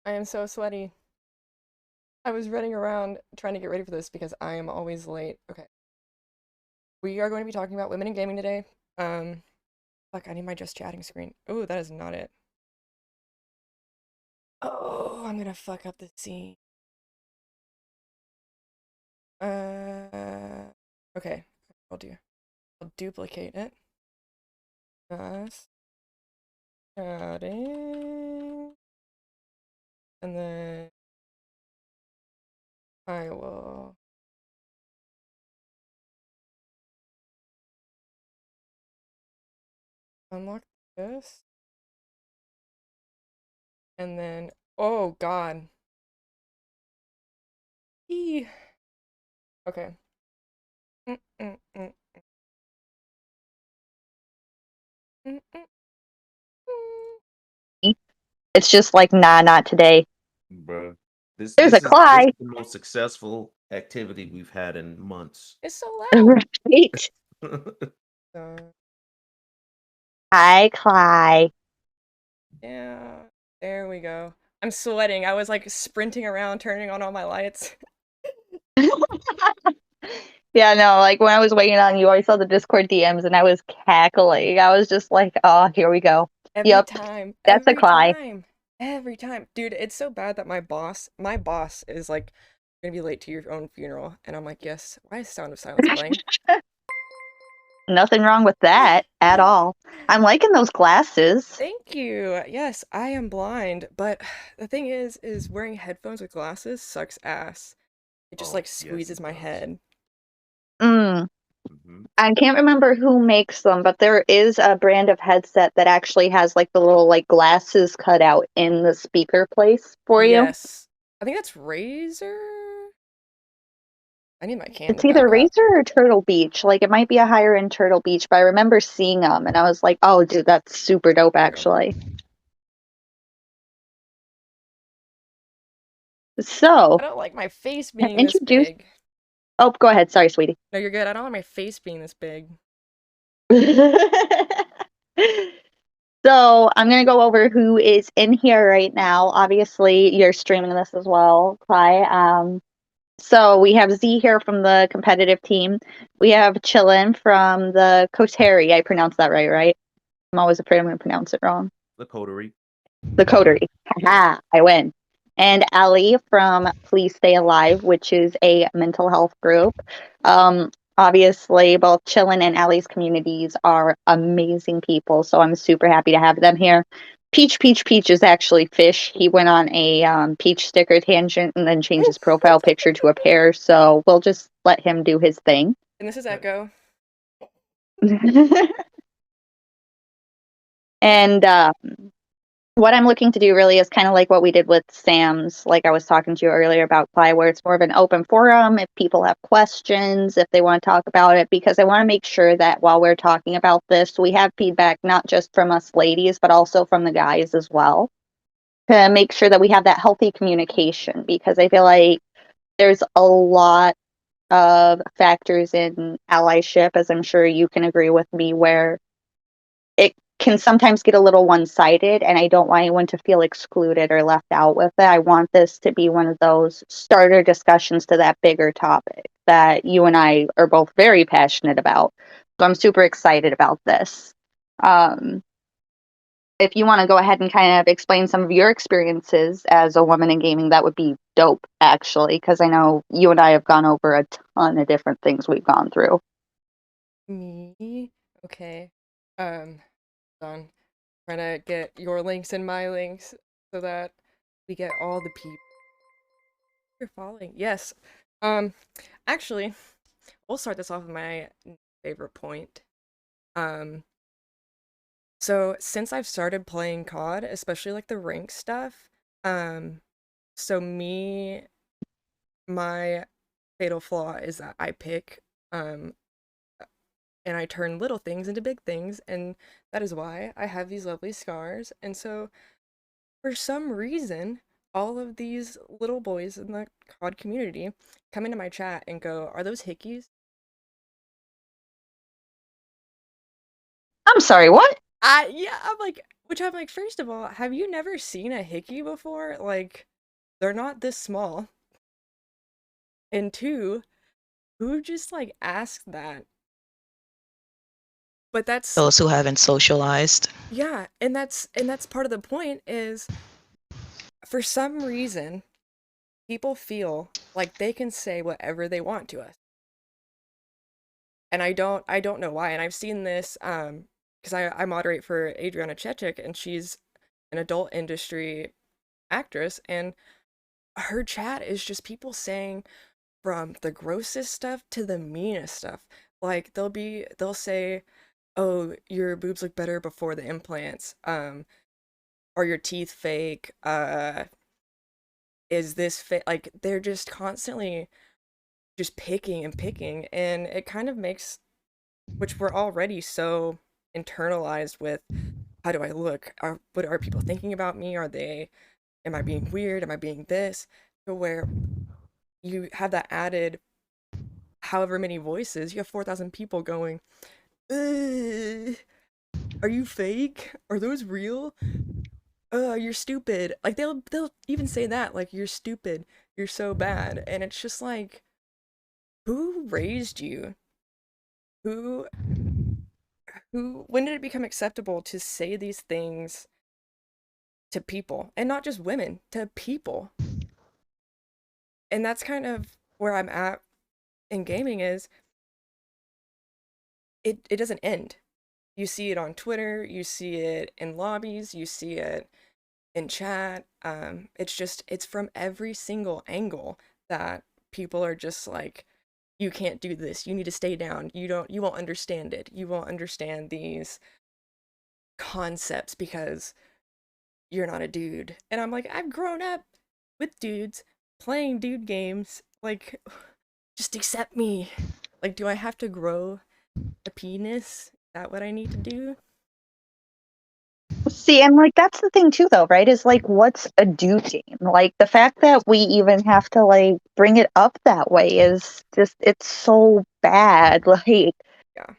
I am so sweaty. I was running around trying to get ready for this because I am always late. Okay. We are going to be talking about women in gaming today. Um, fuck, I need my just chatting screen. Oh, that is not it. Oh, I'm gonna fuck up the scene. Okay. I'll do. I'll duplicate it. Just chatting. And then I will unlock this. And then, oh God. Eee. Okay. Mm, mm, mm, mm, mm, mm. It's just like, nah, not today. Bruh. This There's a this is this Cly. is the most successful activity we've had in months. It's so loud. Right? So, Hi, Cly. yeah, there we go. I'm sweating. I was like sprinting around, turning on all my lights. Yeah, no, like when I was waiting on you, I saw the Discord DMs and I was cackling. I was just like, oh, here we go. Every Yep, time, that's a every Cly. time, every time. Dude, it's so bad that my boss is like, gonna be late to your own funeral. And I'm like, yes, why is Sound of Silence playing? Nothing wrong with that at all. I'm liking those glasses. Thank you. Yes, I am blind, but the thing is wearing headphones with glasses sucks ass. It just Oh, like yes, squeezes it my does. head. Mm. Hmm. I can't remember who makes them, but there is a brand of headset that actually has like the little like glasses cut out in the speaker place for you. Yes. I think that's Razer. I need my cam to It's either back up. Racer or Turtle Beach. Like it might be a higher end Turtle Beach, but I remember seeing them and I was like, "Oh, dude, that's super dope There we go. actually." So, I don't like my face being this introduce big. Oh, go ahead. Sorry, sweetie. No, you're good. I don't like my face being this big. So, I'm going to go over who is in here right now. Obviously, you're streaming this as well, Cly. So we have Z here from the competitive team. We have Chillin from the Coterie. I pronounced that right? I'm always afraid I'm going to pronounce it wrong. The coterie. The Coterie. Haha, I win. And Ali from Please Stay Alive, which is a mental health group. Obviously, both Chillin and Ali's communities are amazing people, so I'm super happy to have them here. Peach is actually Fish. He went on a Peach sticker tangent and then changed his profile picture to a pear, so we'll just let him do his thing. And this is Echo. And what I'm looking to do really is kind of like what we did with Sam's, like I was talking to you earlier about Ply, where it's more of an open forum. If people have questions, if they want to talk about it, because I want to make sure that while we're talking about this, we have feedback not just from us ladies, but also from the guys as well, to make sure that we have that healthy communication, because I feel like there's a lot of factors in allyship, as I'm sure you can agree with me, where it can sometimes get a little one-sided, and I don't want anyone to feel excluded or left out with it. I want this to be one of those starter discussions to that bigger topic that you and I are both very passionate about. So I'm super excited about this. Um, if you want to go ahead and kind of explain some of your experiences as a woman in gaming, that would be dope, actually, because I know you and I have gone over a ton of different things we've gone through. Me? Okay. Done. Trying to get your links and my links so that we get all the people. You're following. Yes. Um, actually, we'll start this off with my favorite point. Um, so since I've started playing COD, especially like the rank stuff, um, so my fatal flaw is that I pick, and I turn little things into big things, and that is why I have these lovely scars. And so, for some reason, all of these little boys in the COD community come into my chat and go, "Are those hickeys?" I'm sorry, what? Yeah, I'm like, Which I'm like, first of all, have you never seen a hickey before? Like, they're not this small. And two, who just like asked that? But that's Those who haven't socialized. yeah, and that's part of the point is for some reason people feel like they can say whatever they want to us. And I don't know why. And I've seen this because I moderate for Adriana Chechik and she's an adult industry actress and her chat is just people saying from the grossest stuff to the meanest stuff. Like they'll say, "Oh, your boobs look better before the implants." Are your teeth fake? Is this fake? Like they're just constantly just picking and picking and it kind of makes which we're already so internalized with how do I look? What are people thinking about me? Am I being weird? Am I being this? To where you have that added however many voices, you have 4,000 people going, "Ugh, are you fake? Are those real? You're stupid." Like they'll even say that, like, "You're stupid. You're so bad." And it's just like, who raised you? Who when did it become acceptable to say these things to people? And not just women, to people. And that's kind of where I'm at in gaming is it doesn't end. You see it on Twitter, you see it in lobbies, you see it in chat. It's from every single angle that people are just like, you can't do this. You need to stay down. You won't understand it. You won't understand these concepts because you're not a dude. And I'm like, I've grown up with dudes playing dude games. Like, just accept me. Like, do I have to grow a penis? Is that what I need to do? See, and like that's the thing too, though, right? Is like, what's a dude game? Like the fact that we even have to like bring it up that way is just it's so bad. Like Yeah.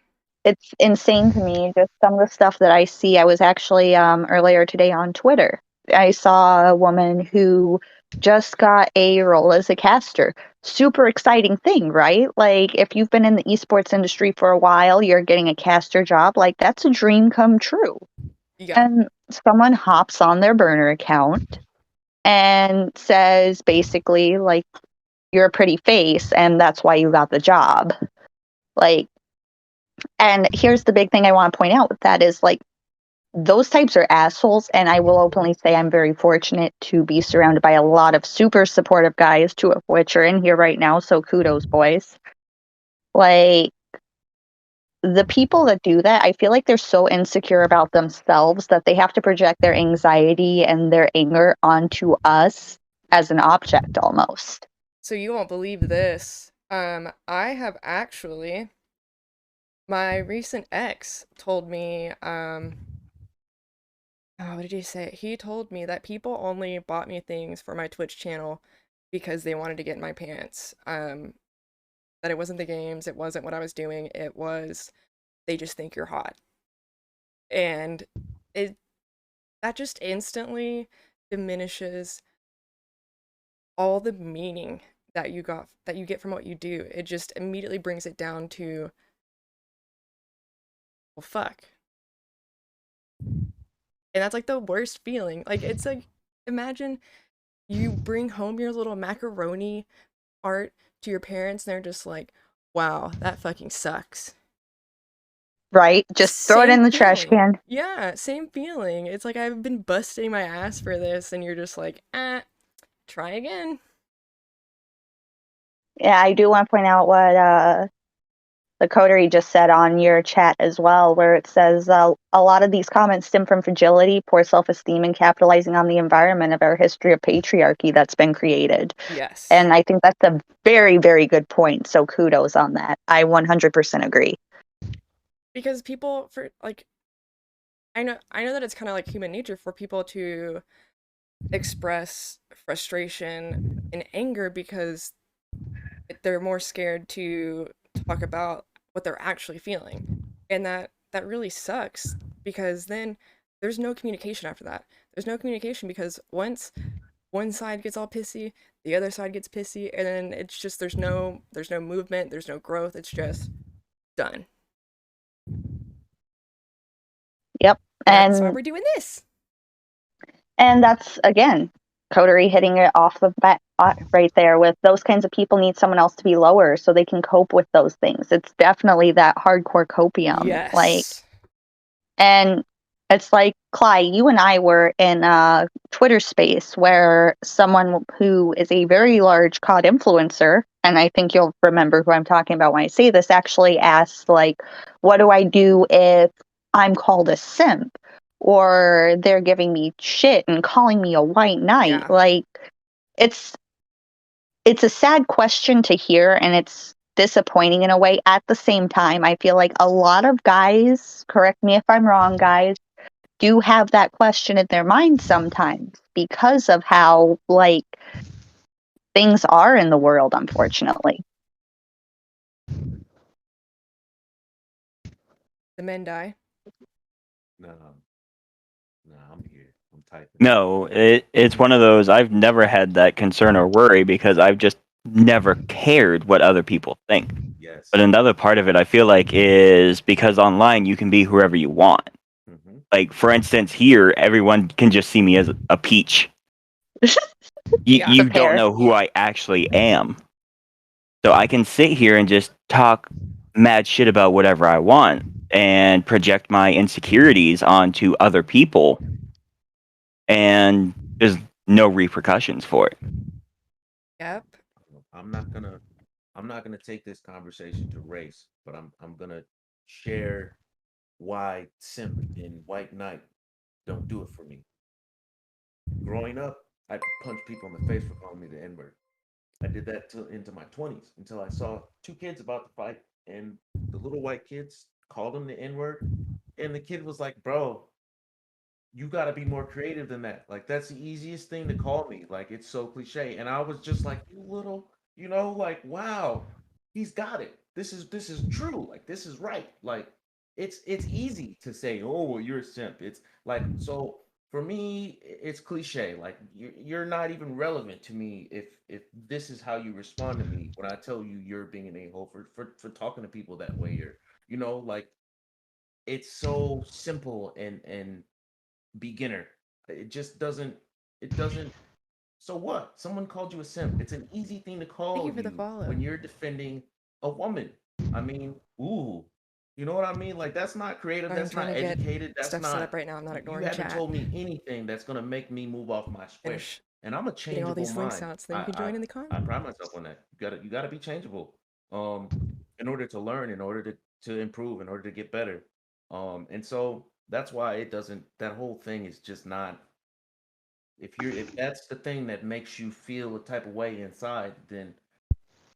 it's insane to me. Just some of the stuff that I see. I was actually earlier today on Twitter. I saw a woman who just got a role as a caster. Super exciting thing, right? Like if you've been in the esports industry for a while, you're getting a caster job. Like that's a dream come true. Yeah. And someone hops on their burner account and says basically like you're a pretty face and that's why you got the job. Like, and here's the big thing I want to point out with that is like those types are assholes, and I will openly say I'm very fortunate to be surrounded by a lot of super supportive guys, two of which are in here right now, so kudos, boys. Like the people that do that, I feel like they're so insecure about themselves that they have to project their anxiety and their anger onto us as an object almost. So you won't believe this. I have actually my recent ex told me, oh, what did he say? He told me that people only bought me things for my Twitch channel because they wanted to get in my pants. That it wasn't the games, it wasn't what I was doing, it was they just think you're hot. And it that just instantly diminishes all the meaning that you get from what you do. It just immediately brings it down to, well, fuck. And that's like the worst feeling. Like it's like imagine you bring home your little macaroni art to your parents and they're just like, "Wow, that fucking sucks." Right? Just throw it Same in the trash feeling. can. Yeah, same feeling. It's like I've been busting my ass for this and you're just like, try again." Yeah, I do want to point out what the coterie just said on your chat as well, where it says a lot of these comments stem from fragility, poor self-esteem, and capitalizing on the environment of our history of patriarchy that's been created. Yes. And I think that's a very, very good point. So kudos on that. I 100% agree. Because people for like I know that it's kind of like human nature for people to express frustration and anger because they're more scared to talk about what they're actually feeling. And that really sucks because then there's no communication after that. There's no communication because once one side gets all pissy, the other side gets pissy, and then it's just there's no movement, there's no growth. It's just done. Yep. That's why we're doing this. And that's, again, Coterie hitting it off the bat right there with those kinds of people need someone else to be lower so they can cope with those things. It's definitely that hardcore copium. Yes. Like, and it's like, Clyde, you and I were in a Twitter space where someone who is a very large COD influencer, and I think you'll remember who I'm talking about when I say this, actually asked, like, what do I do if I'm called a simp? Or they're giving me shit and calling me a white knight? Yeah. Like, it's a sad question to hear, and it's disappointing in a way. At the same time, I feel like a lot of guys, correct me if I'm wrong, guys, do have that question in their mind sometimes because of how, like, things are in the world, unfortunately. The men die. No, no, I'm here. I'm typing. No, it's one of those, I've never had that concern or worry because I've just never cared what other people think. Yes. But another part of it, I feel like, is because online you can be whoever you want. Mm-hmm. Like, for instance, here, everyone can just see me as a peach. Yeah. You don't know who I actually am. So I can sit here and just talk mad shit about whatever I want and project my insecurities onto other people. And there's no repercussions for it. Yep. I'm not gonna take this conversation to race, but I'm gonna share why simp and white knight don't do it for me. Growing up, I punched people in the face for calling me the N-word. I did that till into my 20s until I saw two kids about to fight, and the little white kids called him the N-word, and the kid was like, "Bro, you got to be more creative than that. Like that's the easiest thing to call me. Like it's so cliche." And I was just like, "You little, like wow, he's got it. This is true. Like this is right. Like it's easy to say, oh, well, you're a simp. It's like so for me, it's cliche. Like you're not even relevant to me if this is how you respond to me when I tell you you're being an a-hole for talking to people that way, or like it's so simple and beginner. It just doesn't. It doesn't. So what? Someone called you a simp. It's an easy thing to Thank call you for the you follow. when you're defending a woman. I mean, ooh, you know what I mean? Like that's not creative. I'm That's not trying to get educated. That's stuff set not. up right now. I'm not You ignoring haven't chat. told me anything that's gonna make me move off my square. Finish And I'm a getting all changeable these links mind. out, so then you can join in the I comments. pride myself on that. You gotta be changeable. Um, in order to learn, in order to improve, in order to get better. And so that's why it doesn't. That whole thing is just not. If that's the thing that makes you feel a type of way inside, then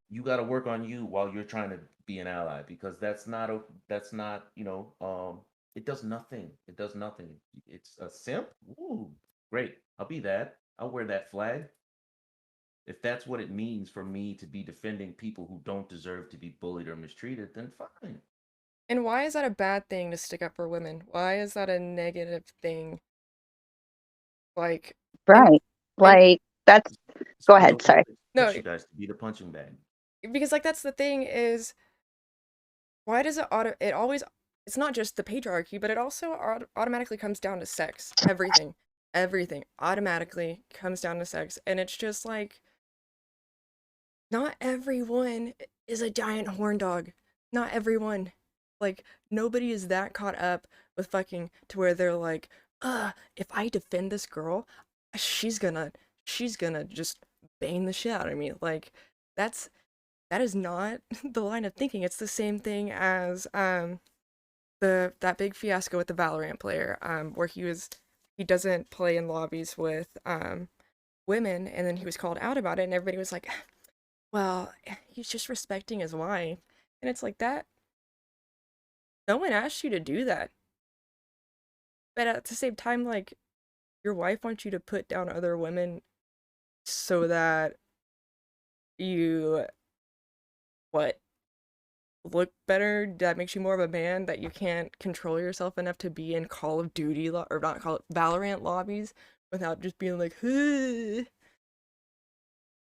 you got to work on you while you're trying to be an ally, because that's not it does nothing. It does nothing. It's a simp. Ooh, great. I'll be that. I'll wear that flag. If that's what it means for me to be defending people who don't deserve to be bullied or mistreated, then fine. And why is that a bad thing to stick up for women? Why is that a negative thing? Like, Right. Like, that's. It's Go for the ahead. Sorry. world no, you guys to be the punching bag. because like that's the thing is, why does it always, it's not just the patriarchy, but it also automatically comes down to sex. Everything automatically comes down to sex, and it's just like, not everyone is a giant horn dog. Not everyone. Like, nobody is that caught up with fucking to where they're like, if I defend this girl, she's gonna just bang the shit out of me. Like, that is not the line of thinking. It's the same thing as that big fiasco with the Valorant player, where he doesn't play in lobbies with women, and then he was called out about it, and everybody was like, well, he's just respecting his wife. And it's like that. No one asked you to do that. But at the same time, like, your wife wants you to put down other women so that you, what? look better, that makes you more of a man, that you can't control yourself enough to be in Call of Duty or not Call Valorant lobbies without just being like, "Huh."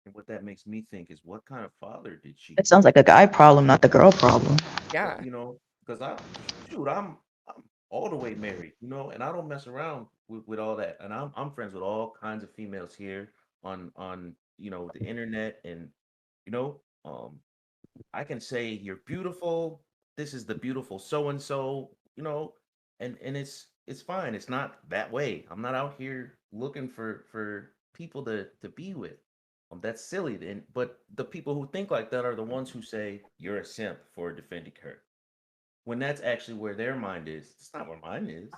And what that makes me think is, what kind of father did she It get? sounds like a guy problem, not the girl problem. Yeah. You know, because I'm all the way married, you know, and I don't mess around with all that. And I'm friends with all kinds of females here on the internet, and you know, I can say you're beautiful. This is the beautiful so and so, and it's fine. It's not that way. I'm not out here looking for people to be with. That's silly. But the people who think like that are the ones who say you're a simp for defending her, when that's actually where their mind is. It's not where mine is.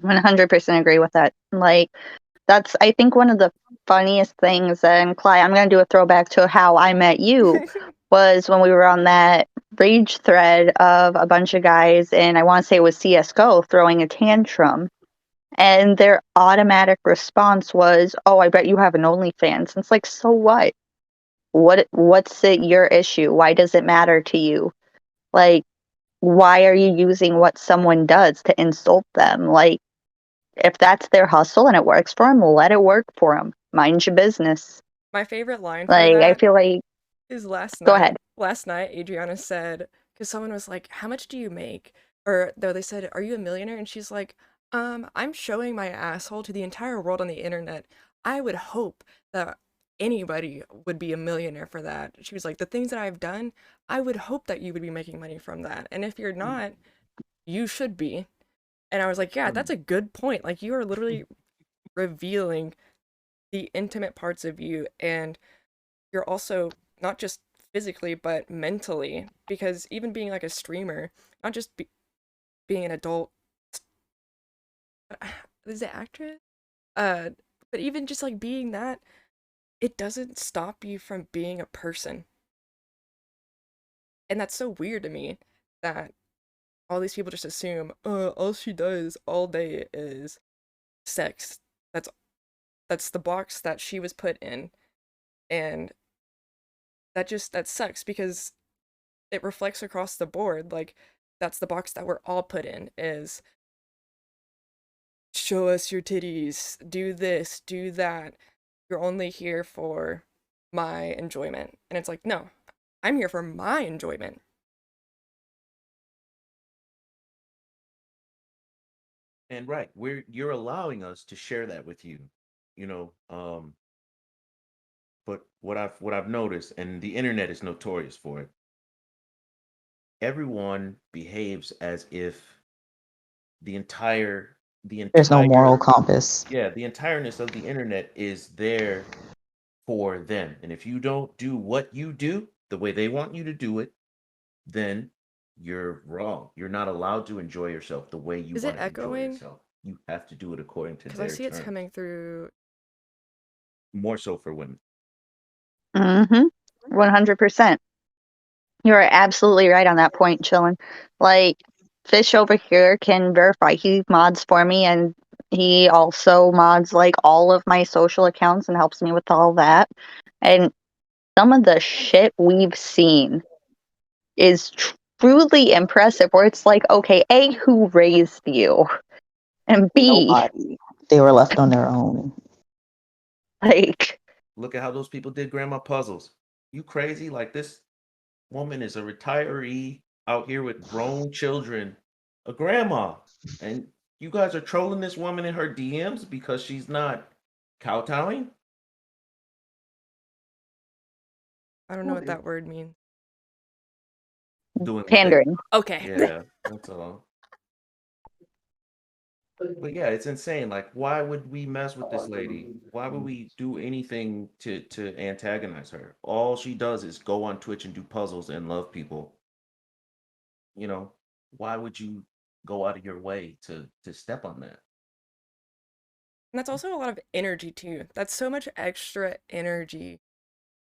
100% agree with that. Like, that's, I think, one of the funniest things. And Clyde, I'm going to do a throwback to how I met you, was when we were on that rage thread of a bunch of guys, and I want to say it was CSGO, throwing a tantrum. And their automatic response was, "Oh, I bet you have an OnlyFans." And it's like, so what? What's it your issue? Why does it matter to you? Like, why are you using what someone does to insult them? Like, if that's their hustle and it works for them, let it work for them. Mind your business. My favorite line for Like, I that feel like, is last go night. ahead. Last night, Adriana said, because someone was like, "How much do you make?" Or though they said, "Are you a millionaire?" And she's like, I'm showing my asshole to the entire world on the internet. I would hope that anybody would be a millionaire for that." She was like, "The things that I've done, I would hope that you would be making money from that. And if you're not, you should be." And I was like, "Yeah, that's Mm. a good point. Like, you are literally revealing the intimate parts of you, and you're also not just physically but mentally, because even being like a streamer, not just being an adult, is it actress, uh but even just like being that, it doesn't stop you from being a person. And that's so weird to me, that all these people just assume, all she does all day is sex. That's the box that she was put in. And that sucks, because it reflects across the board. Like, that's the box that we're all put in, is show us your titties, do this, do that. You're only here for my enjoyment. And it's like, no, I'm here for my enjoyment. And right, you're allowing us to share that with you, you know. But what I've noticed, and the internet is notorious for it, everyone behaves as if the entire the There's no moral entire compass. yeah, the entireness of the internet is there for them. And if you don't do what you do the way they want you to do it, then you're wrong. You're not allowed to enjoy yourself the way you Is it want to enjoy echoing? yourself. You have to do it according to Because I their see it's terms. coming through. More so for women. Mm-hmm. 100%. You are absolutely right on that point, Chillin. Like, Fish over here can verify. He mods for me, and he also mods like all of my social accounts and helps me with all that. And some of the shit we've seen is truly impressive, where it's like, okay, A, who raised you? And B, Nobody. They were left on their own. like, Look at how those people did grandma puzzles. You crazy? Like, this woman is a retiree out here with grown children, a grandma. And you guys are trolling this woman in her DMs because she's not kowtowing? I don't know what that word means. Doing what they pandering. Okay. Yeah, that's all. But yeah, it's insane. Like, why would we mess with this lady? Why would we do anything to antagonize her? All she does is go on Twitch and do puzzles and love people. You know, why would you go out of your way to step on that? And that's also a lot of energy too. That's so much extra energy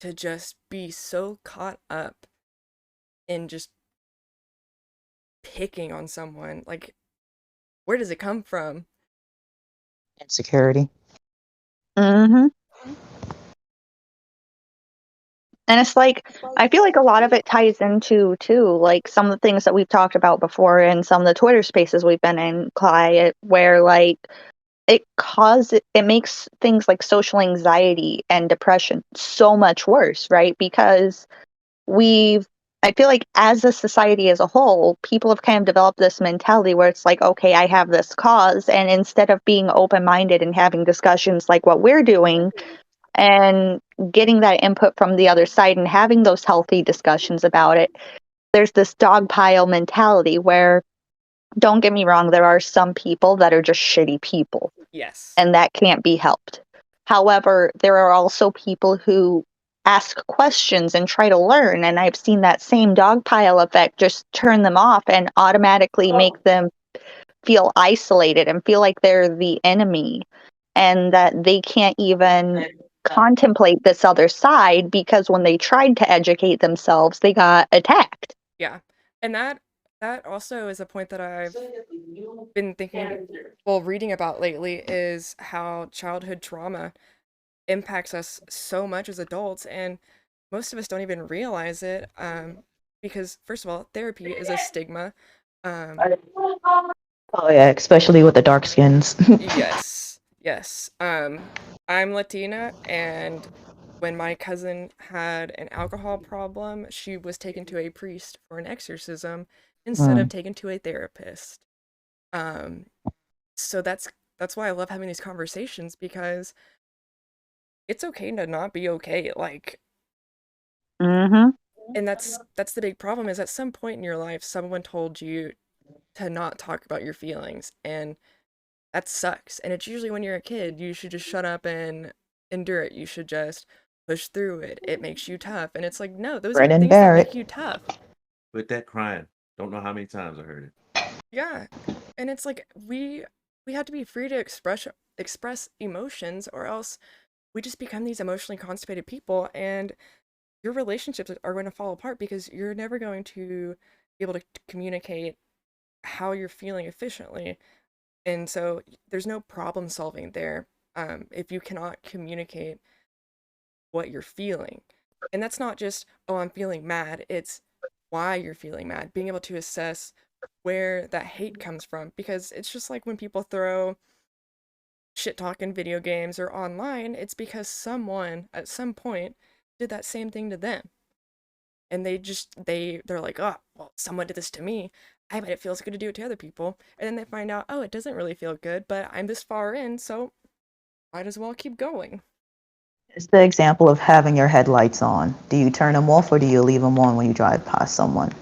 to just be so caught up in just picking on someone. Like, where does it come from? Insecurity. Mm-hmm. And it's like, I feel like a lot of it ties into, too, like some of the things that we've talked about before and some of the Twitter spaces we've been in, Cly, where like it makes things like social anxiety and depression so much worse, right? Because I feel like as a society as a whole, people have kind of developed this mentality where it's like, okay, I have this cause. And instead of being open minded and having discussions like what we're doing, and getting that input from the other side and having those healthy discussions about it, there's this dogpile mentality where, don't get me wrong, there are some people that are just shitty people, Yes. and that can't be helped. However, there are also people who ask questions and try to learn, and I've seen that same dogpile effect just turn them off and automatically make them feel isolated and feel like they're the enemy and that they can't even contemplate this other side because when they tried to educate themselves, they got attacked. Yeah. And that also is a point that I've been thinking, well, reading about lately, is how childhood trauma impacts us so much as adults, and most of us don't even realize it, because first of all, therapy is a stigma. Oh yeah, especially with the dark skins. Yes, yes. I'm Latina, and when my cousin had an alcohol problem, she was taken to a priest for an exorcism instead of Mm. taken to a therapist. Um, so that's why I love having these conversations, because it's okay to not be okay. Like, Mm-hmm. and that's the big problem, is at some point in your life someone told you to not talk about your feelings, and that sucks. And it's usually when you're a kid, you should just shut up and endure it. You should just push through it. It makes you tough. And it's like, no, those aren't Brennan things that make Barrett. you tough. With that crying, don't know how many times I heard it. Yeah. And it's like we have to be free to express emotions, or else we just become these emotionally constipated people, and your relationships are going to fall apart because you're never going to be able to communicate how you're feeling efficiently. And so there's no problem solving there, if you cannot communicate what you're feeling. And that's not just, oh, I'm feeling mad. It's why you're feeling mad. Being able to assess where that hate comes from. Because it's just like when people throw shit talk in video games or online, it's because someone at some point did that same thing to them. And they're like, oh, well, someone did this to me. I bet it feels good to do it to other people. And then they find out, oh, it doesn't really feel good, but I'm this far in, so might as well keep going. It's the example of having your headlights on. Do you turn them off or do you leave them on when you drive past someone?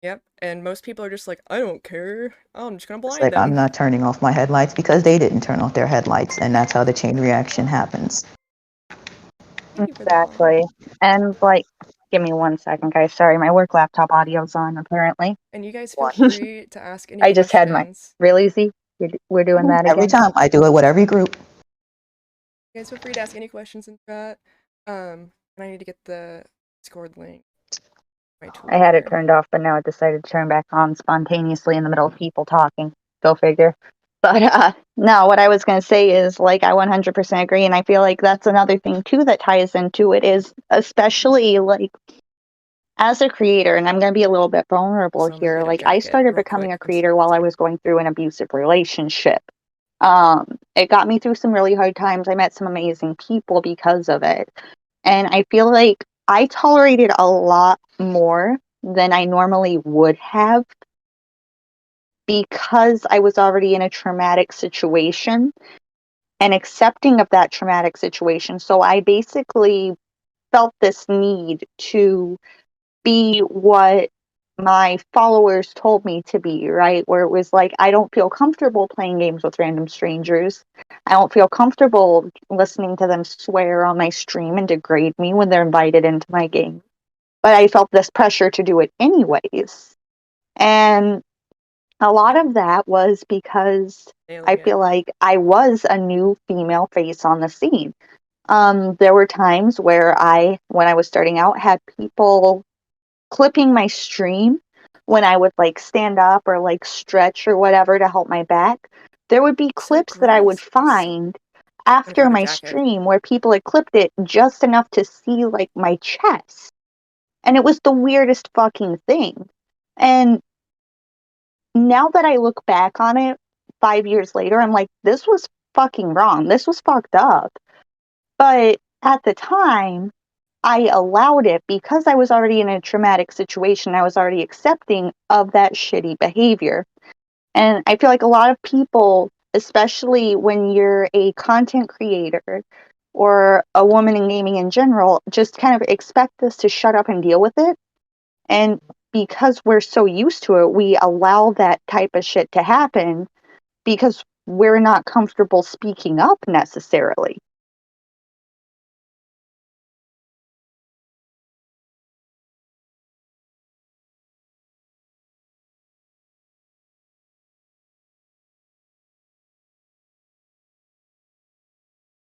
Yep. And most people are just like, I don't care. Oh, I'm just gonna It's blind like I'm them. not turning off my headlights because they didn't turn off their headlights, and that's how the chain reaction happens. Thank you for the follow. Exactly. And like, give me 1 second, guys. Sorry, my work laptop audio's on, apparently. And you guys feel free to ask any I just had my, questions. really, Z? We're doing that Every again? time I do it with every group. You guys feel free to ask any questions in chat. And I need to get the Discord link. My tool I had it here. turned off, but now it decided to turn back on spontaneously in the middle of people talking. Go figure. But no, what I was going to say is, like, I 100% agree, and I feel like that's another thing too that ties into it, is especially like as a creator, and I'm going to be a little bit vulnerable So I'm gonna here. get a Like, I jacket started real becoming quick. a creator while I was going through an abusive relationship. It got me through some really hard times. I met some amazing people because of it. And I feel like I tolerated a lot more than I normally would have because I was already in a traumatic situation and accepting of that traumatic situation. So I basically felt this need to be what my followers told me to be, right? Where it was like, I don't feel comfortable playing games with random strangers. I don't feel comfortable listening to them swear on my stream and degrade me when they're invited into my game. But I felt this pressure to do it anyways. And a lot of that was because I Nailing it. feel like I was a new female face on the scene. There were times where when I was starting out, had people clipping my stream when I would like stand up or like stretch or whatever to help my back. There would be So clips that I would gross. find after grab a my jacket. stream where people had clipped it just enough to see like my chest. And it was the weirdest fucking thing. And now that I look back on it 5 years later, I'm like, this was fucking wrong. This was fucked up. But at the time, I allowed it because I was already in a traumatic situation. I was already accepting of that shitty behavior. And I feel like a lot of people, especially when you're a content creator or a woman in gaming in general, just kind of expect us to shut up and deal with it. And because we're so used to it, we allow that type of shit to happen because we're not comfortable speaking up necessarily.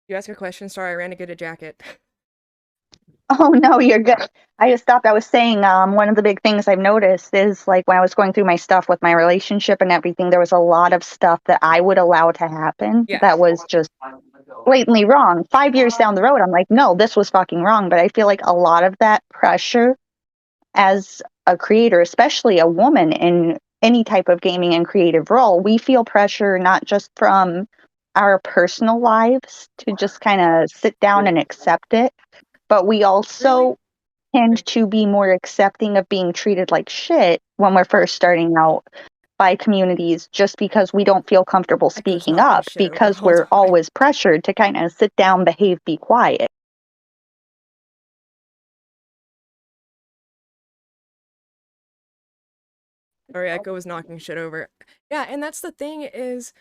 You ask a question? Sorry, I ran to get a jacket. Oh no, you're good. I just stopped. I was saying, one of the big things I've noticed is like when I was going through my stuff with my relationship and everything, there was a lot of stuff that I would allow to happen Yeah. that was just blatantly wrong. 5 years down the road, I'm like, no, this was fucking wrong. But I feel like a lot of that pressure as a creator, especially a woman in any type of gaming and creative role, we feel pressure not just from our personal lives to just kind of sit down and accept it, but we also tend to be more accepting of being treated like shit when we're first starting out by communities just because we don't feel comfortable Echo's speaking knocking up shit over. because Hold we're on. always pressured to kind of sit down, behave, be quiet. Sorry, Echo was knocking shit over. Yeah, and that's the thing is,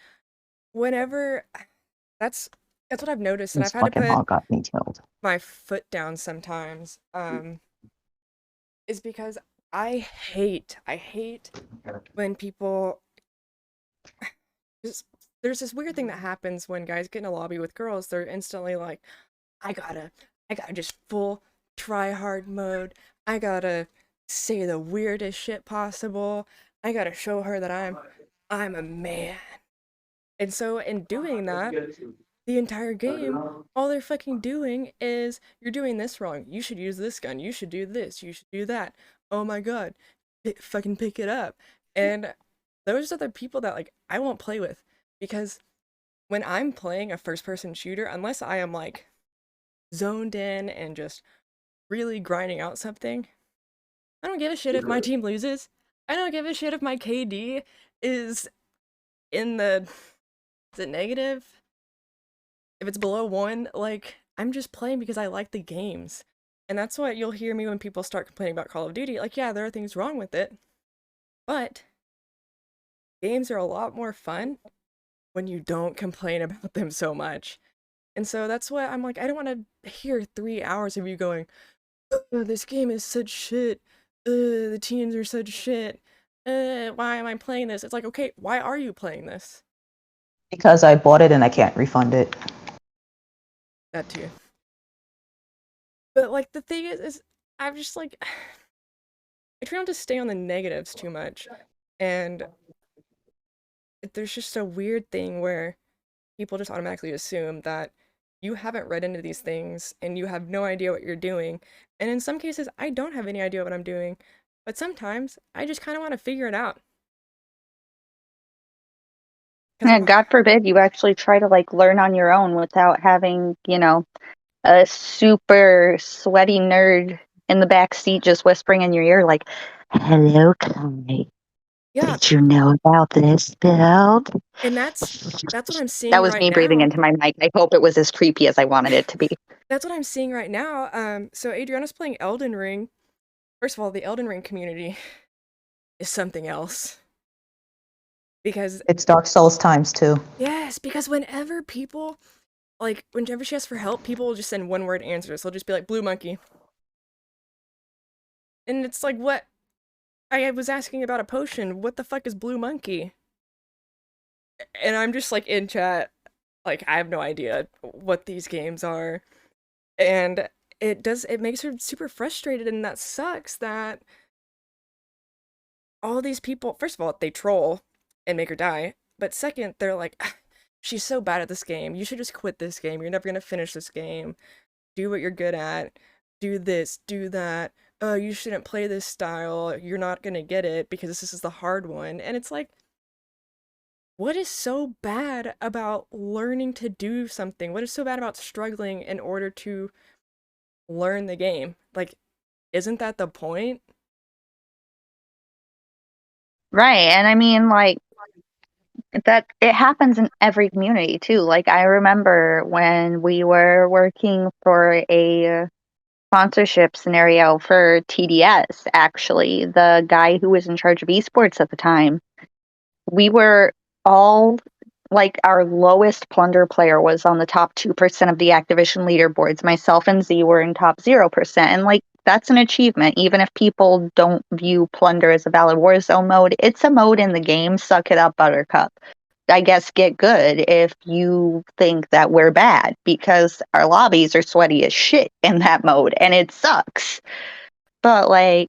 whenever that's what I've noticed, and This I've had to fucking put hog got me killed. my foot down sometimes. Is because I hate when people just there's this weird thing that happens when guys get in a lobby with girls. They're instantly like, I gotta just full try hard mode. I gotta say the weirdest shit possible. I gotta show her that I'm a man. And so in doing that, the entire game, all they're fucking doing is, you're doing this wrong. You should use this gun. You should do this. You should do that. Oh my god. Fucking pick it up. And those are the people that like I won't play with, because when I'm playing a first person shooter, unless I am like zoned in and just really grinding out something, I don't give a shit if my team loses. I don't give a shit if my KD is in the negative. If it's below 1, like, I'm just playing because I like the games. And that's what you'll hear me when people start complaining about Call of Duty. Like, yeah, there are things wrong with it, but games are a lot more fun when you don't complain about them so much. And so that's what I'm like, I don't want to hear 3 hours of you going, oh, this game is such shit. The teams are such shit. Why am I playing this? It's like, okay, why are you playing this? Because I bought it and I can't refund it. That too. But like the thing is I'm just like, I try not to stay on the negatives too much. And there's just a weird thing where people just automatically assume that you haven't read into these things and you have no idea what you're doing. And in some cases, I don't have any idea what I'm doing. But sometimes I just kind of want to figure it out. And God forbid you actually try to like learn on your own without having, a super sweaty nerd in the back seat just whispering in your ear like, hello, Kai. Yeah. Did you know about this build? And that's what I'm seeing That was right me breathing now. into my mic. I hope it was as creepy as I wanted it to be. That's what I'm seeing right now. So Adriana's playing Elden Ring. First of all, the Elden Ring community is something else. Because It's Dark Souls times 2. yes, because whenever people, like, whenever she asks for help, people will just send one-word answers. They'll just be like, blue monkey. And it's like, what? I was asking about a potion. What the fuck is blue monkey? And I'm just like in chat, like, I have no idea what these games are. And it makes her super frustrated, and that sucks that all these people, first of all, they troll and make her die. But second, they're like, she's so bad at this game. You should just quit this game. You're never gonna finish this game. Do what you're good at. Do this, do that. Oh, you shouldn't play this style. You're not gonna get it because this is the hard one. And it's like, what is so bad about learning to do something? What is so bad about struggling in order to learn the game? Like, isn't that the point? Right. And I mean, like, that it happens in every community too. Like, I remember when we were working for a sponsorship scenario for TDS, actually, the guy who was in charge of esports at the time, we were all like, our lowest plunder player was on the top 2% of the Activision leaderboards. Myself and Z were in top 0%. And like, that's an achievement. Even if people don't view plunder as a valid Warzone mode, it's a mode in the game. Suck it up, Buttercup. I guess get good if you think that we're bad, because our lobbies are sweaty as shit in that mode and it sucks. But like,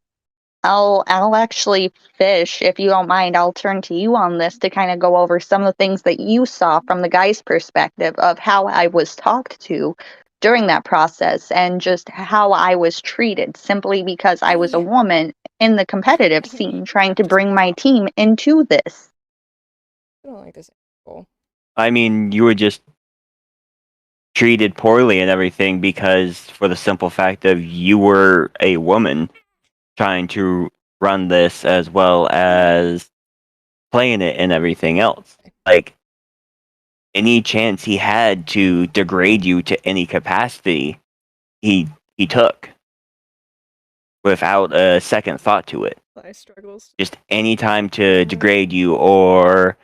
I'll actually, Fish, if you don't mind, I'll turn to you on this to kind of go over some of the things that you saw from the guy's perspective of how I was talked to during that process and just how I was treated simply because I was a woman in the competitive scene trying to bring my team into this. I don't like this example. I mean, you were just treated poorly and everything because for the simple fact of you were a woman trying to run this as well as playing it and everything else. Like, any chance he had to degrade you to any capacity, he took without a second thought to it. Life struggles. Just any time to degrade you or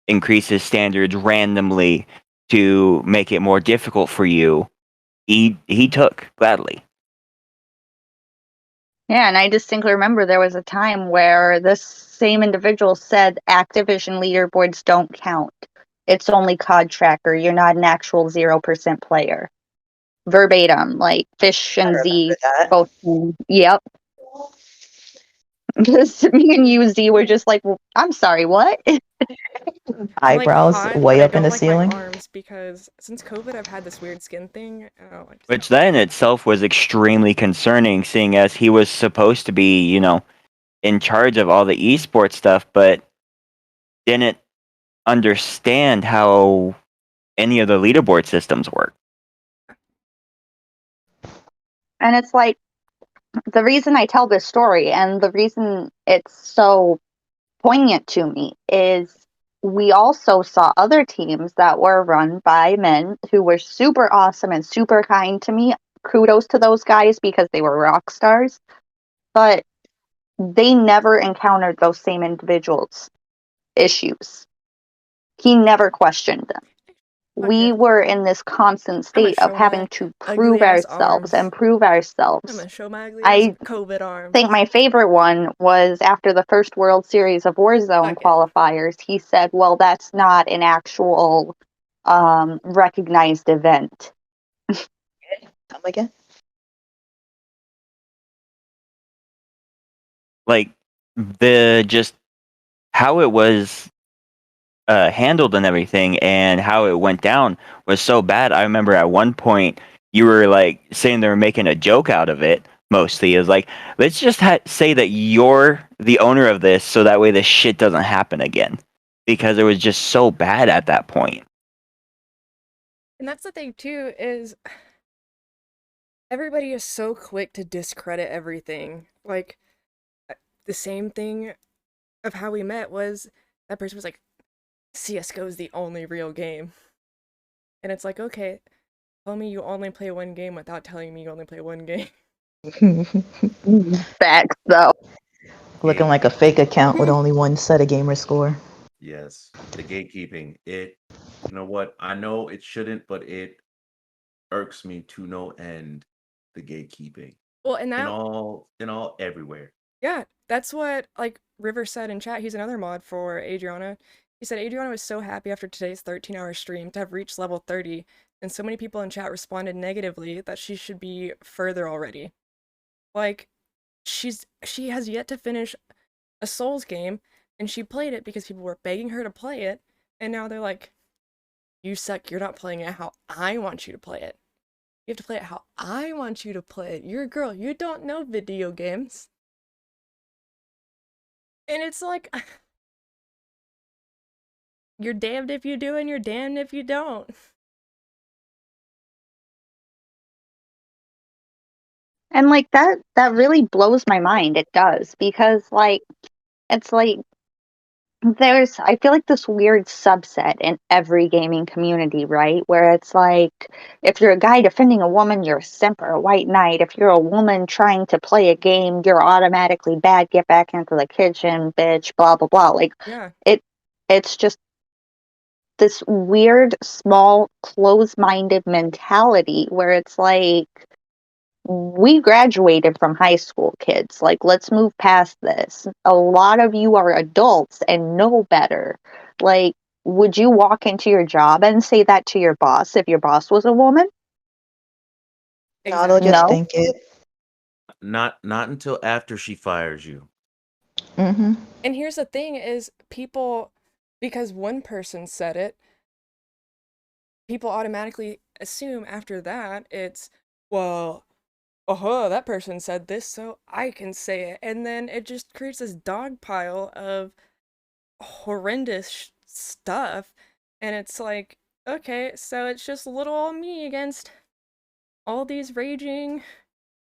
increase his standards randomly to make it more difficult for you, he took gladly. Yeah, and I distinctly remember there was a time where this same individual said Activision leaderboards don't count. It's only COD tracker. You're not an actual 0% player. Verbatim, like Fish and Z both. Yep. Because me and you, Z, were just like, well, I'm sorry, what? Eyebrows I like way COD, up in the but I don't like ceiling. my arms because since COVID, I've had this weird skin thing. Oh, Which that in itself was extremely concerning, seeing as he was supposed to be, in charge of all the esports stuff, but didn't understand how any of the leaderboard systems work. And it's like, the reason I tell this story and the reason it's so poignant to me is we also saw other teams that were run by men who were super awesome and super kind to me. Kudos to those guys because they were rock stars. But they never encountered those same individuals' issues. He never questioned them. We were in this constant state of having to prove ourselves and prove I'm ourselves. gonna show my ugly I COVID arms. think my favorite one was after the first World Series of Warzone qualifiers. He said, well, that's not an actual recognized event. Come again? Like, just how it was handled and everything and how it went down was so bad. I remember at one point you were like saying they were making a joke out of it. Mostly is like, let's just say that you're the owner of this, so that way this shit doesn't happen again, because it was just so bad at that point. And that's the thing too, is everybody is so quick to discredit everything. Like, the same thing of how we met was that person was like, CSGO is the only real game. And it's like, okay, tell me you only play one game without telling me you only play one game. Facts, though. Looking like a fake account with only one set of gamer score. Yes, the gatekeeping. You know what? I know it shouldn't, but it irks me to no end. The gatekeeping. Well, and that in all everywhere. Yeah, that's what like River said in chat. He's another mod for Adriana. He said Adriana was so happy after today's 13-hour stream to have reached level 30, and so many people in chat responded negatively that she should be further already. Like, she has yet to finish a Souls game, and she played it because people were begging her to play it, and now they're like, you suck, you're not playing it how I want you to play it. You have to play it how I want you to play it. You're a girl, you don't know video games. And it's like, you're damned if you do and you're damned if you don't. And like that really blows my mind. It does, because like it's like I feel like this weird subset in every gaming community, right? Where it's like, if you're a guy defending a woman, you're a simp or a white knight. If you're a woman trying to play a game, you're automatically bad. Get back into the kitchen, bitch, blah, blah, blah. Like, Yeah. it's just this weird, small, close-minded mentality where it's like, we graduated from high school, kids. Like, let's move past this. A lot of you are adults and know better. Like, would you walk into your job and say that to your boss if your boss was a woman? No, they'll just No. think it. Not until after she fires you. Mm-hmm. And here's the thing is, people, because one person said it, people automatically assume after that it's, well, that person said this, so I can say it. And then it just creates this dog pile of horrendous stuff. And it's like, okay, so it's just little old me against all these raging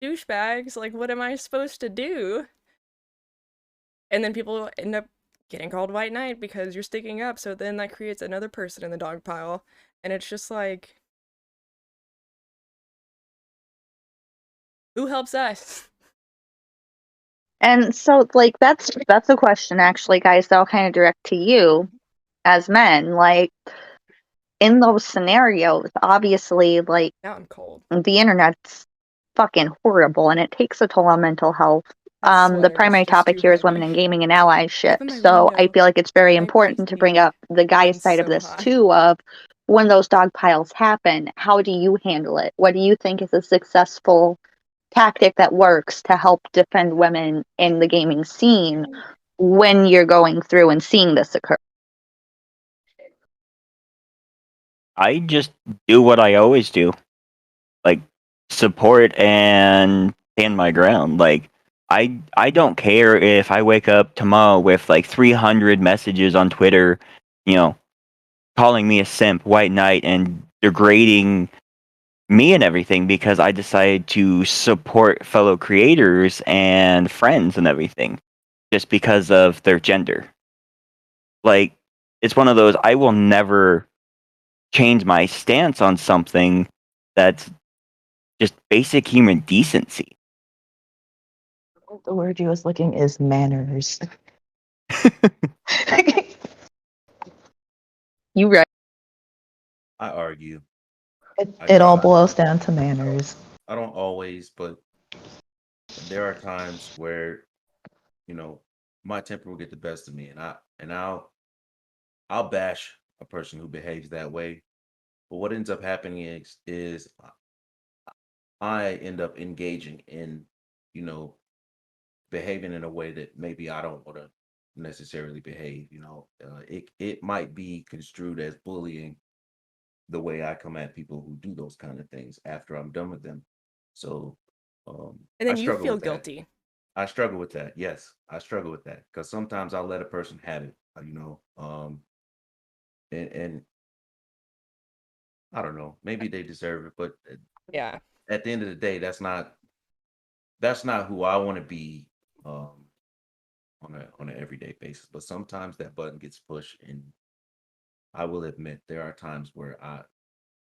douchebags. Like, what am I supposed to do? And then people end up getting called White Knight because you're sticking up. So then that creates another person in the dog pile. And it's just like, who helps us? And so, like, that's a question, actually, guys, that I'll kind of direct to you as men. Like, in those scenarios, obviously, like, Now I'm cold. the internet's fucking horrible and it takes a toll on mental health. That The sweater is primary just topic too here is women heavy. in gaming and allyship. Even my So I window feel like it's very might important to bring be up the guy run side of so this hot. too, of when those dog piles happen, how do you handle it? What do you think is a successful tactic that works to help defend women in the gaming scene when you're going through and seeing this occur? I just do what I always do, like support and stand my ground. Like I don't care if I wake up tomorrow with like 300 messages on Twitter, you know, calling me a simp, white knight, and degrading me and everything because I decided to support fellow creators and friends and everything just because of their gender. Like, it's one of those, I will never change my stance on something that's just basic human decency. The word you was looking is manners. You right. I argue. It all boils down to manners. I don't always, but there are times where, you know, my temper will get the best of me, and I'll bash a person who behaves that way. But what ends up happening is I end up engaging in, you know, behaving in a way that maybe I don't want to necessarily behave. It might be construed as bullying the way I come at people who do those kind of things after I'm done with them. So And I then you struggle feel with that. guilty. I struggle with that. Yes, I struggle with that because sometimes I'll let a person have it. And I don't know, maybe they deserve it, but Yeah. at the end of the day, that's not who I want to be on an everyday basis. But sometimes that button gets pushed, and I will admit there are times where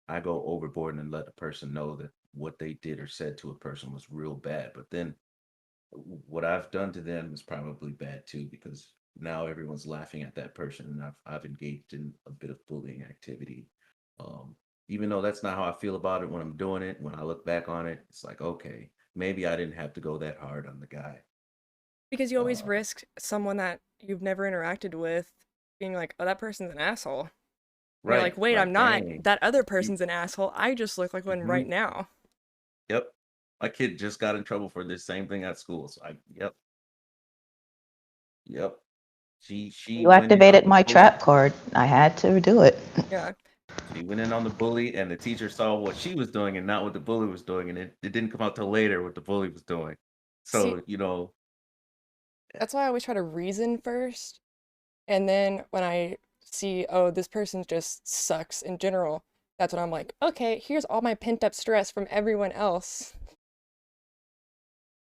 I go overboard and let a person know that what they did or said to a person was real bad. But then what I've done to them is probably bad too, because now everyone's laughing at that person, and I've engaged in a bit of bullying activity. Um, Even though that's not how I feel about it when I'm doing it, when I look back on it, it's like, okay, maybe I didn't have to go that hard on the guy. Because you always Uh, risk someone that you've never interacted with being like, oh, that person's an asshole. And you're like, right, wait, I'm like not. dang, That other you, person's an asshole. I just look like one hmm right now. yep. My kid just got in trouble for this same thing at school. So yep. She You went in on activated the my bully. trap card. I had to do it. Yeah. She went in on the bully, and the teacher saw what she was doing and not what the bully was doing, and it didn't come out till later what the bully was doing. See, So, you know, that's why I always try to reason first. And then when I see, oh, this person just sucks in general, that's when I'm like, okay, here's all my pent up stress from everyone else.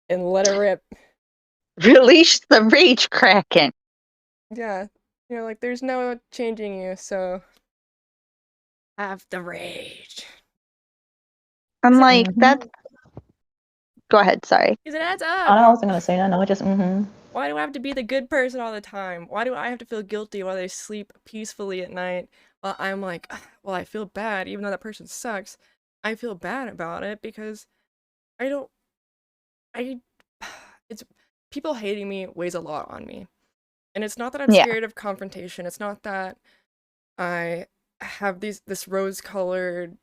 And let it rip. Release the rage kraken. Yeah. Like, there's no changing you, so have the rage. I'm Is it- like, that's. Go ahead, sorry. Because it adds I up. wasn't gonna say that. No, just Why do I have to be the good person all the time? Why do I have to feel guilty while they sleep peacefully at night? While I'm like, well, I feel bad, even though that person sucks. I feel bad about it because I don't. It's people hating me weighs a lot on me, and it's not that I'm Yeah. scared of confrontation. It's not that I have this rose-colored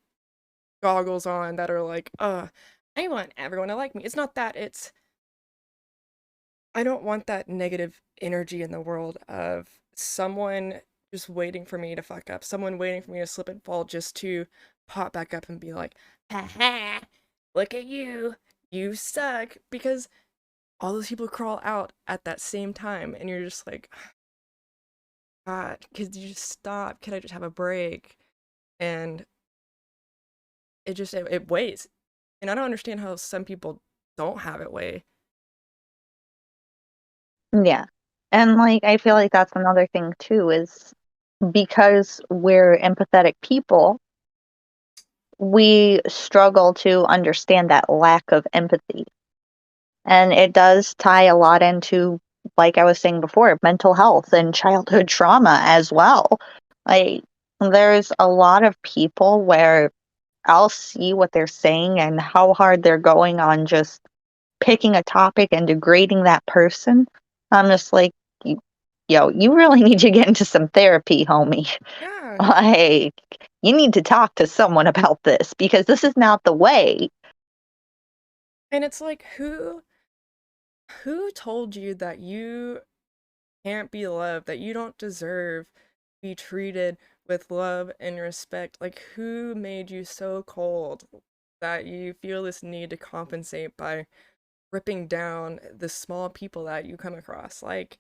goggles on that are like, I want everyone to like me. It's not that. It's I don't want that negative energy in the world of someone just waiting for me to fuck up, someone waiting for me to slip and fall just to pop back up and be like, ha, look at you, you suck, because all those people crawl out at that same time, and you're just like, God, could you just stop? Could I just have a break? And it weighs. And I don't understand how some people don't have it weigh. Yeah. And like I feel like that's another thing too, is because we're empathetic people, we struggle to understand that lack of empathy. And it does tie a lot into, like I was saying before, mental health and childhood trauma as well. Like there's a lot of people where I'll see what they're saying and how hard they're going on just picking a topic and degrading that person. I'm just like, you really need to get into some therapy, homie. Yeah. Like, you need to talk to someone about this because this is not the way. And it's like, who told you that you can't be loved, that you don't deserve to be treated with love and respect? Like, who made you so cold that you feel this need to compensate by ripping down the small people that you come across? Like,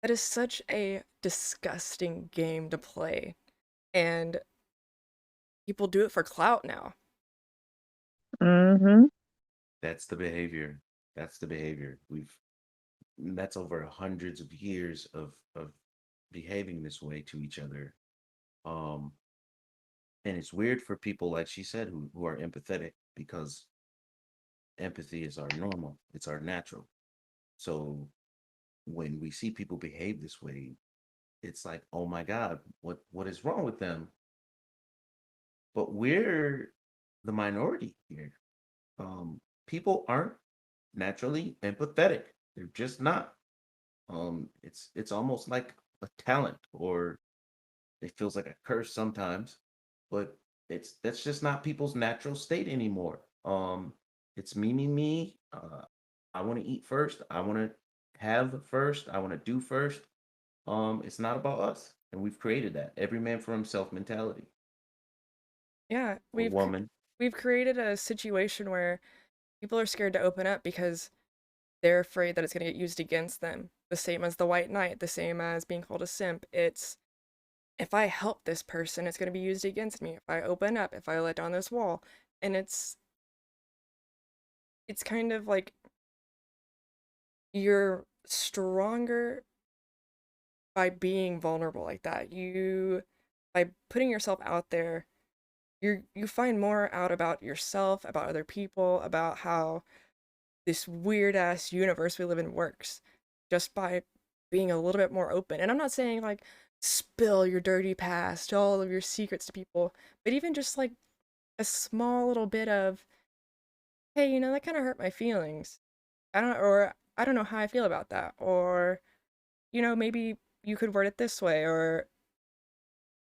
that is such a disgusting game to play. And people do it for clout now. Mm-hmm. that's the behavior. That's the behavior. That's over hundreds of years of behaving this way to each other. Um, and it's weird for people, like she said, who are empathetic, because empathy is our normal, it's our natural. So when we see people behave this way, it's like, oh my God, what is wrong with them? But we're the minority here. People aren't naturally empathetic. They're just not. It's almost like a talent, or it feels like a curse sometimes, but that's just not people's natural state anymore. It's me. I want to eat first. I want to have first. I want to do first. It's not about us, and we've created that every man for himself mentality. Yeah, Or woman. we've created a situation where people are scared to open up because they're afraid that it's going to get used against them. The same as the white knight, the same as being called a simp. It's, if I help this person, it's going to be used against me. If I open up, if I let down this wall. And it's kind of like you're stronger by being vulnerable like that. By putting yourself out there, you find more out about yourself, about other people, about how this weird ass universe we live in works, just by being a little bit more open. And I'm not saying like spill your dirty past, all of your secrets to people, but even just like a small little bit of, hey, that kind of hurt my feelings. I don't know how I feel about that. Or, maybe you could word it this way, or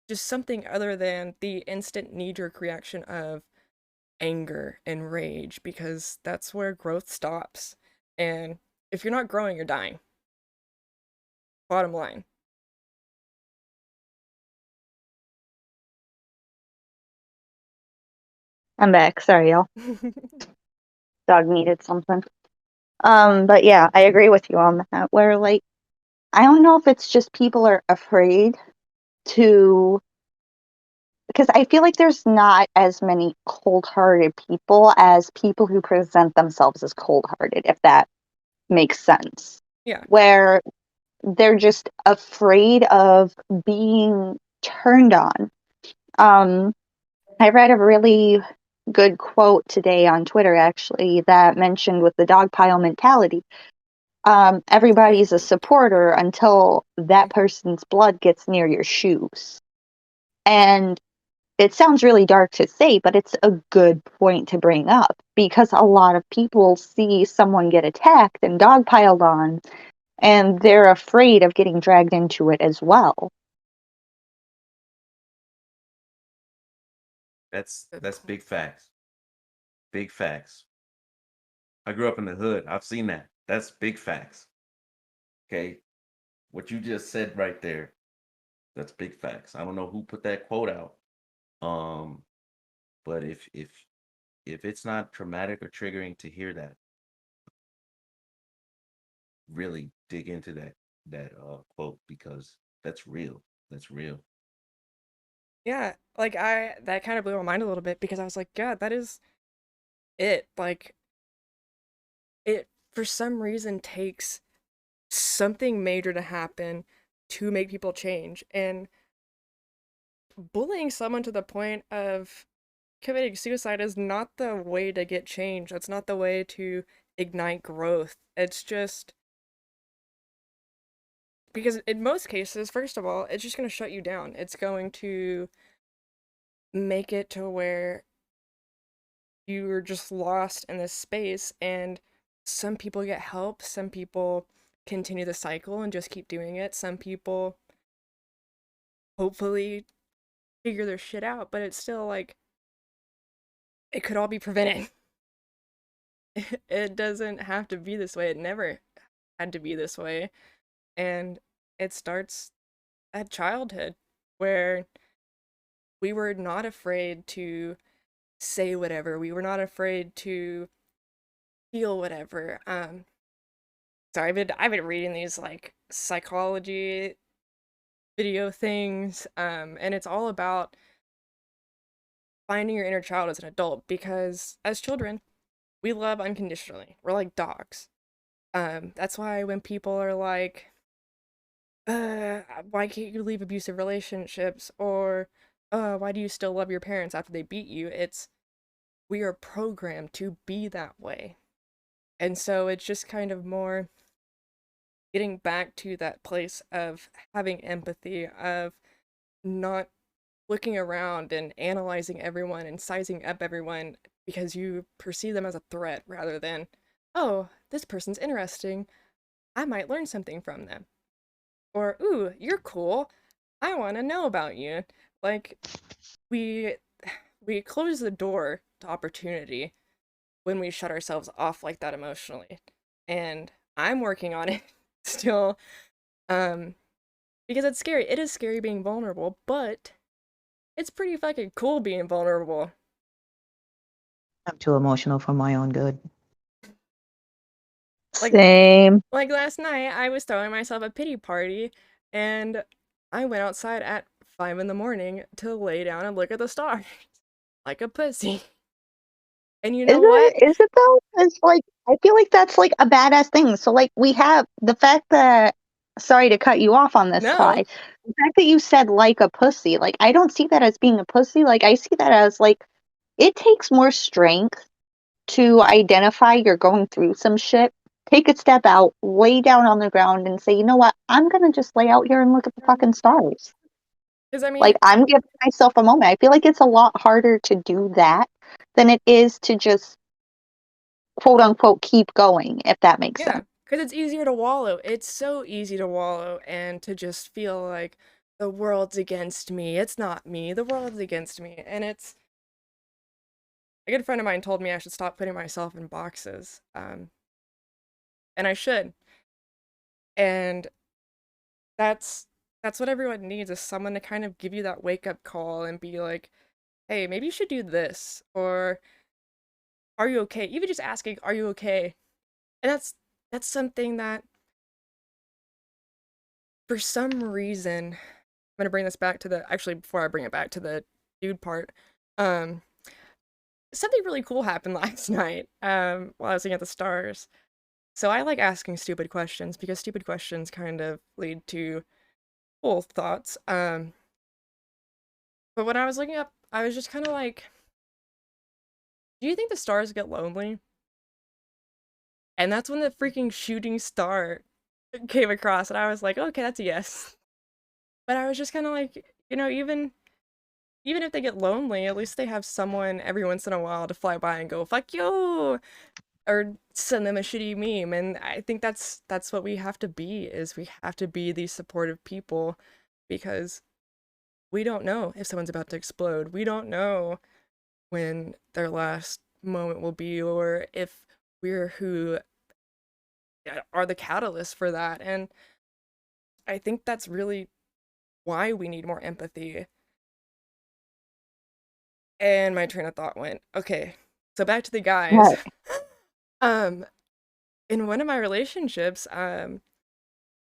just something other than the instant knee-jerk reaction of anger and rage, because that's where growth stops. And if you're not growing, you're dying. Bottom line. I'm back. Sorry, y'all. Dog needed something. But yeah, I agree with you on that. Where like, I don't know if it's just people are afraid to, because I feel like there's not as many cold-hearted people as people who present themselves as cold-hearted, if that makes sense. Yeah. Where they're just afraid of being turned on. I read a really good quote today on Twitter, actually, that mentioned with the dogpile mentality. Everybody's a supporter until that person's blood gets near your shoes. And it sounds really dark to say, but it's a good point to bring up because a lot of people see someone get attacked and dogpiled on, and they're afraid of getting dragged into it as well. That's Good that's point. big facts. Big facts. I grew up in the hood. I've seen that. That's big facts. Okay. What you just said right there, that's big facts. I don't know who put that quote out. Um, but if it's not traumatic or triggering to hear that, really dig into that quote because that's real. That's real. Yeah, like that kind of blew my mind a little bit because I was like, God, that is it. Like it for some reason takes something major to happen to make people change. And bullying someone to the point of committing suicide is not the way to get change. That's not the way to ignite growth. It's just because in most cases, first of all, it's just going to shut you down. It's going to make it to where you're just lost in this space, and some people get help, some people continue the cycle and just keep doing it. Some people hopefully figure their shit out, but it's still like it could all be prevented. It doesn't have to be this way. It never had to be this way. And it starts at childhood where we were not afraid to say whatever. We were not afraid to feel whatever. So I've been reading these like psychology video things, and it's all about finding your inner child as an adult because as children, we love unconditionally. We're like dogs. That's why when people are like, why can't you leave abusive relationships? Or, why do you still love your parents after they beat you? It's, we are programmed to be that way. And so it's just kind of more getting back to that place of having empathy, of not looking around and analyzing everyone and sizing up everyone because you perceive them as a threat rather than, oh, this person's interesting. I might learn something from them. Or, ooh, you're cool. I want to know about you. Like, we we close the door to opportunity when we shut ourselves off like that emotionally. And I'm working on it still, um, because it's scary. It is scary being vulnerable, but it's pretty fucking cool being vulnerable. I'm too emotional for my own good. Like Same. like last night, I was throwing myself a pity party, and I went outside at 5 in the morning to lay down and look at the stars like a pussy. And you know what? Is it though? It's like I feel like that's like a badass thing. So like we have the fact that, sorry to cut you off on this, No. Ty. The fact that you said like a pussy, like I don't see that as being a pussy. Like I see that as like it takes more strength to identify you're going through some shit. Take a step out, lay down on the ground and say, you know what, I'm gonna just lay out here and look at the fucking stars. Because I mean, Like I'm giving myself a moment. I feel like it's a lot harder to do that than it is to just quote unquote keep going, if that makes yeah, sense. because it's easier to wallow. It's so easy to wallow and to just feel like the world's against me. It's not me. The world's against me. And it's a good friend of mine told me I should stop putting myself in boxes. And I should. And that's what everyone needs is someone to kind of give you that wake up call and be like, hey, maybe you should do this, or are you okay? Even just asking, are you okay? And that's something that for some reason, I'm gonna bring this back to the actually before I bring it back to the dude part, um, something really cool happened last night, while I was looking at the stars. So I like asking stupid questions because stupid questions kind of lead to cool thoughts. But when I was looking up, I was just kind of like, do you think the stars get lonely? And that's when the freaking shooting star came across, and I was like, okay, that's a yes. But I was just kind of like, even if they get lonely, at least they have someone every once in a while to fly by and go, fuck you, or send them a shitty meme. And I think that's what we have to be, is we have to be these supportive people, because we don't know if someone's about to explode. We don't know when their last moment will be, or if we're who are the catalyst for that. And I think that's really why we need more empathy. And my train of thought went, okay, so back to the guys. Right. um in one of my relationships, there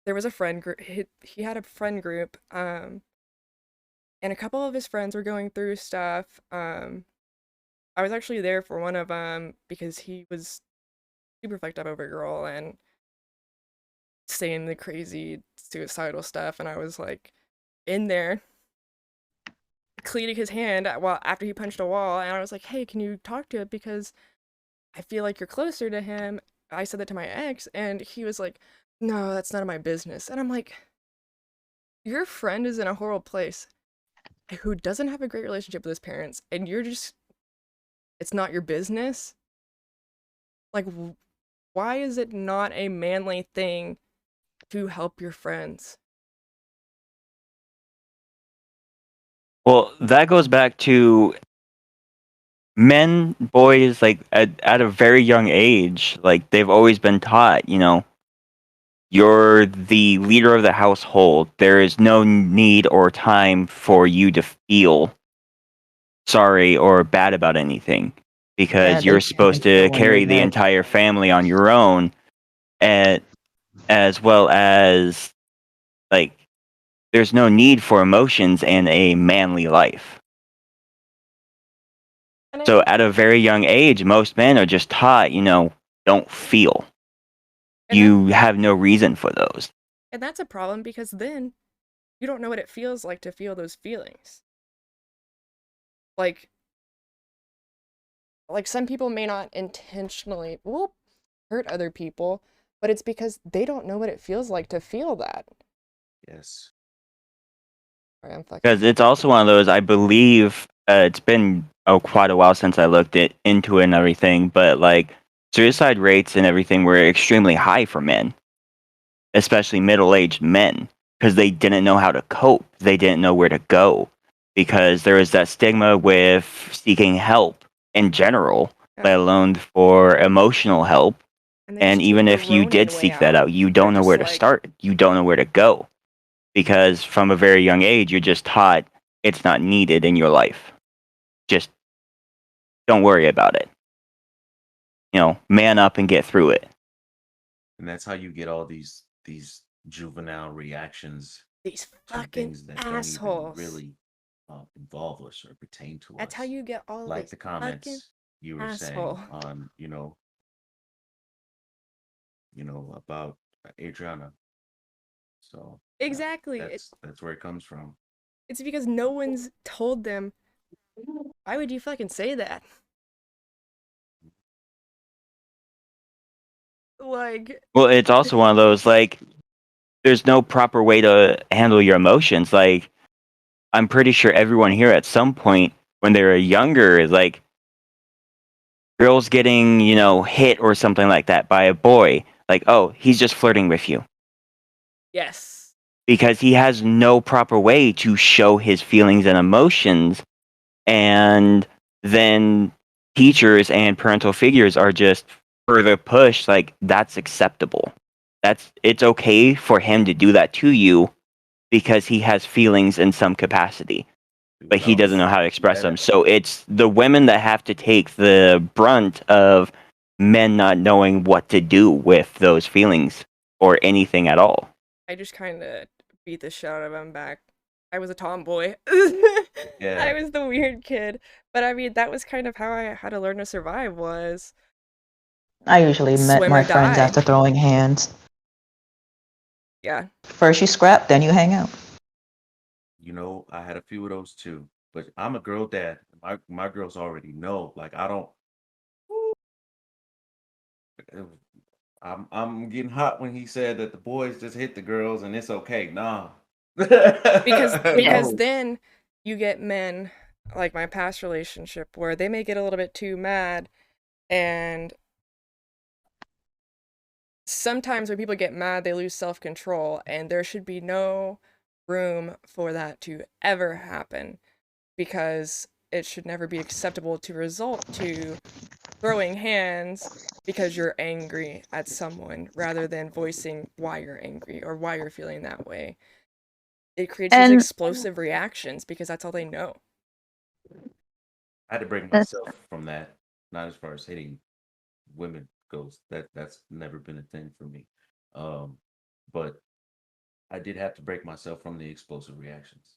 was a friend group. He had a friend group, and a couple of his friends were going through stuff. I was actually there for one of them because he was super fucked up over a girl and saying the crazy suicidal stuff, and I was like in there cleaning his hand while after he punched a wall, and I was like, hey, can you talk to him, because I feel like you're closer to him. I said that to my ex, and he was like, no, that's none of my business. And I'm like, your friend is in a horrible place who doesn't have a great relationship with his parents, and you're just, it's not your business. Like, why is it not a manly thing to help your friends? Well, that goes back to men, boys, like at a very young age, like they've always been taught, you're the leader of the household. There is no need or time for you to feel sorry or bad about anything, Yeah, because they you're can't supposed make their to way carry the ahead. entire family on your own, and as well as, like, there's no need for emotions in a manly life. And I So think, at a very young age, most men are just taught, don't feel. and that, You have no reason for those. and that's a problem, because then you don't know what it feels like to feel those feelings. Like some people may not intentionally hurt other people, but it's because they don't know what it feels like to feel that. Yes. Sorry, I'm fucking. Because it's also one of those, I believe, it's been quite a while since I looked into it and everything, but like suicide rates and everything were extremely high for men, especially middle-aged men, because they didn't know how to cope. They didn't know where to go, because there is that stigma with seeking help in general, let Yeah. alone for emotional help. And they And just take even the if you Ronin did way seek that out. out, you They're don't know just where to like, start. You don't know where to go, because from a very young age, you're just taught it's not needed in your life. Just don't worry about it. Man up and get through it. And that's how you get all these juvenile reactions these to fucking things that don't even assholes. really involve us or pertain to That's how us. you get all of Like these the fucking comments you were saying assholes. on, about Adriana. So Exactly. that's where it comes from. It's because no one's told them, why would you fucking say that? Like, Well, it's also one of those, like, there's no proper way to handle your emotions. Like, I'm pretty sure everyone here at some point when they were younger, like, girls getting, hit or something like that by a boy, like, oh, he's just flirting with you. yes. Because he has no proper way to show his feelings and emotions. And then teachers and parental figures are just further pushed, like, that's acceptable. It's okay for him to do that to you because he has feelings in some capacity. but he doesn't know how to express Yeah. them. So it's the women that have to take the brunt of men not knowing what to do with those feelings or anything at all. I just kind of beat the shit out of him back. I was a tomboy. Yeah. I was the weird kid. But I mean, that was kind of how I had to learn to survive was I usually met swim my or friends die. after throwing hands. Yeah. First you scrap, then you hang out. You know, I had a few of those too. But I'm a girl dad. My girls already know. Like I don't. I'm getting hot when he said that the boys just hit the girls and it's okay. Nah. Because No. then you get men like my past relationship where they may get a little bit too mad, and sometimes when people get mad they lose self-control, and there should be no room for that to ever happen, because it should never be acceptable to result to throwing hands because you're angry at someone rather than voicing why you're angry or why you're feeling that way. It creates these And explosive reactions because that's all they know. I had to break myself from that. Not as far as hitting women goes. That's never been a thing for me. But I did have to break myself from the explosive reactions.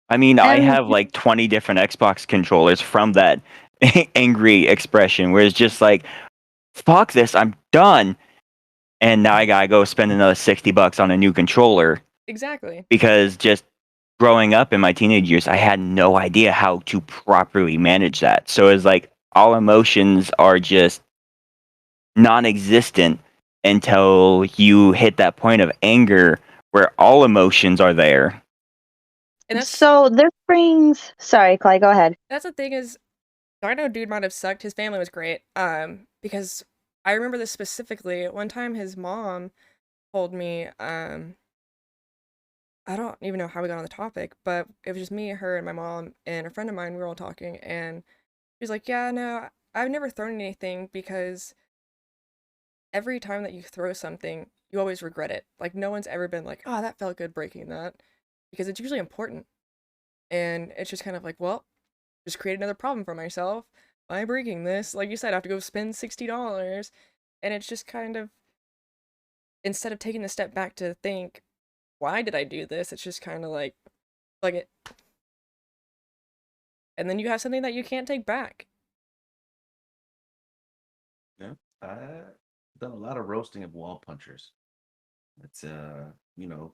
I mean, I And have like 20 different Xbox controllers from that angry expression where it's just like, fuck this, I'm done. And now I gotta go spend another $60 on a new controller Exactly. because just growing up in my teenage years, I had no idea how to properly manage that. So it's like all emotions are just non-existent until you hit that point of anger where all emotions are there. And that's so this brings. Sorry, Clay, go ahead. the thing is, I know dude might have sucked. His family was great. Because I remember this specifically. One time his mom told me, I don't even know how we got on the topic, but it was just me, her, and my mom, and a friend of mine. We were all talking, and she was like, yeah, no, I've never thrown anything because every time that you throw something, you always regret it. Like, no one's ever been like, oh, that felt good breaking that, because it's usually important. And it's just kind of like, well, just create another problem for myself by breaking this. Like you said, I have to go spend $60. And it's just kind of, instead of taking the step back to think, why did I do this? It's just kind of like it. And then you have something that you can't take back. Yeah. I've done a lot of roasting of wall punchers. It's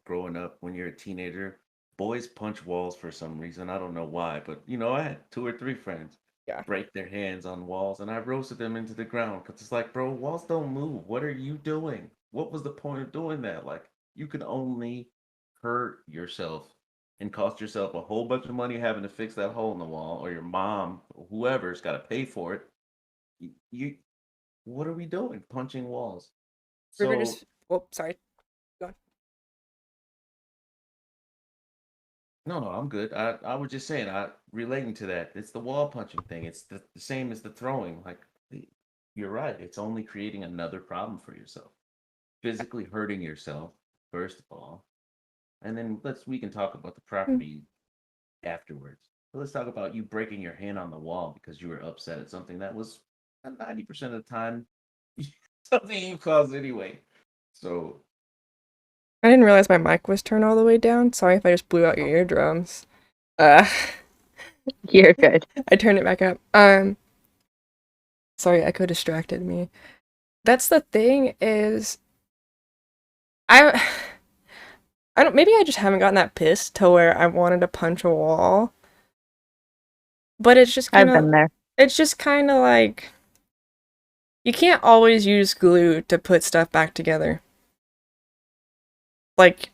growing up when you're a teenager, boys punch walls for some reason. I don't know why, but I had 2 or 3 friends Yeah. break their hands on walls, and I roasted them into the ground because it's like, bro, walls don't move. What are you doing? What was the point of doing that? Like, you can only hurt yourself and cost yourself a whole bunch of money having to fix that hole in the wall, or your mom, or whoever's got to pay for it. You, what are we doing? Punching walls. River So just, well, sorry. Go on. no, I'm good. I was just saying, relating to that. It's the wall punching thing. It's the same as the throwing. Like, you're right. It's only creating another problem for yourself, physically hurting yourself first of all, and then we can talk about the property afterwards. But let's talk about you breaking your hand on the wall because you were upset at something that was 90% of the time something you caused anyway. So I didn't realize my mic was turned all the way down. Sorry if I just blew out your eardrums. Uh, You're good. I turned it back up. Sorry, Echo distracted me. That's the thing is, I don't, maybe I just haven't gotten that pissed to where I wanted to punch a wall. But it's just I've kind been of, there. it's just kind of like, you can't always use glue to put stuff back together. Like,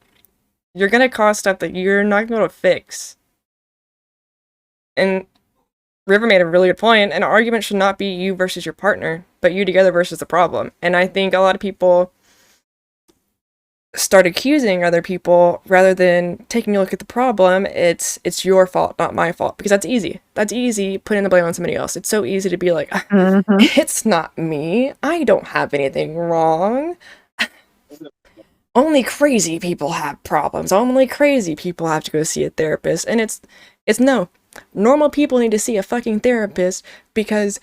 you're gonna cause stuff that you're not gonna be able to fix. And River made a really good point. An argument should not be you versus your partner, but you together versus the problem. And I think a lot of people start accusing other people rather than taking a look at the problem. It's your fault, not my fault, because that's easy. That's easy, putting the blame on somebody else. It's so easy to be like, it's not me. I don't have anything wrong. only crazy people have problems. Only crazy people have to go see a therapist. And it's no. Normal people need to see a fucking therapist because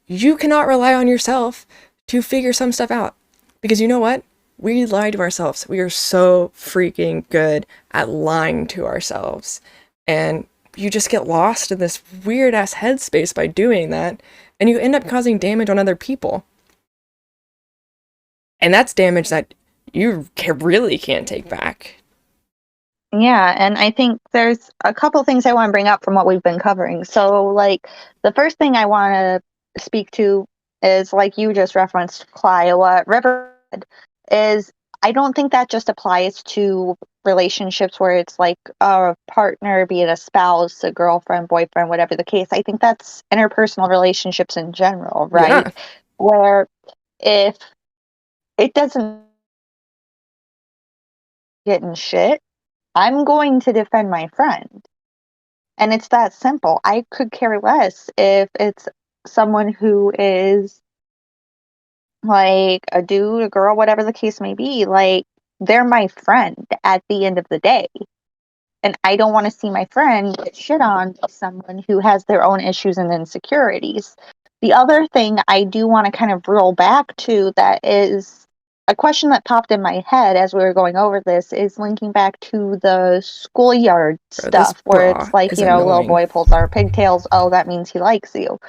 you cannot rely on yourself to figure some stuff out. Because you know what? We lie to ourselves. We are so freaking good at lying to ourselves. And you just get lost in this weird ass headspace by doing that. And you end up causing damage on other people. And that's damage that you really can't take back. Yeah, and I think there's a couple things I want to bring up from what we've been covering. So, like, the first thing I want to speak to is, like you just referenced, Cly, what River said, is I don't think that just applies to relationships where it's like a partner, be it a spouse, a girlfriend, boyfriend, whatever the case. I think that's interpersonal relationships in general, right? Yeah. Where if it doesn't get in shit, I'm going to defend my friend. And it's that simple. I could care less if it's someone who is like a dude, a girl, whatever the case may be. Like, they're my friend at the end of the day. And I don't want to see my friend get shit on by someone who has their own issues and insecurities. The other thing I do want to kind of roll back to that is a question that popped in my head as we were going over this is linking back to the schoolyard Bro, this stuff where bra it's like, is you know, little annoying. boy pulls our pigtails. Oh, that means he likes you.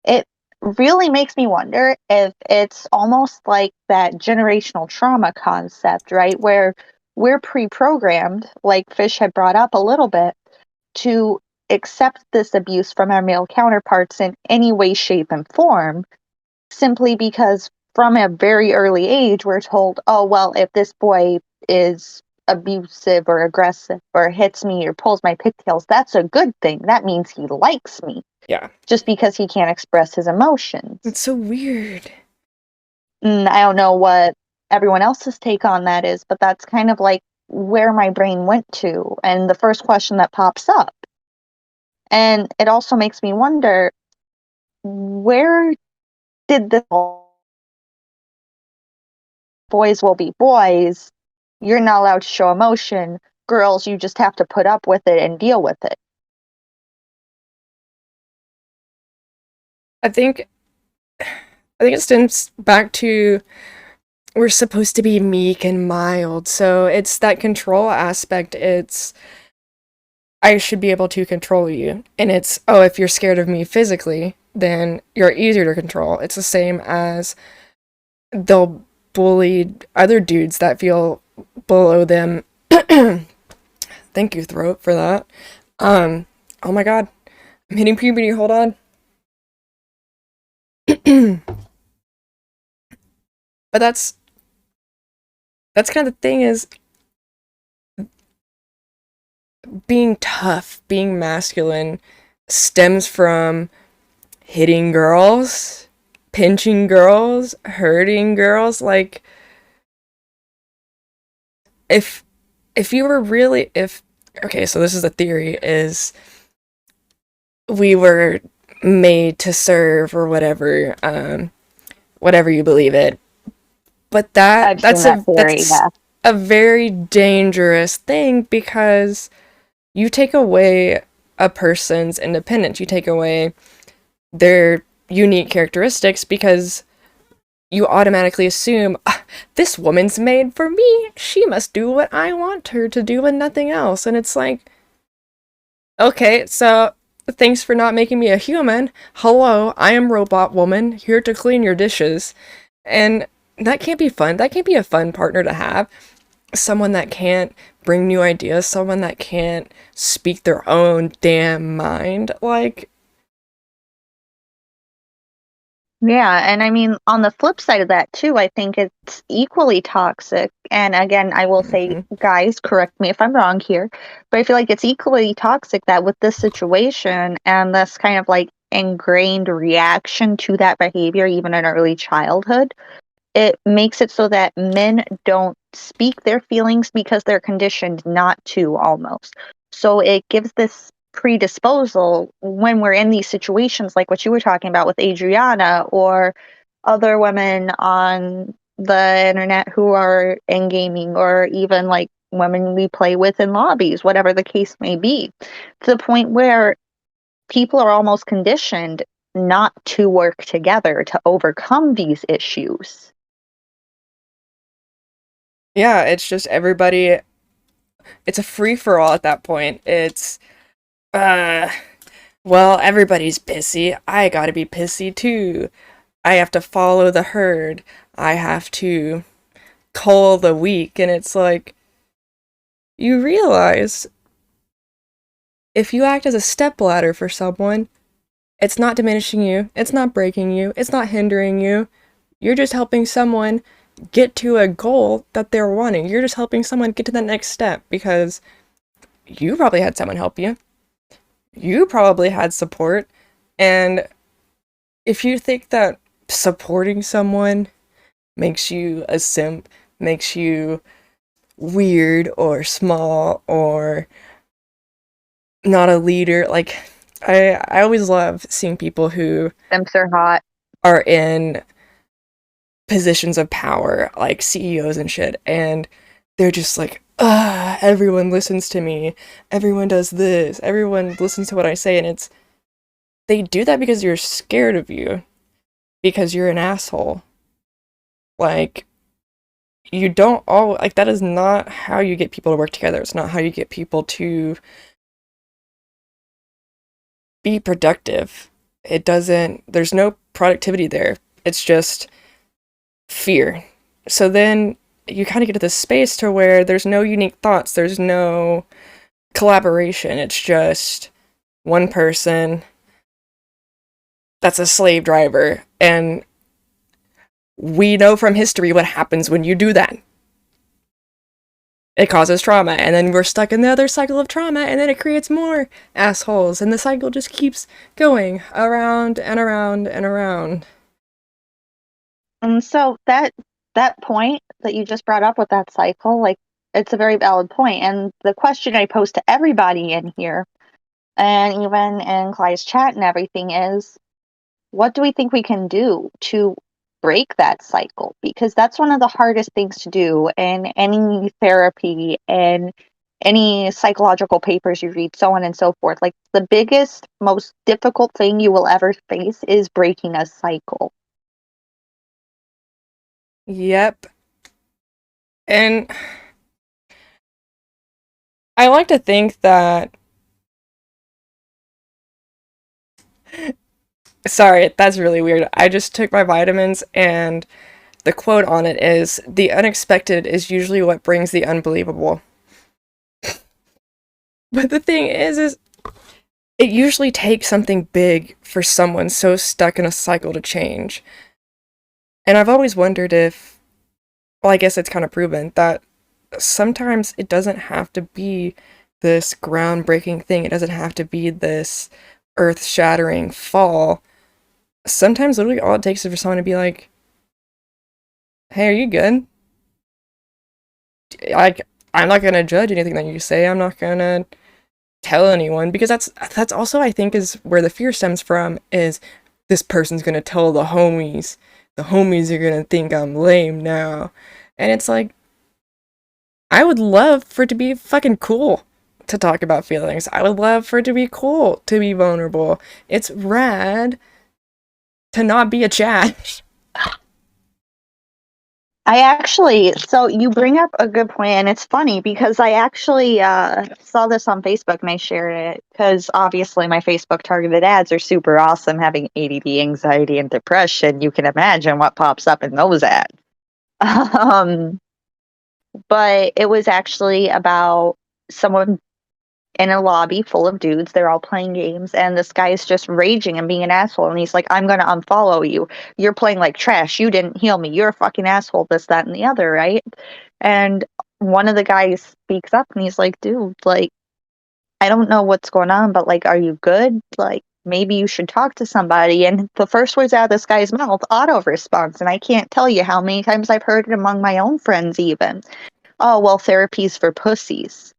It really makes me wonder if it's almost like that generational trauma concept, right? Where we're pre-programmed, like Fish had brought up a little bit, to accept this abuse from our male counterparts in any way, shape, and form, simply because from a very early age, we're told, oh, well, if this boy is abusive or aggressive or hits me or pulls my pigtails, that's a good thing. That means he likes me. Yeah. Just because he can't express his emotions. It's so weird. I don't know what everyone else's take on that is, but that's kind of like where my brain went to and the first question that pops up. And it also makes me wonder, where did the boys will be boys, you're not allowed to show emotion, girls, you just have to put up with it and deal with it? I think it stems back to we're supposed to be meek and mild, so it's that control aspect. It's I should be able to control you, and it's if you're scared of me physically, then you're easier to control. It's the same as they'll bully other dudes that feel below them. Thank you, throat, for that. Oh my god, I'm hitting puberty. Hold on. But that's kind of the thing, is being tough, being masculine stems from hitting girls, pinching girls, hurting girls. Like, if you were really, okay, so this is the theory, is we were made to serve or whatever, whatever you believe it. But that's a very dangerous thing, because you take away a person's independence, you take away their unique characteristics, because you automatically assume, this woman's made for me, she must do what I want her to do and nothing else. And it's like, okay, so thanks for not making me a human. Hello, I am Robot Woman, here to clean your dishes. And that can't be fun. That can't be a fun partner to have. Someone that can't bring new ideas, someone that can't speak their own damn mind. Like, yeah, and I mean, on the flip side of that too, I think it's equally toxic. And again, I will say, guys, correct me if I'm wrong here, but I feel like it's equally toxic that with this situation and this kind of like ingrained reaction to that behavior, even in early childhood, it makes it so that men don't speak their feelings because they're conditioned not to, almost. So it gives this predisposal when we're in these situations, like what you were talking about with Adriana or other women on the internet who are in gaming, or even like women we play with in lobbies, whatever the case may be, to the point where people are almost conditioned not to work together to overcome these issues. Yeah, it's just everybody, it's a free-for-all at that point. It's, well, everybody's pissy. I gotta be pissy too. I have to follow the herd. I have to cull the weak. And it's like, you realize if you act as a stepladder for someone, it's not diminishing you, it's not breaking you, it's not hindering you. You're just helping someone get to a goal that they're wanting. You're just helping someone get to the next step because you probably had someone help you. You probably had support. And if you think that supporting someone makes you a simp, makes you weird or small or not a leader, like, I always love seeing people who Simps are hot. are in positions of power, like CEOs and shit, and they're just like, everyone listens to me, everyone does this, everyone listens to what I say, and it's, they do that because you're scared of you, because you're an asshole. Like, you don't all, like, that is not how you get people to work together. It's not how you get people to be productive. It doesn't, there's no productivity there. It's just fear. So then you kind of get to this space to where there's no unique thoughts, there's no collaboration. It's just one person that's a slave driver, and we know from history what happens when you do that. It causes trauma, and then we're stuck in the other cycle of trauma, and then it creates more assholes, and the cycle just keeps going around and around and around. And so that point that you just brought up with that cycle, like, it's a very valid point. And the question I pose to everybody in here, and even in Clyde's chat and everything, is what do we think we can do to break that cycle? Because that's one of the hardest things to do in any therapy and any psychological papers you read, so on and so forth. Like, the biggest, most difficult thing you will ever face is breaking a cycle. Yep. And I like to think that, sorry, that's really weird. I just took my vitamins, and the quote on it is, "The unexpected is usually what brings the unbelievable." But the thing is it usually takes something big for someone so stuck in a cycle to change. And I've always wondered if, well, I guess it's kind of proven that sometimes it doesn't have to be this groundbreaking thing. It doesn't have to be this earth-shattering fall. Sometimes literally all it takes is for someone to be like, "Hey, are you good?" I'm not gonna judge anything that you say. I'm not gonna tell anyone, because that's also, I think, is where the fear stems from, is this person's gonna tell the homies. The homies are gonna think I'm lame now. And it's like, I would love for it to be fucking cool to talk about feelings. I would love for it to be cool to be vulnerable. It's rad to not be a chat. So you bring up a good point, and it's funny because I actually saw this on Facebook and I shared it because obviously my Facebook targeted ads are super awesome. Having ADD, anxiety, and depression, you can imagine what pops up in those ads. But it was actually about someone in a lobby full of dudes. They're all playing games, and this guy is just raging and being an asshole. And he's like, "I'm gonna unfollow you. You're playing like trash. You didn't heal me. You're a fucking asshole. This, that, and the other, right?" And one of the guys speaks up and he's like, "Dude, like, I don't know what's going on, but like, are you good? Like, maybe you should talk to somebody." And the first words out of this guy's mouth, auto response. And I can't tell you how many times I've heard it among my own friends, even. "Oh, well, therapy's for pussies."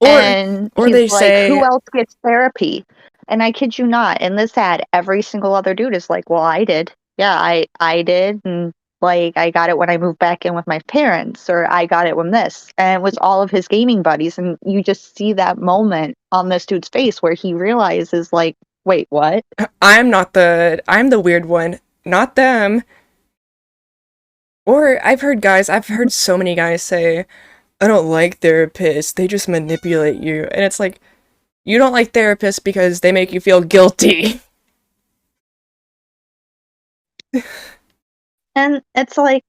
And Or he's they like, say, "Who else gets therapy?" And I kid you not, in this ad, every single other dude is like, "Well, I did. Yeah, I did. And Like, I got it when I moved back in with my parents, or I got it when this. And it was all of his gaming buddies. And you just see that moment on this dude's face where he realizes, like, wait, what? I'm the weird one, not them. Or I've heard so many guys say, I don't like therapists, they just manipulate you. And it's like, you don't like therapists because they make you feel guilty. And it's like,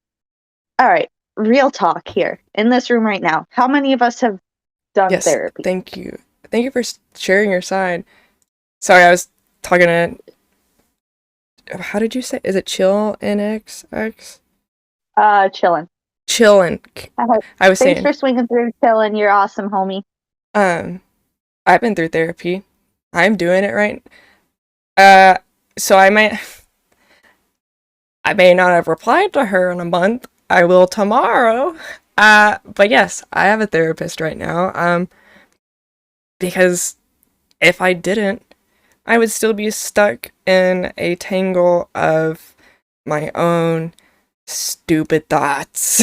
all right, real talk here in this room right now. How many of us have done Yes, therapy? thank you. Thank you for sharing your side. Sorry, I was talking to... How did you say? Is it Chill NXX? Chillin'. Chillin'. I was Thanks saying, for swinging through, Chillin'. You're awesome, homie. I've been through therapy. I'm doing it right. So I may not have replied to her in a month. I will tomorrow. But yes, I have a therapist right now. Because if I didn't, I would still be stuck in a tangle of my own stupid thoughts.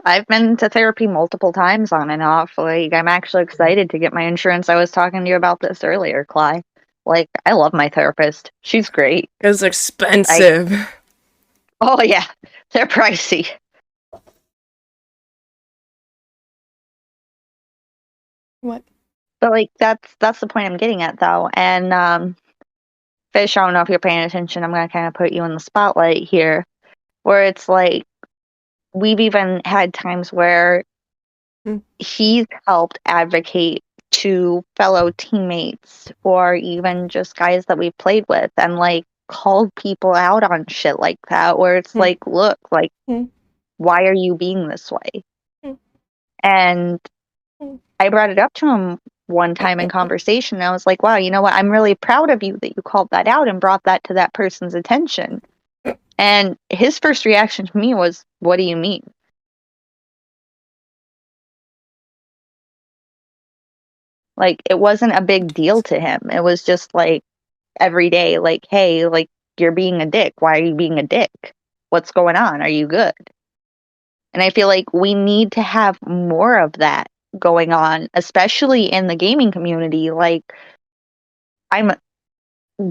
I've been to therapy multiple times on and off. Like, I'm actually excited to get my insurance. I was talking to you about this earlier, Cly. Like, I love my therapist. She's great. It's expensive. Oh, yeah. They're pricey. What? But, like, that's the point I'm getting at, though. And, Fish, I don't know if you're paying attention. I'm going to kind of put you in the spotlight here. Where it's like, we've even had times where he's helped advocate to fellow teammates or even just guys that we've played with and like called people out on shit like that where it's like, look, like, why are you being this way? And I brought it up to him one time in conversation and I was like, wow, you know what, I'm really proud of you that you called that out and brought that to that person's attention. And his first reaction to me was, what do you mean? Like, it wasn't a big deal to him. It was just like every day, like, hey, like, you're being a dick. Why are you being a dick? What's going on? Are you good? And I feel like we need to have more of that going on, especially in the gaming community. Like,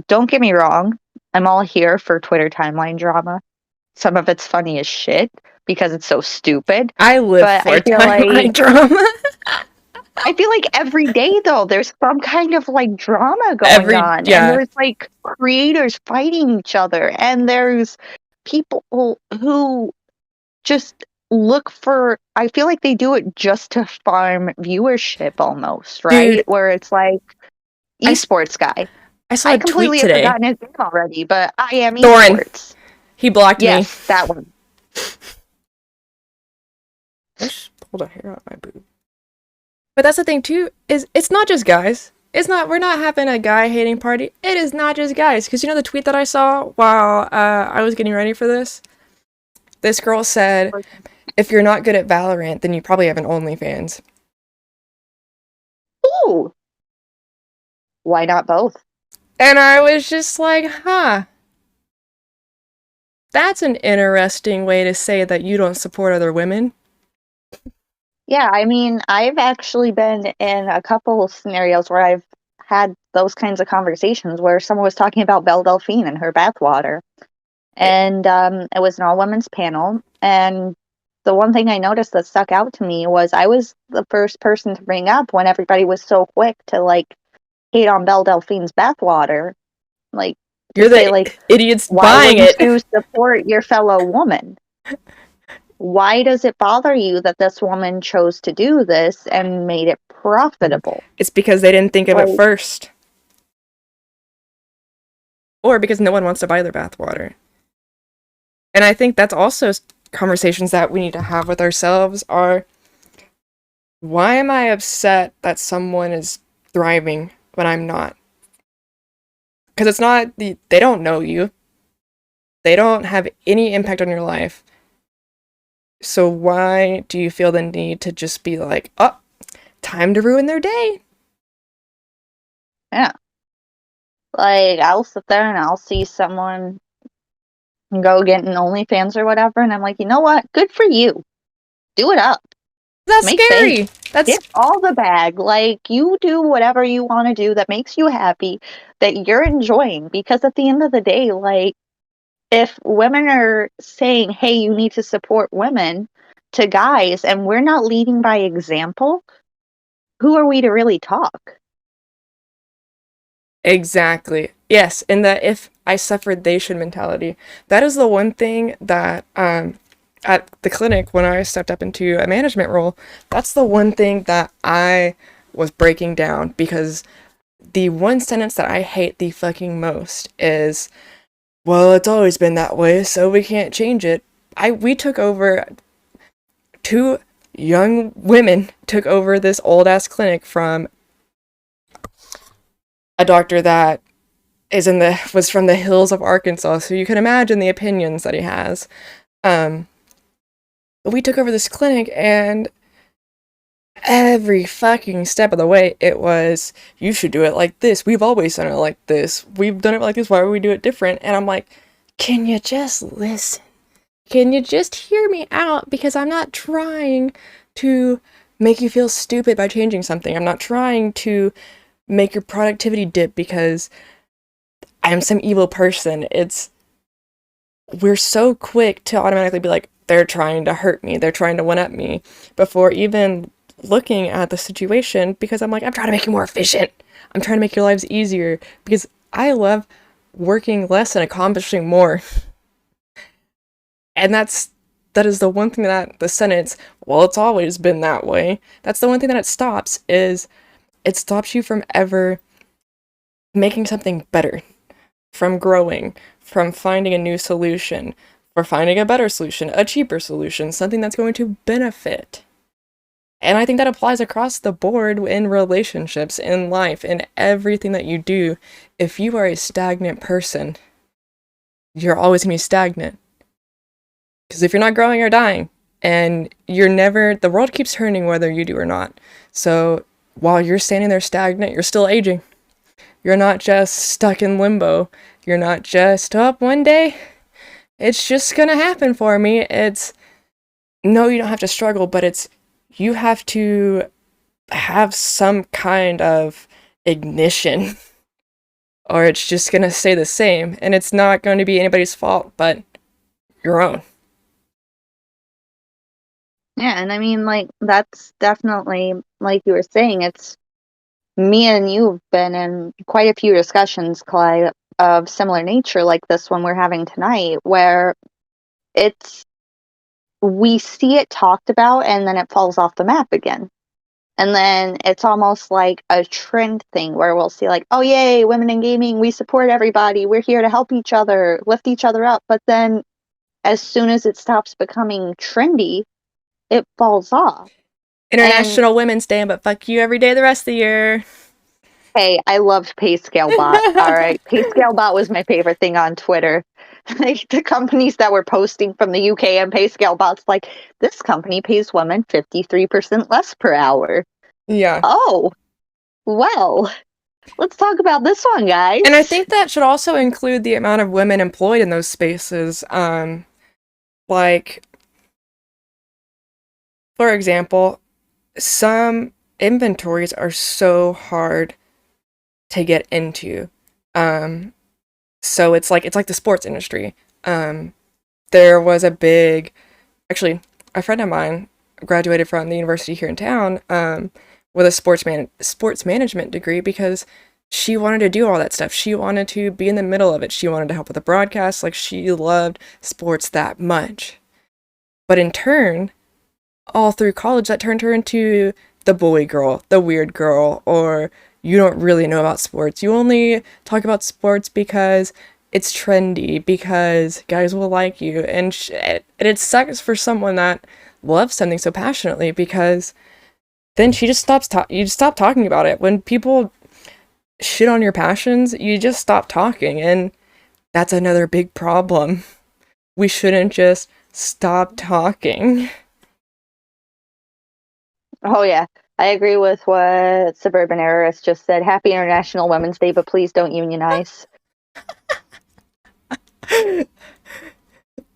don't get me wrong, I'm all here for Twitter timeline drama. Some of it's funny as shit because it's so stupid. I live But for I feel timeline like drama. I feel like every day though there's some kind of like drama going on. Yeah. And there's like creators fighting each other and there's people who just look for, I feel like they do it just to farm viewership almost, right? Dude, where it's like esports guy. I saw a tweet completely today. have forgotten his name already, but I am Thorin. esports. He blocked me. Yes, that one. I just pulled a hair out my boob. But that's the thing too, is it's not just guys. We're not having a guy hating party. It is not just guys. Because you know the tweet that I saw while I was getting ready for this? This girl said, if you're not good at Valorant, then you probably have an OnlyFans. Ooh. Why not both? And I was just like, huh. That's an interesting way to say that you don't support other women. Yeah, I mean, I've actually been in a couple of scenarios where I've had those kinds of conversations where someone was talking about Belle Delphine and her bathwater. And it was an all-women's panel. And the one thing I noticed that stuck out to me was I was the first person to bring up when everybody was so quick to, like, hate on Belle Delphine's bathwater. Like, you're say, the like, idiots why buying it. wouldn't you support your fellow woman? Why does it bother you that this woman chose to do this and made it profitable? It's because they didn't think of it first. Or because no one wants to buy their bathwater. And I think that's also conversations that we need to have with ourselves are, why am I upset that someone is thriving when I'm not? Because it's not, they don't know you. They don't have any impact on your life. So why do you feel the need to just be like, oh, time to ruin their day? Yeah. Like, I'll sit there and I'll see someone go get an OnlyFans or whatever. And I'm like, you know what? Good for you. Do it up. That's Make scary. bank. That's Get all the bag. Like, you do whatever you want to do that makes you happy, that you're enjoying. Because at the end of the day, like, if women are saying, hey, you need to support women to guys, and we're not leading by example, who are we to really talk? exactly. Yes, and that if I suffered, they should mentality. That is the one thing that at the clinic when I stepped up into a management role, that's the one thing that I was breaking down, because the one sentence that I hate the fucking most is, well, it's always been that way, so we can't change it. We took over, two young women took over this old ass clinic from a doctor that was from the hills of Arkansas, so you can imagine the opinions that he has. But we took over this clinic, and every fucking step of the way it was, you should do it like this, we've always done it like this, we've done it like this, why would we do it different? And I'm like, can you just listen? Can you just hear me out? Because I'm not trying to make you feel stupid by changing something. I'm not trying to make your productivity dip because I'm some evil person. We're so quick to automatically be like, they're trying to hurt me, they're trying to one up me, before even looking at the situation, because I'm like, I'm trying to make you more efficient. I'm trying to make your lives easier, because I love working less and accomplishing more. And that is the one thing that the sentence, well, it's always been that way, that's the one thing that it stops you from ever making something better, from growing, from finding a new solution, for finding a better solution, a cheaper solution, something that's going to benefit. And I think that applies across the board in relationships, in life, in everything that you do. If you are a stagnant person, you're always going to be stagnant. Because if you're not growing, you're dying. And the world keeps turning whether you do or not. So while you're standing there stagnant, you're still aging. You're not just stuck in limbo. You're not just, one day, it's just gonna happen for me. No, you don't have to struggle, but you have to have some kind of ignition, or it's just gonna stay the same, and it's not going to be anybody's fault but your own. Yeah, and I mean, like, that's definitely, like you were saying, it's me and you have been in quite a few discussions, Clyde, of similar nature, like this one we're having tonight, where we see it talked about and then it falls off the map again. And then it's almost like a trend thing where we'll see, like, oh, yay, women in gaming, we support everybody, we're here to help each other, lift each other up. But then as soon as it stops becoming trendy, it falls off. International Women's Day, but fuck you every day the rest of the year. Hey, I loved PayScaleBot. All right, PayScaleBot was my favorite thing on Twitter. Like, the companies that were posting from the UK and PayScaleBot's like, this company pays women 53% less per hour. Yeah. Oh, well, let's talk about this one, guys. And I think that should also include the amount of women employed in those spaces. Like, for example, some inventories are so hard to get into. So it's like the sports industry. There was actually, a friend of mine graduated from the university here in town with a sports management degree, because she wanted to do all that stuff. She wanted to be in the middle of it. She wanted to help with the broadcast. Like, she loved sports that much. But in turn, all through college, that turned her into the bully girl, the weird girl, or you don't really know about sports. You only talk about sports because it's trendy, because guys will like you. And it sucks for someone that loves something so passionately, because then she just you just stop talking about it. When people shit on your passions, you just stop talking, and that's another big problem. We shouldn't just stop talking. Oh, yeah. I agree with what Suburban Errorist just said. Happy International Women's Day, but please don't unionize.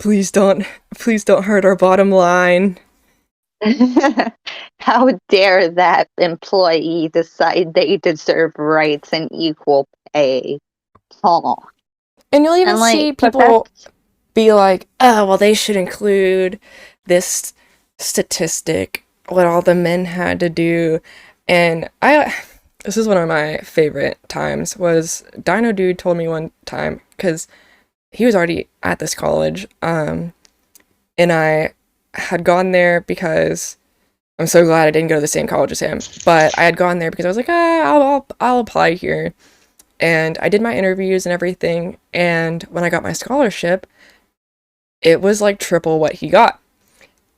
please don't hurt our bottom line. How dare that employee decide they deserve rights and equal pay? Oh. And you'll even And like, see but people be like, oh, well, they should include this statistic, what all the men had to do. And this is one of my favorite times, was Dino Dude told me one time, because he was already at this college, and I had gone there because I'm so glad I didn't go to the same college as him, but I had gone there because I was like, I'll apply here. And I did my interviews and everything, and when I got my scholarship, it was like triple what he got.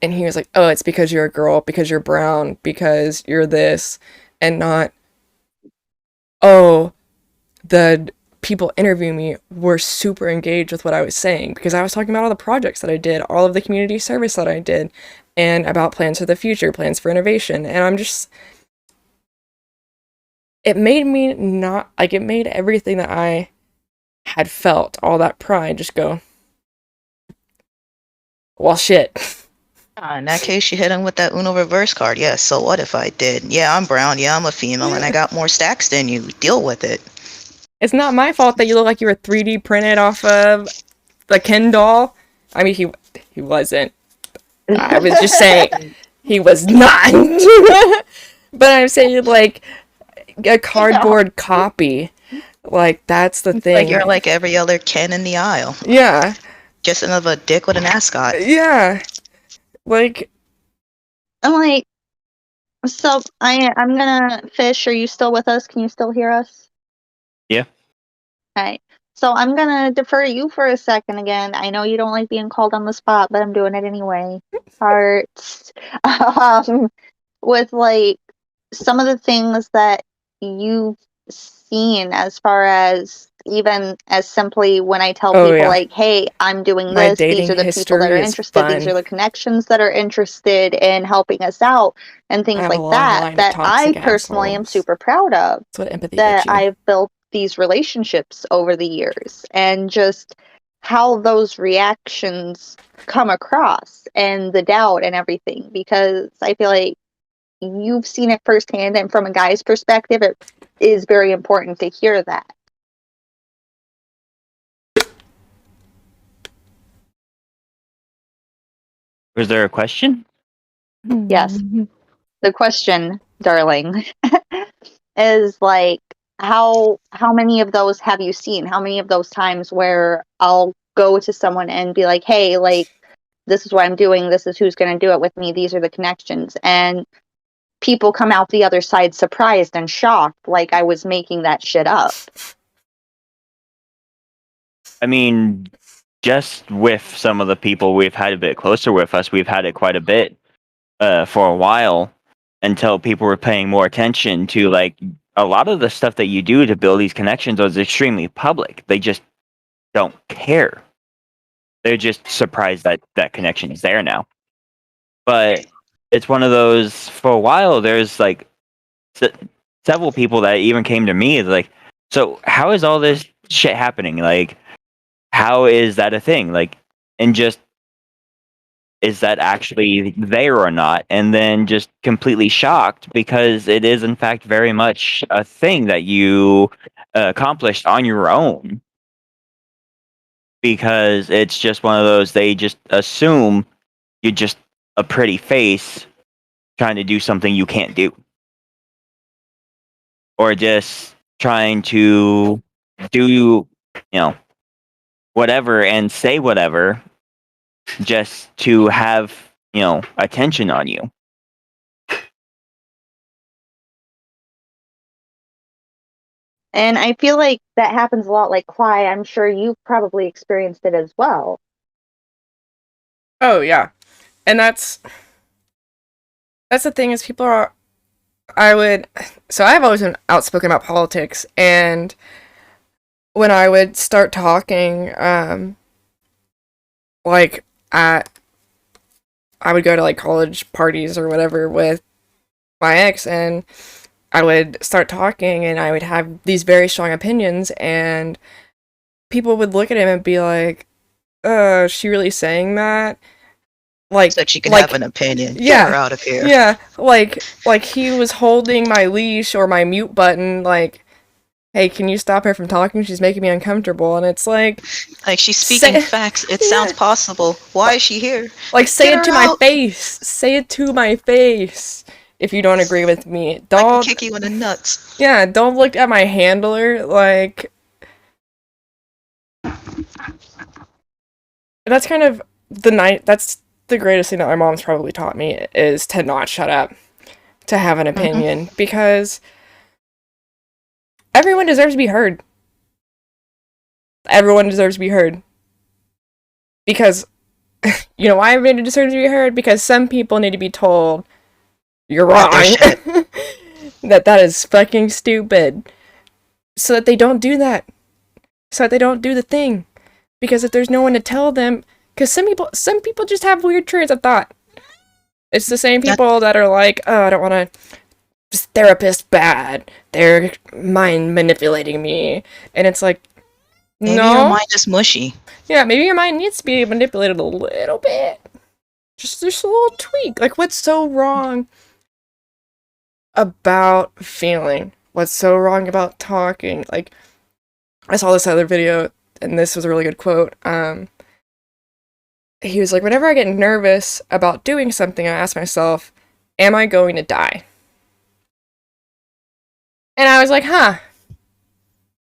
And he was like, oh, it's because you're a girl, because you're brown, because you're this, and not, oh, the people interviewing me were super engaged with what I was saying, because I was talking about all the projects that I did, all of the community service that I did, and about plans for the future, plans for innovation. And I'm just, it made me not, like, it made everything that I had felt, all that pride, just go, well, shit. In that case, you hit him with that Uno reverse card. Yeah, so what if I did? Yeah, I'm brown. Yeah, I'm a female, and I got more stacks than you. Deal with it. It's not my fault that you look like you were 3D printed off of the Ken doll. I mean, he wasn't. I was just saying he was not. But I'm saying, like, a cardboard copy. Like, that's the thing. Like you're like every other Ken in the aisle. Yeah. Just another dick with an ascot. Yeah. Like, I'm like, so I'm gonna Fish. Are you still with us? Can you still hear us? Yeah. Okay. So I'm gonna defer to you for a second again. I know you don't like being called on the spot, but I'm doing it anyway. Hearts. With like some of the things that you've seen, as far as even as simply when I tell Oh, people yeah. like, hey, I'm doing My this, these dating are the people that history are is interested, these fun. are the connections that are interested in helping us out, and I things have a like long that, line of that I toxic personally am assholes. super proud of, That's what empathy that gets you. I've built these relationships over the years, and just how those reactions come across, and the doubt and everything, because I feel like you've seen it firsthand, and from a guy's perspective, it is very important to hear that. Was there a question? Yes. The question, darling, is like, how many of those have you seen? How many of those times where I'll go to someone and be like, hey, like, this is what I'm doing, this is who's going to do it with me, these are the connections, and people come out the other side surprised and shocked, like I was making that shit up. I mean, just with some of the people we've had a bit closer with us, we've had it quite a bit for a while, until people were paying more attention to, like, a lot of the stuff that you do to build these connections was extremely public. They just don't care. They're just surprised that that connection is there now. But it's one of those, for a while, there's like several people that even came to me like, so how is all this shit happening? Like, how is that a thing? Like, and just, is that actually there or not? And then just completely shocked, because it is in fact very much a thing that you accomplished on your own. Because it's just one of those, they just assume you're just a pretty face trying to do something you can't do. Or just trying to do, whatever and say whatever just to have, attention on you. And I feel like that happens a lot. Like, Cly, I'm sure you've probably experienced it as well. Oh, yeah. And that's the thing, is people are, so I've always been outspoken about politics, and when I would start talking, like, I would go to, like, college parties or whatever with my ex, and I would start talking, and I would have these very strong opinions, and people would look at him and be like, she really saying that? Like, Said she could like, have an opinion. yeah, Get her out of here. yeah, like he was holding my leash or my mute button, like, hey, can you stop her from talking? She's making me uncomfortable. And it's like, Like, she's speaking facts. It sounds Yeah. possible. Why is she here? Like, say Get it her to my out. face. Say it to my face. If you don't agree with me, I can don't. kick you in the nuts. Yeah, don't look at my handler like. That's kind of that's the greatest thing that my mom's probably taught me is to not shut up, to have an opinion, because everyone deserves to be heard. Everyone deserves to be heard. Because, you know why everyone deserves to be heard? Because some people need to be told, you're wrong. that is fucking stupid. So that they don't do that. So that they don't do the thing. Because if there's no one to tell them, because some people just have weird trains of thought. It's the same people that are like, oh, I don't want to, this therapist bad. They're mind manipulating me. And it's like, Maybe no. your mind is mushy. Yeah, maybe your mind needs to be manipulated a little bit. Just a little tweak. Like, what's so wrong about feeling? What's so wrong about talking? Like, I saw this other video, and this was a really good quote. He was like, whenever I get nervous about doing something, I ask myself, am I going to die? And I was like, huh.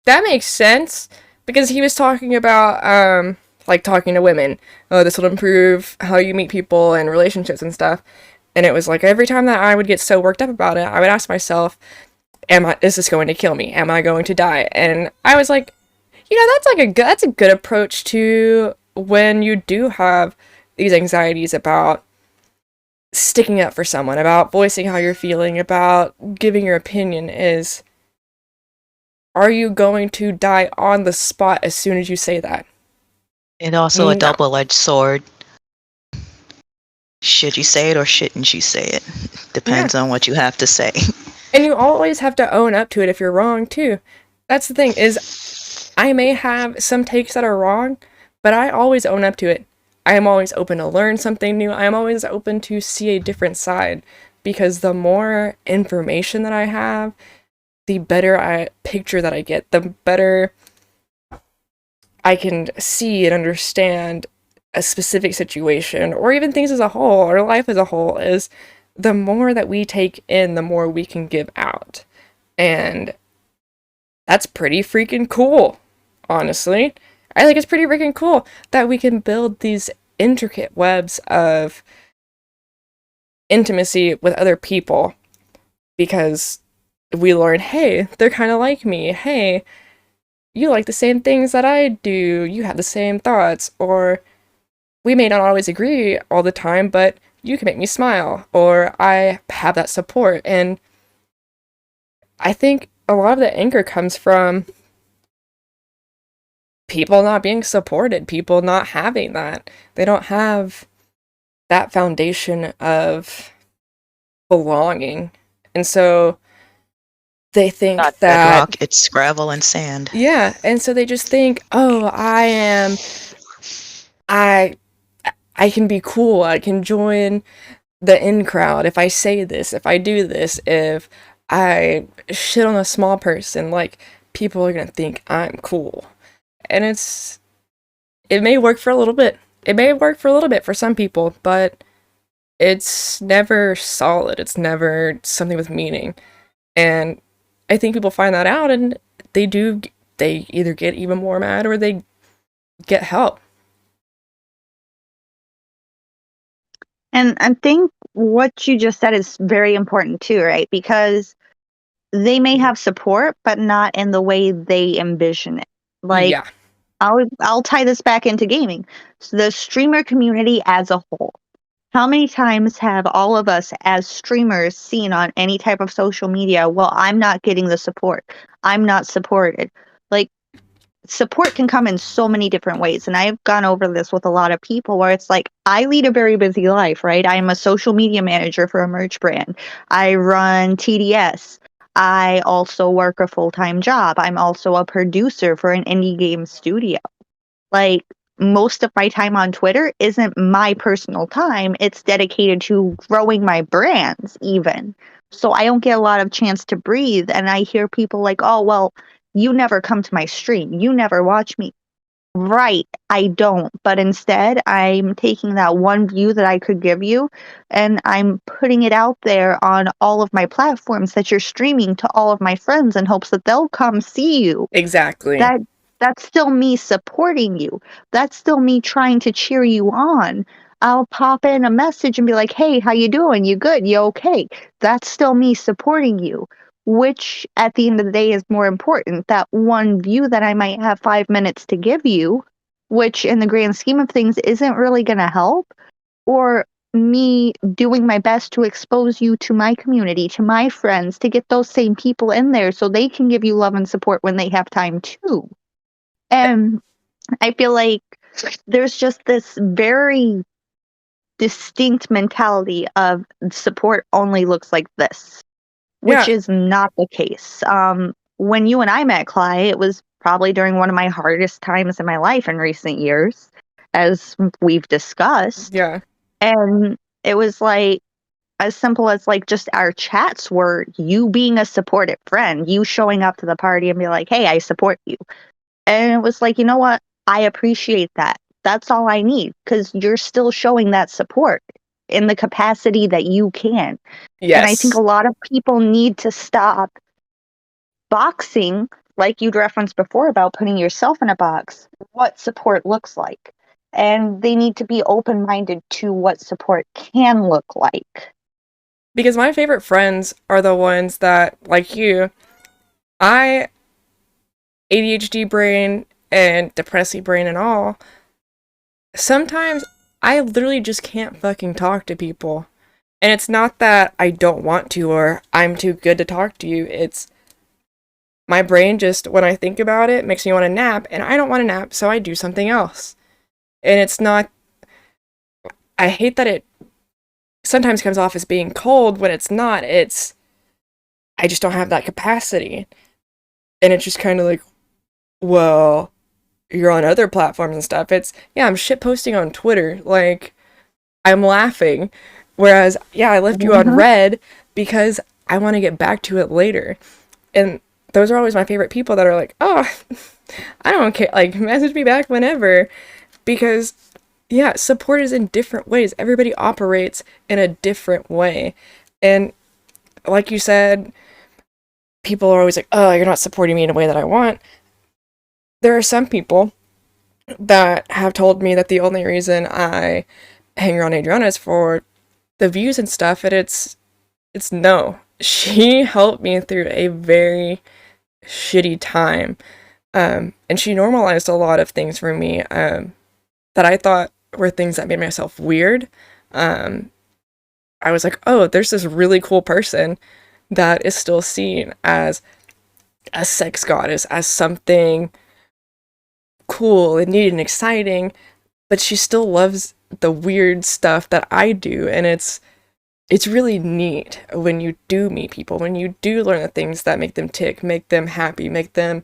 That makes sense. Because he was talking about, like, talking to women. Oh, this will improve how you meet people and relationships and stuff. And it was like, every time that I would get so worked up about it, I would ask myself, is this going to kill me? Am I going to die? And I was like, you know, that's a good approach to when you do have these anxieties about sticking up for someone, about voicing how you're feeling, about giving your opinion is, are you going to die on the spot as soon as you say that? And also a No. double-edged sword. Should you say it or shouldn't you say it? Depends on what you have to say. And you always have to own up to it if you're wrong, too. That's the thing, is I may have some takes that are wrong, but I always own up to it. I am always open to learn something new. I am always open to see a different side. Because the more information that I have, the better picture that I get, the better I can see and understand a specific situation, or even things as a whole, or life as a whole, is the more that we take in, the more we can give out. And that's pretty freaking cool, honestly. I think it's pretty freaking cool that we can build these intricate webs of intimacy with other people, because we learn, hey, they're kind of like me. Hey, you like the same things that I do. You have the same thoughts. Or we may not always agree all the time, but you can make me smile. Or I have that support. And I think a lot of the anger comes from people not being supported, people not having that. They don't have that foundation of belonging. And so they think Not that bedrock, it's gravel and sand. Yeah, and so they just think, oh, I can be cool, I can join the in crowd if I say this, if I do this, if I shit on a small person, like, people are gonna think I'm cool. And it may work for a little bit. It may work for a little bit for some people, but it's never solid. It's never something with meaning. And I think people find that out, and they either get even more mad or they get help. And I think what you just said is very important too, right? Because they may have support, but not in the way they envision it. Like, Yeah. I'll tie this back into gaming. So the streamer community as a whole. How many times have all of us as streamers seen on any type of social media, well, I'm not getting the support. I'm not supported. Like, support can come in so many different ways. And I've gone over this with a lot of people where it's like, I lead a very busy life, right? I'm a social media manager for a merch brand. I run TDS. I also work a full-time job. I'm also a producer for an indie game studio. Like, most of my time on Twitter isn't my personal time. It's dedicated to growing my brands even. So I don't get a lot of chance to breathe. And I hear people like, oh, well, you never come to my stream. You never watch me. Right, I don't. But instead, I'm taking that one view that I could give you and I'm putting it out there on all of my platforms that you're streaming to all of my friends in hopes that they'll come see you. Exactly. That's still me supporting you. That's still me trying to cheer you on. I'll pop in a message and be like, "Hey, how you doing? You good? You okay?" That's still me supporting you, which at the end of the day is more important. That one view that I might have 5 minutes to give you, which in the grand scheme of things isn't really going to help, or me doing my best to expose you to my community, to my friends, to get those same people in there so they can give you love and support when they have time too. And I feel like there's just this very distinct mentality of support only looks like this, which Yeah. is not the case. When you and I met, Cly, it was probably during one of my hardest times in my life in recent years, as we've discussed. Yeah. And it was like as simple as like just our chats were you being a supportive friend, you showing up to the party and be like, "Hey, I support you." And it was like, you know what? I appreciate that. That's all I need because you're still showing that support in the capacity that you can. And I think Yes. a lot of people need to stop boxing, like you'd referenced before about putting yourself in a box, what support looks like. And they need to be open minded to what support can look like. Because my favorite friends are the ones that, like you, I ADHD brain and depressive brain and all, sometimes I literally just can't fucking talk to people. And it's not that I don't want to or I'm too good to talk to you. It's my brain just, when I think about it, makes me want to nap, and I don't want to nap, so I do something else. And it's not, I hate that it sometimes comes off as being cold when it's not. It's, I just don't have that capacity. And it's just kind of like, well, you're on other platforms and stuff. It's, yeah, I'm shit posting on Twitter. Like, I'm laughing. Whereas, yeah, I left you on red because I want to get back to it later. And those are always my favorite people that are like, oh, I don't care. Like, message me back whenever. Because, yeah, support is in different ways. Everybody operates in a different way. And like you said, people are always like, oh, you're not supporting me in a way that I want. There are some people that have told me that the only reason I hang around Adriana is for the views and stuff, and it's no. She helped me through a very shitty time, and she normalized a lot of things for me that I thought were things that made myself weird. I was like, oh, there's this really cool person that is still seen as a sex goddess, as something cool and neat and exciting, but she still loves the weird stuff that I do, and it's really neat when you do meet people, when you do learn the things that make them tick, make them happy, make them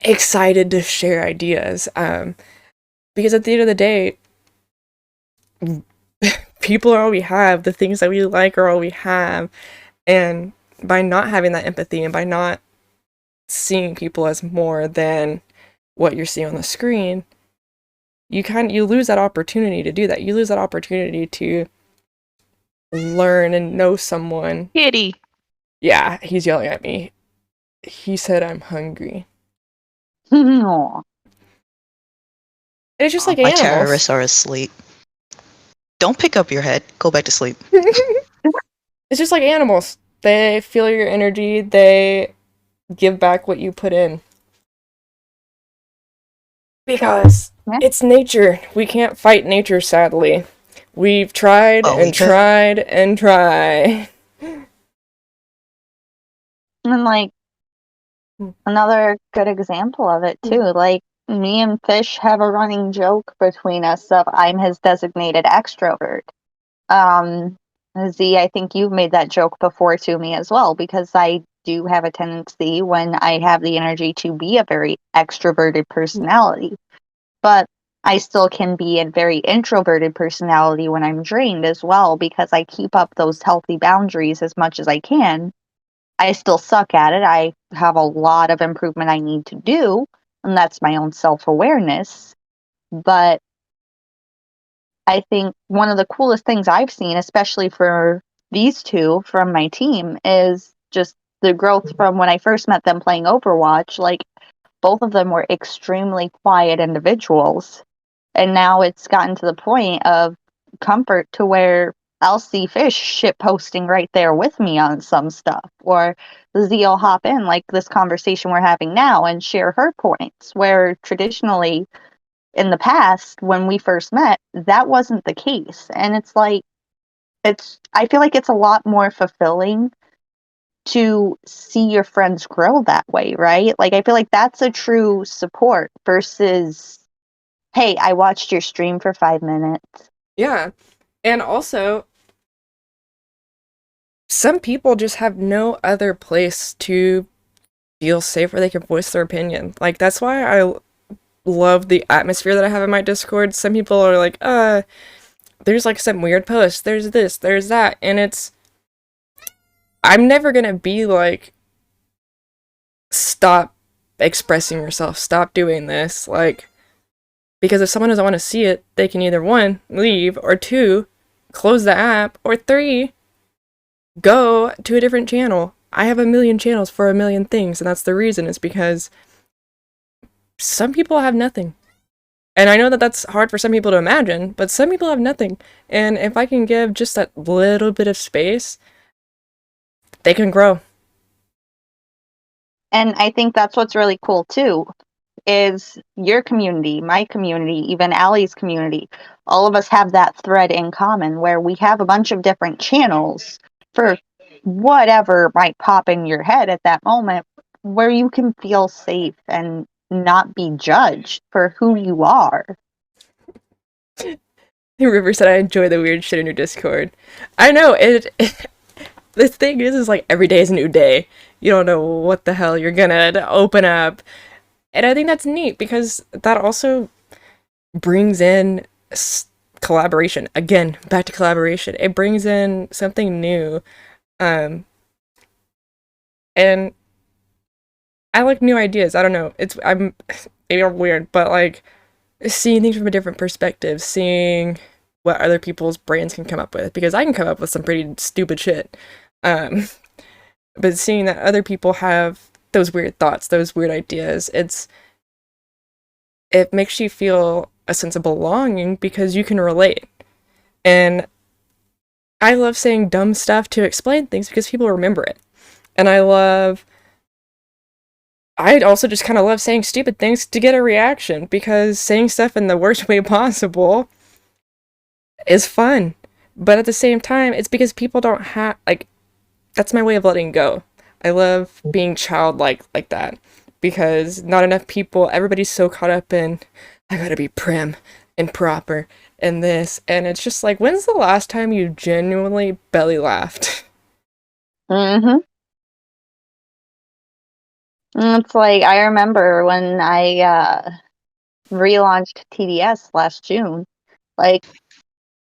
excited to share ideas. Because at the end of the day, people are all we have, the things that we like are all we have, and by not having that empathy and by not seeing people as more than what you're seeing on the screen, you lose that opportunity to do that. You lose that opportunity to learn and know someone. Kitty. Yeah, he's yelling at me. He said I'm hungry. Aw. It's just like My animals. terrorists are asleep. Don't pick up your head. Go back to sleep. It's just like animals. They feel your energy. They give back what you put in. Because it's nature. We can't fight nature, sadly. We've tried and tried and tried. And like another good example of it too, like me and Fish have a running joke between us of I'm his designated extrovert. Z, I think you've made that joke before to me as well, because I do have a tendency when I have the energy to be a very extroverted personality. but I still can be a very introverted personality when I'm drained as well, because I keep up those healthy boundaries as much as I can. I still suck at it. I have a lot of improvement I need to do, and that's my own self-awareness. But I think one of the coolest things I've seen, especially for these two from my team, is just the growth from when I first met them playing Overwatch. Like, both of them were extremely quiet individuals. And now it's gotten to the point of comfort to where I'll see Fish shit posting right there with me on some stuff. Or Z will hop in, like this conversation we're having now, and share her points. Where traditionally, in the past, when we first met, that wasn't the case. And it's like, I feel like it's a lot more fulfilling to see your friends grow that way, right? Like, I feel like that's a true support versus, hey, I watched your stream for 5 minutes. Yeah. And also, some people just have no other place to feel safe where they can voice their opinion. Like, that's why I love the atmosphere that I have in my Discord. Some people are like, there's like some weird posts, there's this, there's that, and I'm never gonna be like, stop expressing yourself, stop doing this, like, because if someone doesn't want to see it, they can either 1, leave, or 2, close the app, or 3, go to a different channel. I have a million channels for a million things, and that's the reason, is because some people have nothing. And I know that that's hard for some people to imagine, but some people have nothing. And if I can give just that little bit of space, they can grow. And I think that's what's really cool too, is your community, my community, even Allie's community. All of us have that thread in common where we have a bunch of different channels for whatever might pop in your head at that moment, where you can feel safe and not be judged for who you are. River said, I enjoy the weird shit in your Discord. I know, the thing is like, every day is a new day. You don't know what the hell you're gonna open up. And I think that's neat, because that also brings in collaboration. Again, back to collaboration. It brings in something new. And I like new ideas. I don't know. Maybe I'm weird, but like, seeing things from a different perspective, seeing what other people's brains can come up with, because I can come up with some pretty stupid shit. But seeing that other people have those weird thoughts, those weird ideas, it makes you feel a sense of belonging because you can relate. And I love saying dumb stuff to explain things because people remember it. And I also just kind of love saying stupid things to get a reaction, because saying stuff in the worst way possible is fun. But at the same time, it's because people don't have, like, that's my way of letting go. I love being childlike like that, because not enough people, everybody's so caught up in, I gotta be prim and proper and this, and it's just like, when's the last time you genuinely belly laughed? Mm-hmm. It's like, I remember when I relaunched TDS last June, like,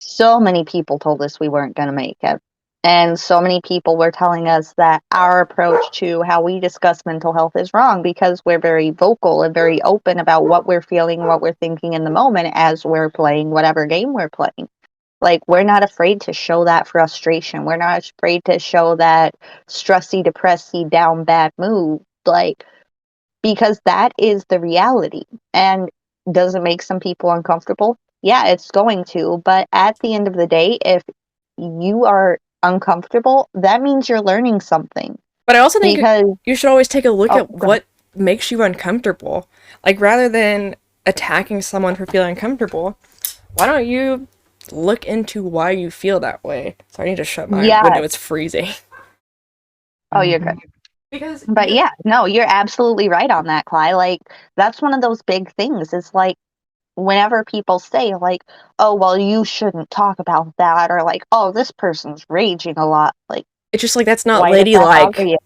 so many people told us we weren't going to make it. And so many people were telling us that our approach to how we discuss mental health is wrong, because we're very vocal and very open about what we're feeling, what we're thinking in the moment as we're playing whatever game we're playing. Like, we're not afraid to show that frustration. We're not afraid to show that stressy, depressy, down bad mood. Like, because that is the reality. And does it make some people uncomfortable? Yeah, it's going to. But at the end of the day, if you are uncomfortable, that means you're learning something. But I also think Because you should always take a look at go what makes you uncomfortable. Like, rather than attacking someone for feeling uncomfortable, why don't you look into why you feel that way? So I need to shut my window, it's freezing. Oh, you're good. But yeah, no, you're absolutely right on that, Cly. Like, that's one of those big things. It's like, whenever people say, like, oh, well, you shouldn't talk about that, or like, oh, this person's raging a lot. Like, it's just like, that's not why ladylike. does that bother you?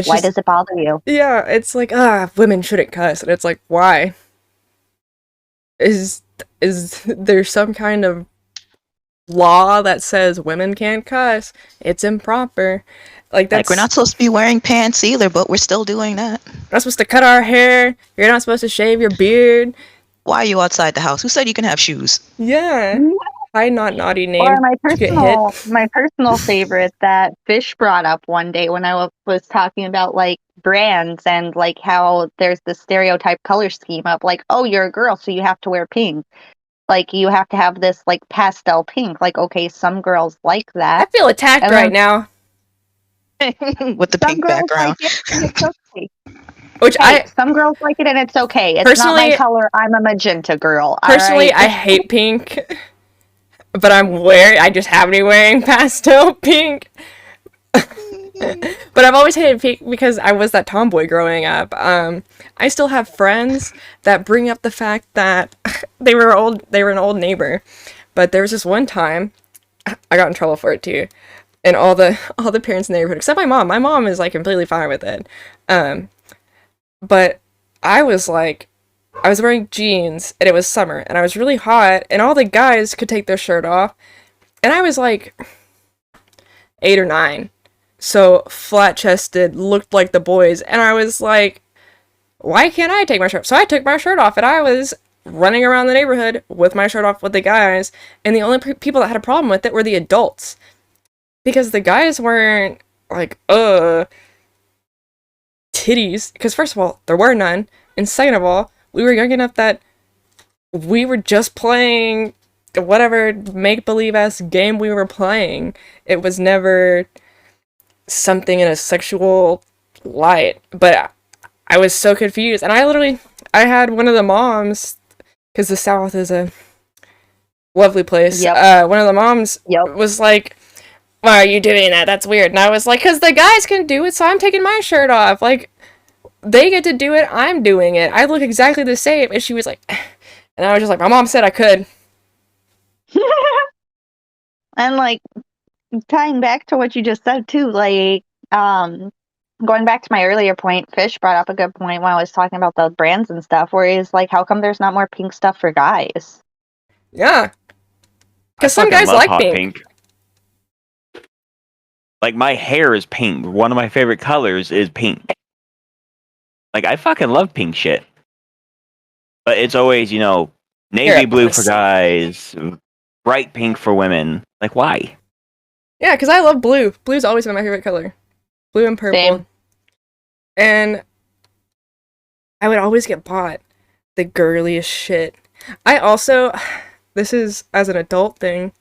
Why does it bother you? Yeah, it's like, women shouldn't cuss. And it's like, why? is there some kind of law that says women can't cuss? It's improper. Like, that's Like, we're not supposed to be wearing pants either, but we're still doing that. we're not supposed to cut our hair. You're not supposed to shave your beard. Why are you outside the house? Who said you can have shoes? Yeah. Hi, not naughty name. Or Did you get hit? my personal favorite that Fish brought up one day when I was talking about like brands and like how there's the stereotype color scheme of like, oh, you're a girl, so you have to wear pink. Like you have to have this like pastel pink. Like, okay, some girls like I that. feel attacked And right now. With the Some pink girls background. like it and it's okay. Which Hey, some girls like it and it's okay. It's not my Personally- color. I'm a magenta girl. personally, alright? I hate pink. But I just happen to be wearing pastel pink. But I've always hated pink because I was that tomboy growing up. I still have friends that bring up the fact that they were an old neighbor. But there was this one time I got in trouble for it too. And all the parents in the neighborhood, except my mom. My mom is like completely fine with it. But I was wearing jeans and it was summer and I was really hot and all the guys could take their shirt off. And I was like 8 or 9. So flat chested, looked like the boys. And I was like, why can't I take my shirt off? So I took my shirt off and I was running around the neighborhood with my shirt off with the guys. And the only people that had a problem with it were the adults. Because the guys weren't like, titties. Because first of all, there were none. And second of all, we were young enough that we were just playing whatever make-believe ass game we were playing. It was never something in a sexual light. But I was so confused. And I had one of the moms, because the South is a lovely place. Yep. One of the moms was like, why are you doing that? That's weird. And I was like, because the guys can do it, so I'm taking my shirt off. Like, they get to do it, I'm doing it. I look exactly the same. And she was like, and I was just like, my mom said I could. And like tying back to what you just said too, like going back to my earlier point, Fish brought up a good point when I was talking about the brands and stuff, where he's like, how come there's not more pink stuff for guys? Yeah. Because I some fucking guys love like hot pink. Like, my hair is pink. One of my favorite colors is pink. Like, I fucking love pink shit. But it's always, navy blue for pussy. guys, bright pink for women. Like, why? Yeah, because I love blue. Blue's always been my favorite color. Blue and purple. Same. And I would always get bought the girliest shit. I also, this is as an adult thing,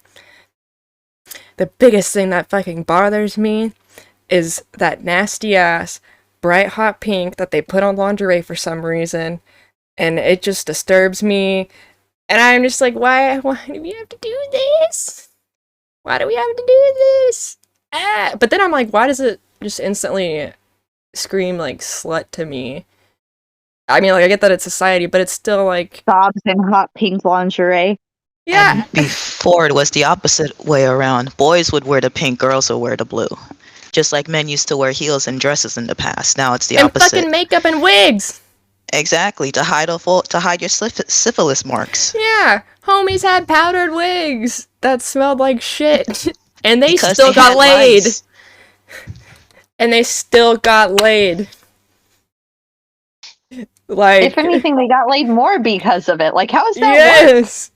the biggest thing that fucking bothers me is that nasty ass bright hot pink that they put on lingerie for some reason. And it just disturbs me. And I'm just like, why do we have to do this? Why do we have to do this? But then I'm like, why does it just instantly scream like slut to me? I mean, like, I get that it's society, but it's still like, Sobs in hot pink lingerie. yeah. And before it was the opposite way around. Boys would wear the pink, girls would wear the blue. Just like men used to wear heels and dresses in the past. Now it's the And opposite. fucking makeup and wigs. Exactly, to hide your syphilis marks. Yeah. Homies had powdered wigs that smelled like shit. And they Because still they got had laid. lice. And they still got laid. Like, If anything, they got laid more because of it. Like, how is that work? yes.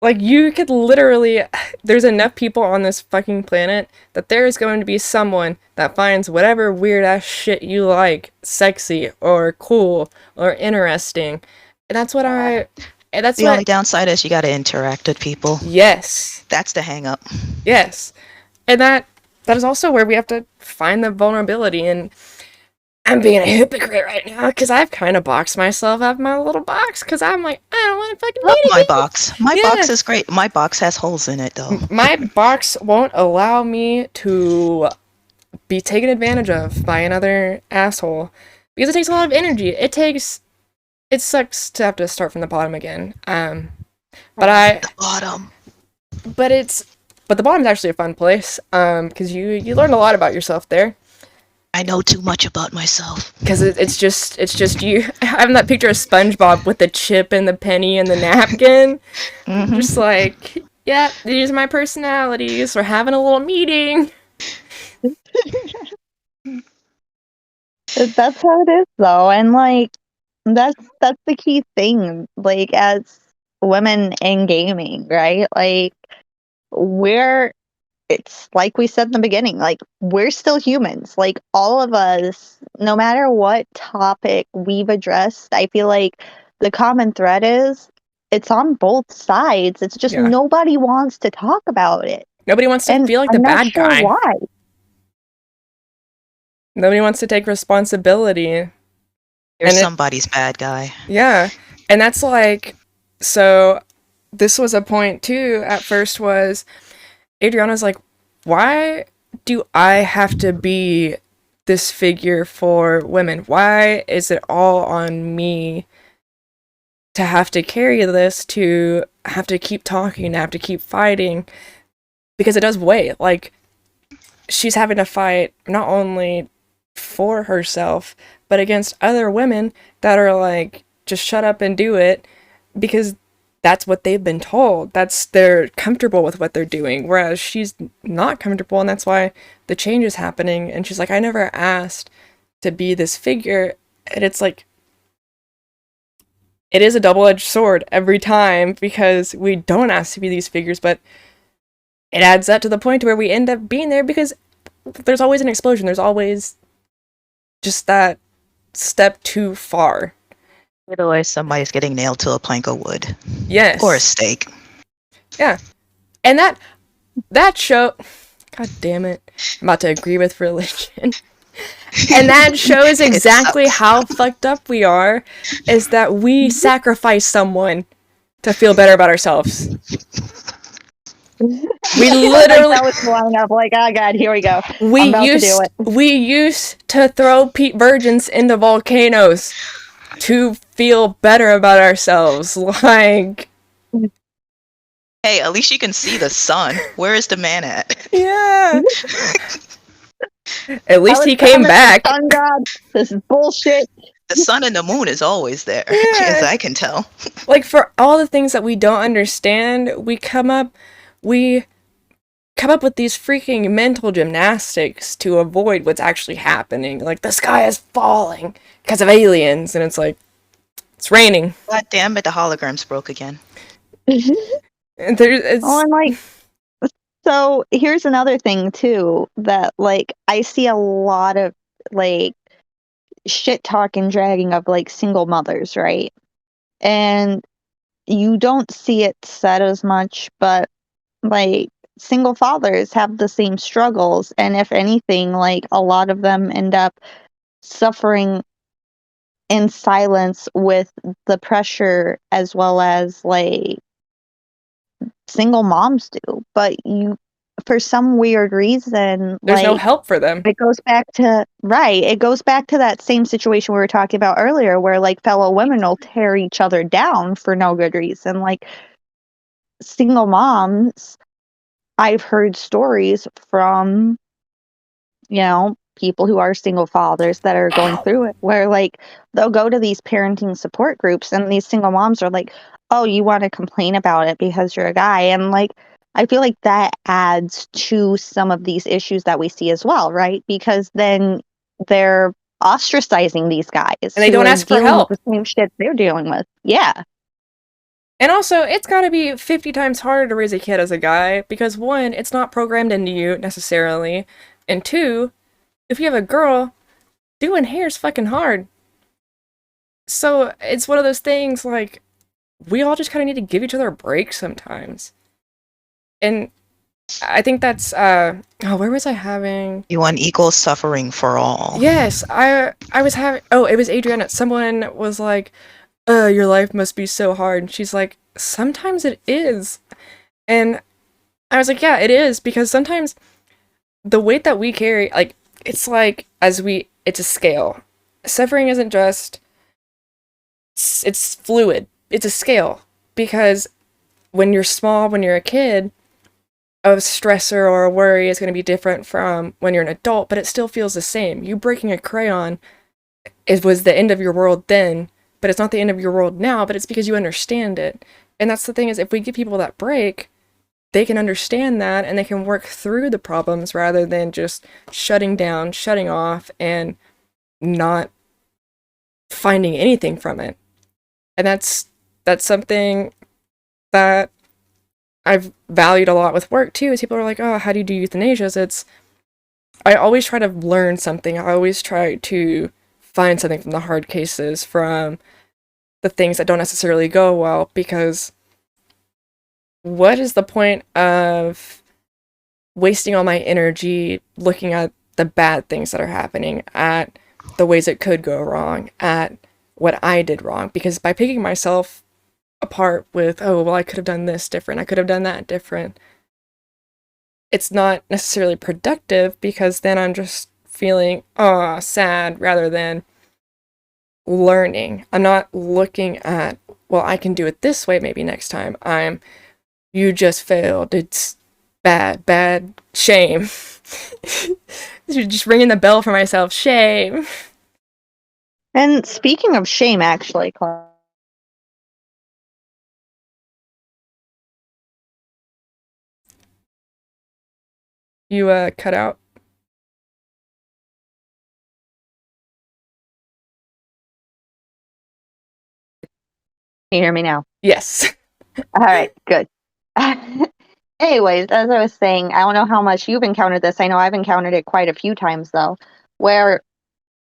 Like, you could literally, there's enough people on this fucking planet that there is going to be someone that finds whatever weird ass shit you like sexy or cool or interesting. And that's what The only downside is you gotta interact with people. yes. That's the hang up. Yes. And that is also where we have to find the vulnerability. And I'm being a hypocrite right now because I've kind of boxed myself out of my little box because I'm like, I don't want to fucking Love meet my anything. box. My Yeah. box is great. My box has holes in it though. My box won't allow me to be taken advantage of by another asshole because it takes a lot of energy. It sucks to have to start from the bottom again. But The bottom. but the bottom's actually a fun place. Because you learn a lot about yourself there. I know too much about myself. Because it's just you having that picture of SpongeBob with the chip and the penny and the napkin. Just like, yeah, these are my personalities. We're having a little meeting. That's how it is, though, and like that's the key thing. Like as women in gaming, right? Like we're it's like we said in the beginning, like we're still humans. Like all of us, no matter what topic we've addressed, I feel like the common thread is it's on both sides. It's just Yeah. nobody wants to talk about it. Nobody wants to And feel like I'm the not bad sure guy. why. Nobody wants to take responsibility. You're somebody's bad guy. Yeah. And that's like, so this was a point too at first was Adriana's like, why do I have to be this figure for women? Why is it all on me to have to carry this, to have to keep talking, to have to keep fighting? Because it does weigh. Like, she's having to fight not only for herself, but against other women that are like, just shut up and do it, because that's what they've been told. They're comfortable with what they're doing, whereas she's not comfortable, and that's why the change is happening. And she's like, I never asked to be this figure. And it's like, it is a double-edged sword every time, because we don't ask to be these figures, but it adds up to the point where we end up being there, because there's always an explosion. There's always just that step too far. Either way, somebody's getting nailed to a plank of wood. Yes. Or a stake. Yeah. And that show, god damn it, I'm about to agree with religion. And that shows exactly how fucked up we are, is that we sacrifice someone to feel better about ourselves. We literally, that was line up like, oh god, here we go. We used to throw virgins into volcanoes to feel better about ourselves. Like, hey, at least you can see the sun. Where is the man at? Yeah. At least he came back. Sun god, this is bullshit. The sun and the moon is always there, as I can tell. Like, for all the things that we don't understand, we come up with these freaking mental gymnastics to avoid what's actually happening. Like, the sky is falling because of aliens, and it's like, it's raining. God damn it, the holograms broke again. And so here's another thing too, that like I see a lot of like shit talk and dragging of like single mothers, right? And you don't see it said as much, but like single fathers have the same struggles, and if anything, like a lot of them end up suffering in silence with the pressure, as well as like single moms do. But for some weird reason, there's no help for them. It goes back to that same situation we were talking about earlier, where like fellow women will tear each other down for no good reason. Like single moms, I've heard stories from, people who are single fathers that are going through it, where like they'll go to these parenting support groups, and these single moms are like, oh, you want to complain about it because you're a guy. And like, I feel like that adds to some of these issues that we see as well, right? Because then they're ostracizing these guys. And they don't ask for help. With the same shit they're dealing with. Yeah. And also, it's got to be 50 times harder to raise a kid as a guy, because one, it's not programmed into you necessarily, and two, if you have a girl, doing hair is fucking hard. So it's one of those things, like, we all just kind of need to give each other a break sometimes. And I think that's, where was I having? You want equal suffering for all. Yes, I was having, it was Adriana. Someone was like, your life must be so hard. And she's like, sometimes it is. And I was like, yeah, it is, because sometimes the weight that we carry, like, it's like, it's a scale. Suffering isn't just, it's fluid. It's a scale. Because when you're small, when you're a kid, a stressor or a worry is going to be different from when you're an adult, but it still feels the same. You breaking a crayon was the end of your world then, but it's not the end of your world now, but it's because you understand it. And that's the thing, is if we give people that break, they can understand that and they can work through the problems rather than just shutting down, shutting off, and not finding anything from it. And that's something that I've valued a lot with work too, is people are like, oh, how do you do euthanasias? I always try to learn something. I always try to find something from the hard cases, from the things that don't necessarily go well, because what is the point of wasting all my energy looking at the bad things that are happening, at the ways it could go wrong, at what I did wrong? Because by picking myself apart with, oh, well, I could have done this different, I could have done that different, it's not necessarily productive, because then I'm just feeling, oh, sad, rather than learning. I'm not looking at, well, I can do it this way maybe next time. You just failed. It's bad, shame. Just ringing the bell for myself, shame. And speaking of shame, actually, You cut out. can you hear me now? Yes. All right, good. Anyways, as I was saying, I don't know how much you've encountered this. I know I've encountered it quite a few times, though, where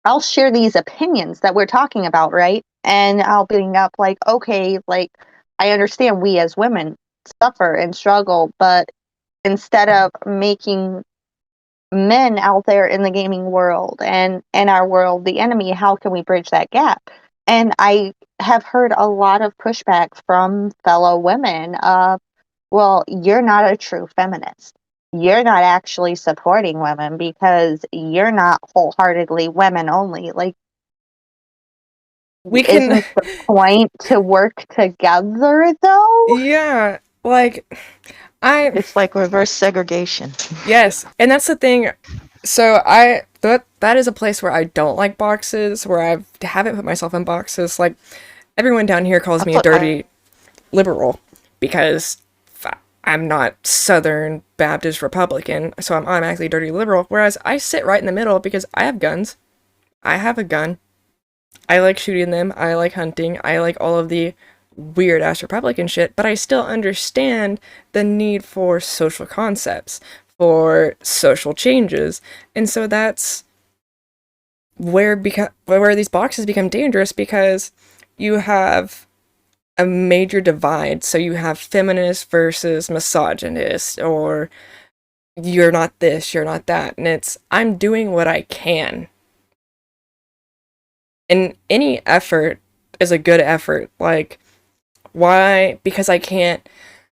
I'll share these opinions that we're talking about, right? And I'll bring up, like, okay, like, I understand we as women suffer and struggle, but instead of making men out there in the gaming world and in our world the enemy, how can we bridge that gap? And I have heard a lot of pushback from fellow women of, well, you're not a true feminist. You're not actually supporting women because you're not wholeheartedly women only. Like, We can. isn't the point to work together, though? Yeah, like, It's like reverse segregation. Yes, and that's the thing. So that is a place where I don't like boxes, where I haven't put myself in boxes. Like, everyone down here calls me a dirty liberal because I'm not Southern Baptist Republican, so I'm automatically dirty liberal. Whereas I sit right in the middle because I have guns. I have a gun. I like shooting them. I like hunting. I like all of the weird ass Republican shit, but I still understand the need for social concepts, for social changes. And so that's where these boxes become dangerous, because you have a major divide. So you have feminist versus misogynist, or you're not this, you're not that. And it's, I'm doing what I can. And any effort is a good effort. Like, why? Because I can't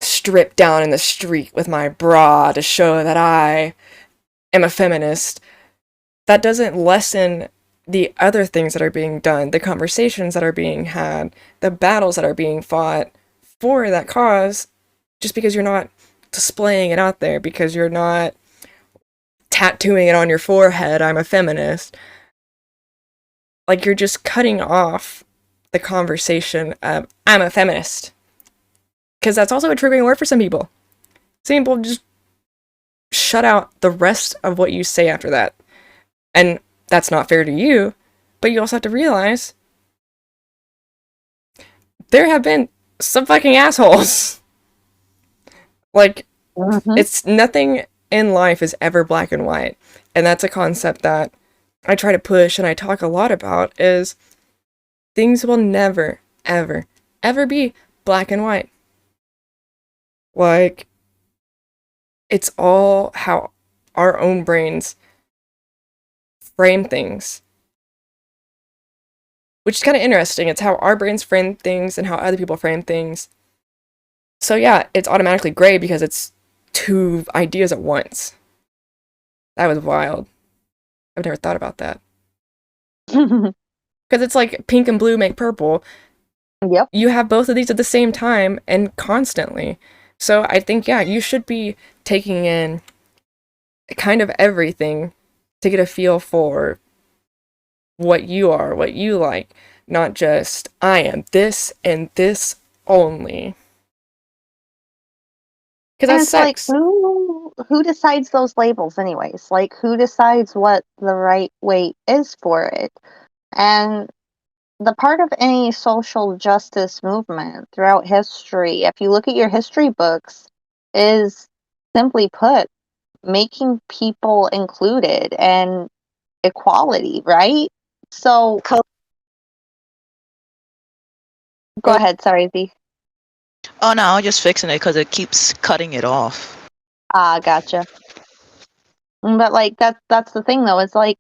strip down in the street with my bra to show that I am a feminist. That doesn't lessen the other things that are being done, the conversations that are being had, the battles that are being fought for that cause, just because you're not displaying it out there, because you're not tattooing it on your forehead, I'm a feminist. Like, you're just cutting off the conversation of, I'm a feminist. Because that's also a triggering word for some people. Some people just shut out the rest of what you say after that. And that's not fair to you, but you also have to realize there have been some fucking assholes. Like, it's nothing in life is ever black and white. And that's a concept that I try to push and I talk a lot about, is things will never, ever, ever be black and white. Like, it's all how our own brains frame things. Which is kind of interesting. It's how our brains frame things and how other people frame things. So yeah, it's automatically gray because it's two ideas at once. That was wild. I've never thought about that. Because it's like pink and blue make purple. Yep. You have both of these at the same time and constantly. So I think, yeah, you should be taking in kind of everything to get a feel for what you are, what you like, not just I am this and this only. Because And that it's like, sucks. who decides those labels anyways? Like, who decides what the right way is for it? And the part of any social justice movement throughout history, if you look at your history books, is simply put, making people included and equality, right? So, go ahead, sorry, Z. Oh no, I'm just fixing it because it keeps cutting it off. Ah, gotcha. But like that's the thing though, it's like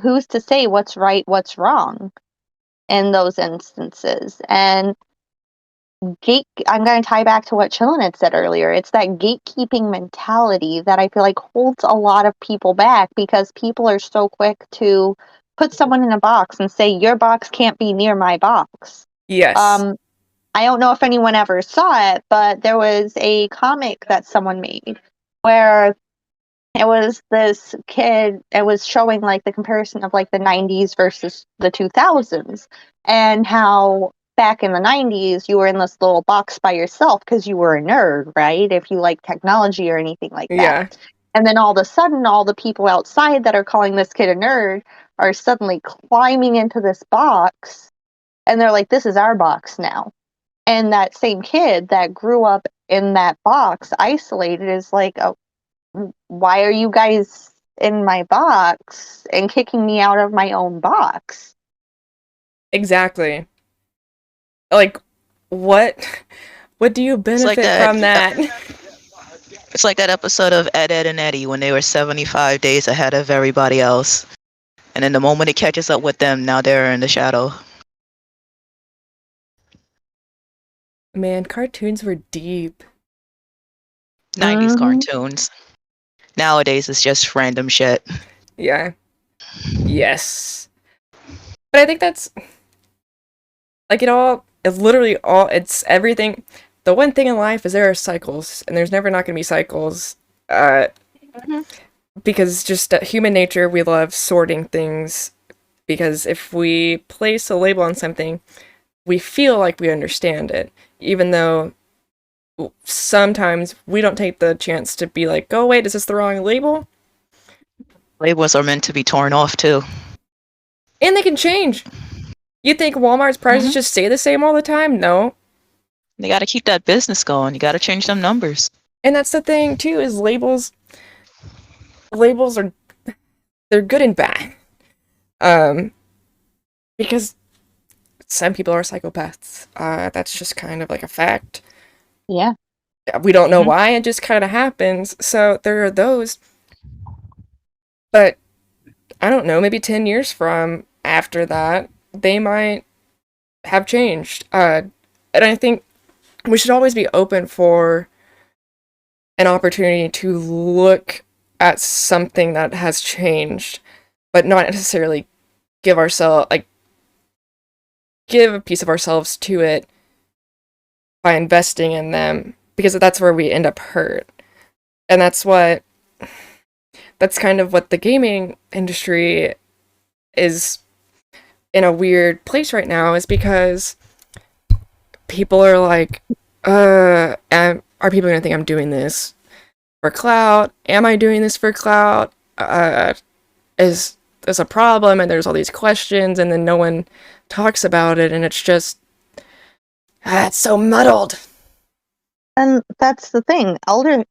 who's to say what's right, what's wrong in those instances? And I'm going to tie back to what Chillin had said earlier. It's that gatekeeping mentality that I feel like holds a lot of people back because people are so quick to put someone in a box and say your box can't be near my box. Yes. I don't know if anyone ever saw it, but there was a comic that someone made where it was this kid, it was showing like the comparison of like the 90s versus the 2000s and how back in the 90s you were in this little box by yourself because you were a nerd, right? If you like technology or anything like that. Yeah. And then all of a sudden, all the people outside that are calling this kid a nerd are suddenly climbing into this box and they're like, this is our box now. And that same kid that grew up in that box isolated is like, oh, why are you guys in my box and kicking me out of my own box? Exactly. Like, what do you It's like benefit that. from that? It's like that episode of Ed, Ed, and Eddie when they were 75 days ahead of everybody else. And then the moment it catches up with them, now they're in the shadow. Man, cartoons were deep. 90s cartoons. Nowadays, it's just random shit. Yeah. Yes. But I think that's like it's literally it's everything. The one thing in life is there are cycles, and there's never not going to be cycles. Because just human nature, we love sorting things. Because if we place a label on something, we feel like we understand it, even though sometimes we don't take the chance to be like, oh wait, is this the wrong label? Labels are meant to be torn off too. And they can change. You think Walmart's prices just stay the same all the time? No. They got to keep that business going. You got to change them numbers. And that's the thing too, is labels are they're good and bad. Because some people are psychopaths. That's just kind of like a fact. Yeah. We don't know why, it just kind of happens. So there are those. But I don't know, maybe 10 years from after that, they might have changed. And I think we should always be open for an opportunity to look at something that has changed, but not necessarily give a piece of ourselves to it by investing in them, because that's where we end up hurt. And that's kind of what the gaming industry is in a weird place right now, is because people are like, are people gonna think I'm doing this for clout? Am I doing this for clout? Is this a problem? And there's all these questions, and then no one talks about it, and it's just, it's so muddled. And that's the thing. Elden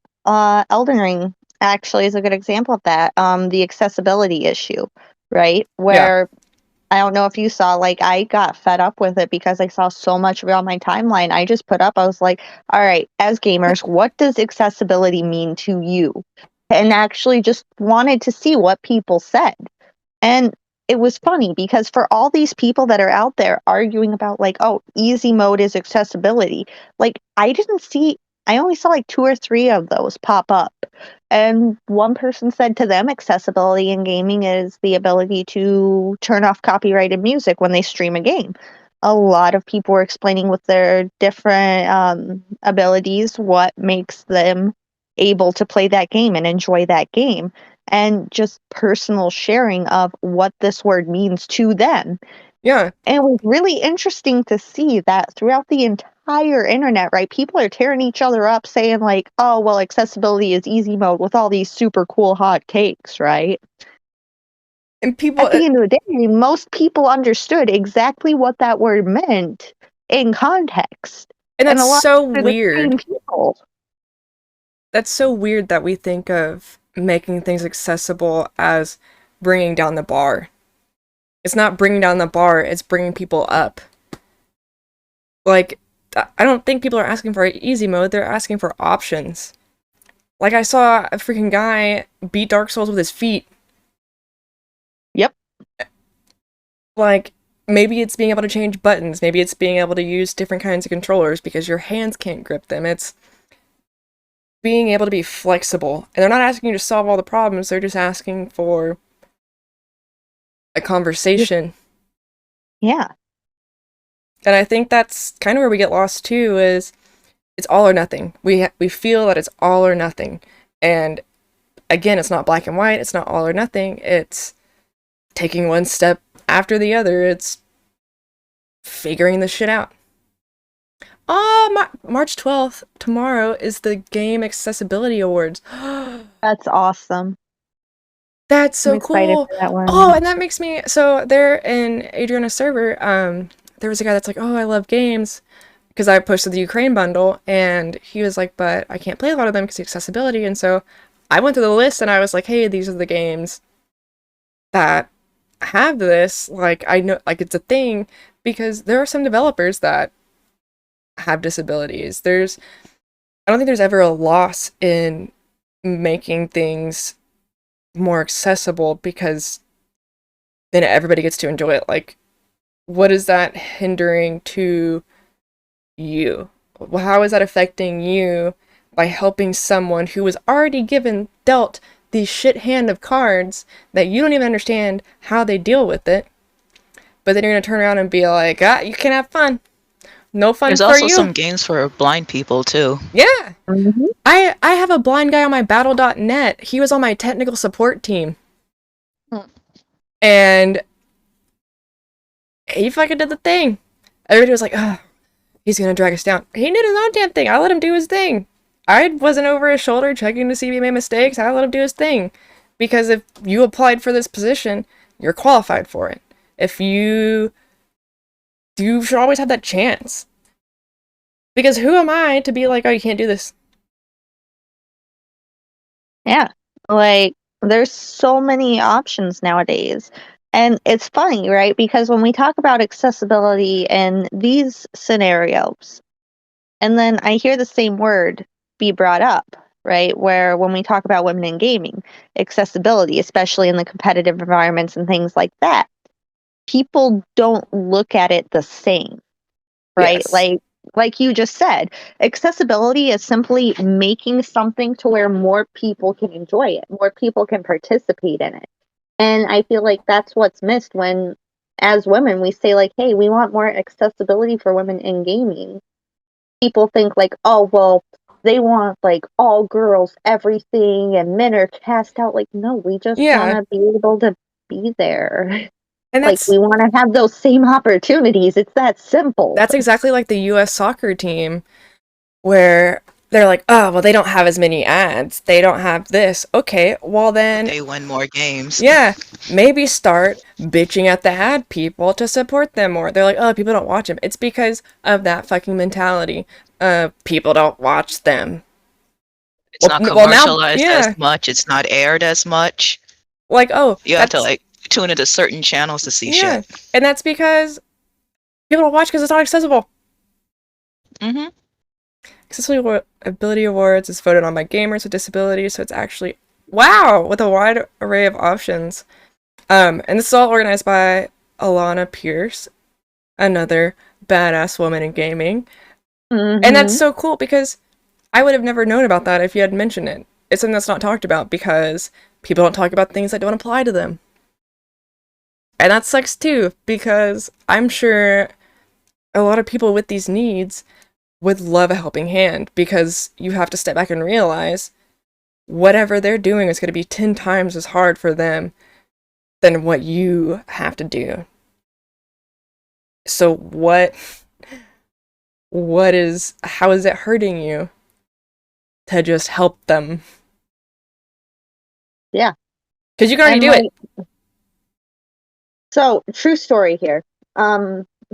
Ring actually is a good example of that. The accessibility issue, right? Where I don't know if you saw, like, I got fed up with it because I saw so much around my timeline. I just put up, I was like, all right, as gamers, what does accessibility mean to you? And actually just wanted to see what people said. And it was funny because for all these people that are out there arguing about like, oh, easy mode is accessibility, like I only saw like 2 or 3 of those pop up. And one person said to them, accessibility in gaming is the ability to turn off copyrighted music when they stream a game. a lot of people were explaining with their different abilities what makes them able to play that game and enjoy that game, and just personal sharing of what this word means to them. Yeah. And it was really interesting to see that throughout the entire internet, right? People are tearing each other up saying like, oh, well, accessibility is easy mode with all these super cool hot cakes, right? And people, At the end of the day, most people understood exactly what that word meant in context. and that's a lot so of the same weird. people. That's so weird that we think of making things accessible as bringing down the bar. It's not bringing down the bar, it's bringing people up. Like, I don't think people are asking for easy mode, they're asking for options. Like, I saw a freaking guy beat Dark Souls with his feet. Yep. Like, maybe it's being able to change buttons, maybe it's being able to use different kinds of controllers because your hands can't grip them. It's being able to be flexible. And they're not asking you to solve all the problems, they're just asking for a conversation. Yeah. And I think that's kind of where we get lost too, is it's all or nothing. We feel that it's all or nothing. And again, it's not black and white, it's not all or nothing. It's taking one step after the other. It's figuring this shit out. March 12th, tomorrow, is the Game Accessibility Awards. That's awesome. That's so I'm excited cool. for that one. Oh, and that makes me, so there in Adriana's server, there was a guy that's like, oh, I love games, because I posted the Ukraine bundle, and he was like, but I can't play a lot of them because of accessibility. And so I went through the list and I was like, hey, these are the games that have this. Like, I know, like, it's a thing, because there are some developers that have disabilities. I don't think there's ever a loss in making things more accessible, because then everybody gets to enjoy it. Like, what is that hindering to you? How is that affecting you by helping someone who was already dealt the shit hand of cards that you don't even understand how they deal with it, but then you're gonna turn around and be like, you can have fun. No fun There's for also you. some games for blind people too. Yeah. Mm-hmm. I have a blind guy on my battle.net. He was on my technical support team. And he fucking did the thing. Everybody was like, oh, he's gonna drag us down. He did his own damn thing. I let him do his thing. I wasn't over his shoulder checking to see if he made mistakes. I let him do his thing. Because if you applied for this position, you're qualified for it. You should always have that chance. Because who am I to be like, oh, you can't do this? Yeah. Like, there's so many options nowadays. And it's funny, right? Because when we talk about accessibility in these scenarios, and then I hear the same word be brought up, right? Where when we talk about women in gaming, accessibility, especially in the competitive environments and things like that, people don't look at it the same, right? Yes. Like you just said, accessibility is simply making something to where more people can enjoy it, more people can participate in it. And I feel like that's what's missed when, as women, we say like, hey, we want more accessibility for women in gaming. People think like, oh, well, they want like all girls, everything, and men are cast out. Like, no, we just want to be able to be there. And like, we want to have those same opportunities. It's that simple. That's exactly like the US soccer team, where they're like, oh, well, they don't have as many ads. They don't have this. Okay, well then... They win more games. Yeah, maybe start bitching at the ad people to support them more. They're like, oh, people don't watch them. It's because of that fucking mentality. People don't watch them. It's not commercialized as much. It's not aired as much. Like, oh... You have to, like, tune into certain channels to see shit. And that's because people don't watch because it's not accessible. Mm-hmm. Accessibility Awards is voted on by gamers with disabilities, so it's actually, wow, with a wide array of options. And this is all organized by Alana Pierce, another badass woman in gaming. Mm-hmm. And that's so cool, because I would have never known about that if you had mentioned it. It's something that's not talked about because people don't talk about things that don't apply to them. And that sucks too, because I'm sure a lot of people with these needs would love a helping hand, because you have to step back and realize whatever they're doing is going to be 10 times as hard for them than what you have to do. So how is it hurting you to just help them? Yeah. Because you can already do it. So, true story here.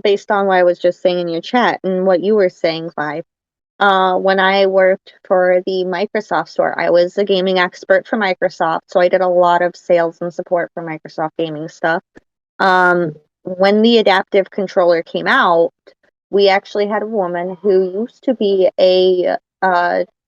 Based on what I was just saying in your chat and what you were saying, Clive. When I worked for the Microsoft store, I was a gaming expert for Microsoft, so I did a lot of sales and support for Microsoft gaming stuff. When the adaptive controller came out, we actually had a woman who used to be a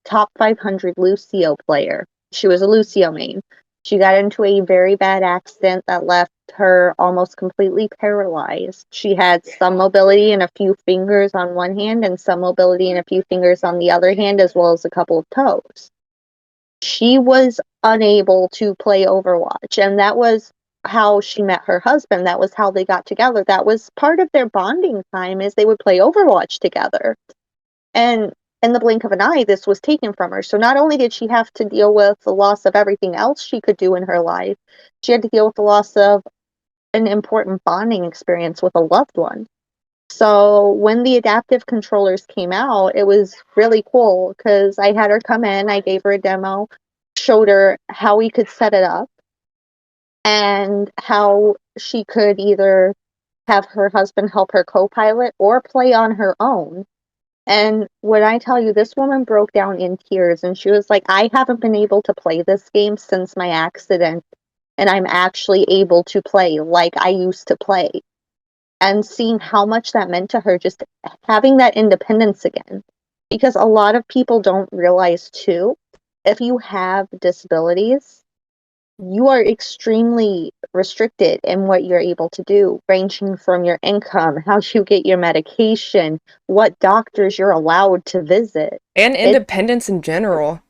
top 500 Lucio player. She was a Lucio main. She got into a very bad accident that left her almost completely paralyzed. She had some mobility in a few fingers on one hand and some mobility in a few fingers on the other hand, as well as a couple of toes. She was unable to play Overwatch, and that was how she met her husband. That was how they got together. That was part of their bonding time, is they would play Overwatch together. And in the blink of an eye, this was taken from her. So not only did she have to deal with the loss of everything else she could do in her life, she had to deal with the loss of an important bonding experience with a loved one. So when the adaptive controllers came out, it was really cool because I had her come in, I gave her a demo, showed her how we could set it up, and how she could either have her husband help her co-pilot or play on her own. And when I tell you, this woman broke down in tears, and she was like, I haven't been able to play this game since my accident, and I'm actually able to play like I used to play. And seeing how much that meant to her, just having that independence again. Because a lot of people don't realize, too, if you have disabilities, you are extremely restricted in what you're able to do, ranging from your income, how you get your medication, what doctors you're allowed to visit. And independence in general.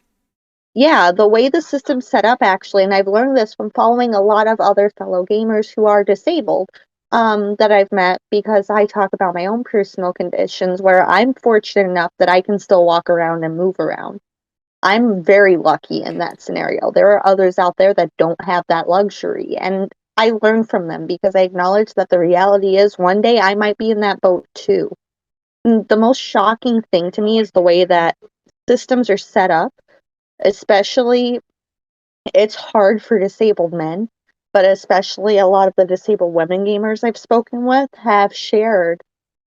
Yeah, the way the system's set up, actually, and I've learned this from following a lot of other fellow gamers who are disabled, that I've met, because I talk about my own personal conditions where I'm fortunate enough that I can still walk around and move around. I'm very lucky in that scenario. There are others out there that don't have that luxury, and I learn from them because I acknowledge that the reality is one day I might be in that boat too. And the most shocking thing to me is the way that systems are set up, especially it's hard for disabled men, but especially a lot of the disabled women gamers I've spoken with have shared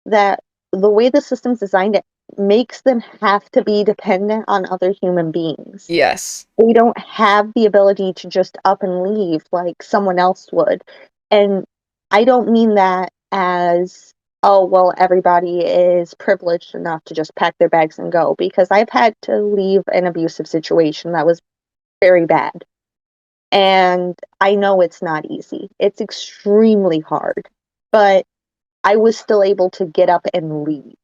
that the way the system's designed, it makes them have to be dependent on other human beings. Yes. They don't have the ability to just up and leave like someone else would. And I don't mean that as, oh, well, everybody is privileged enough to just pack their bags and go, because I've had to leave an abusive situation that was very bad. And I know it's not easy. It's extremely hard. But I was still able to get up and leave.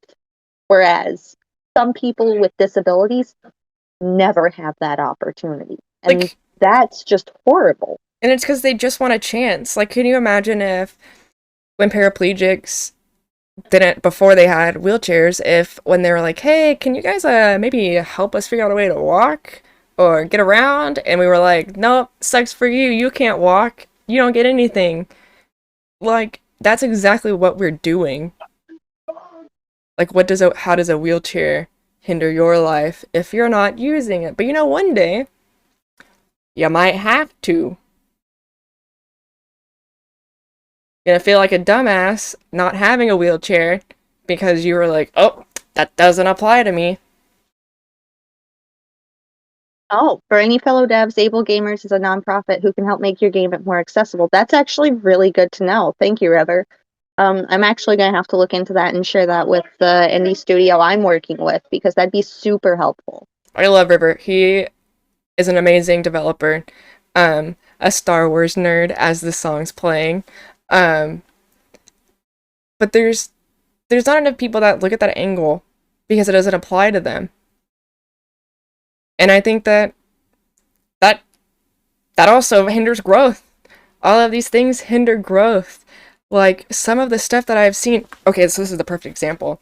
Whereas some people with disabilities never have that opportunity. And that's just horrible. And it's because they just want a chance. Like, can you imagine if, when paraplegics didn't, before they had wheelchairs, if when they were like, hey, can you guys maybe help us figure out a way to walk or get around? And we were like, nope, sucks for you. You can't walk. You don't get anything. Like, that's exactly what we're doing. Like, how does a wheelchair hinder your life if you're not using it? But you know, one day, you might have to. You're gonna feel like a dumbass not having a wheelchair because you were like, oh, that doesn't apply to me. Oh, for any fellow devs, Able Gamers is a nonprofit who can help make your game more accessible. That's actually really good to know. Thank you, River. I'm actually going to have to look into that and share that with the indie studio I'm working with, because that'd be super helpful. I love River. He is an amazing developer. A Star Wars nerd as the song's playing. But there's not enough people that look at that angle because it doesn't apply to them. And I think that also hinders growth. All of these things hinder growth. like some of the stuff that I've seen. Okay, so this is the perfect example.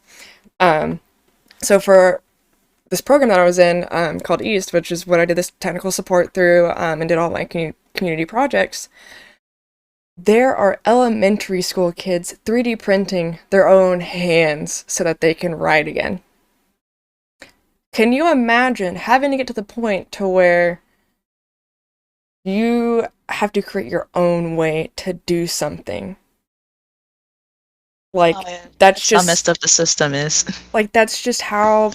So for this program that I was in, called East, which is what I did this technical support through, and did all my community projects. There are elementary school kids 3D printing their own hands so that they can write again. Can you imagine having to get to the point to where you have to create your own way to do something? Like, Oh, yeah. that's how just messed up the system is. like that's just how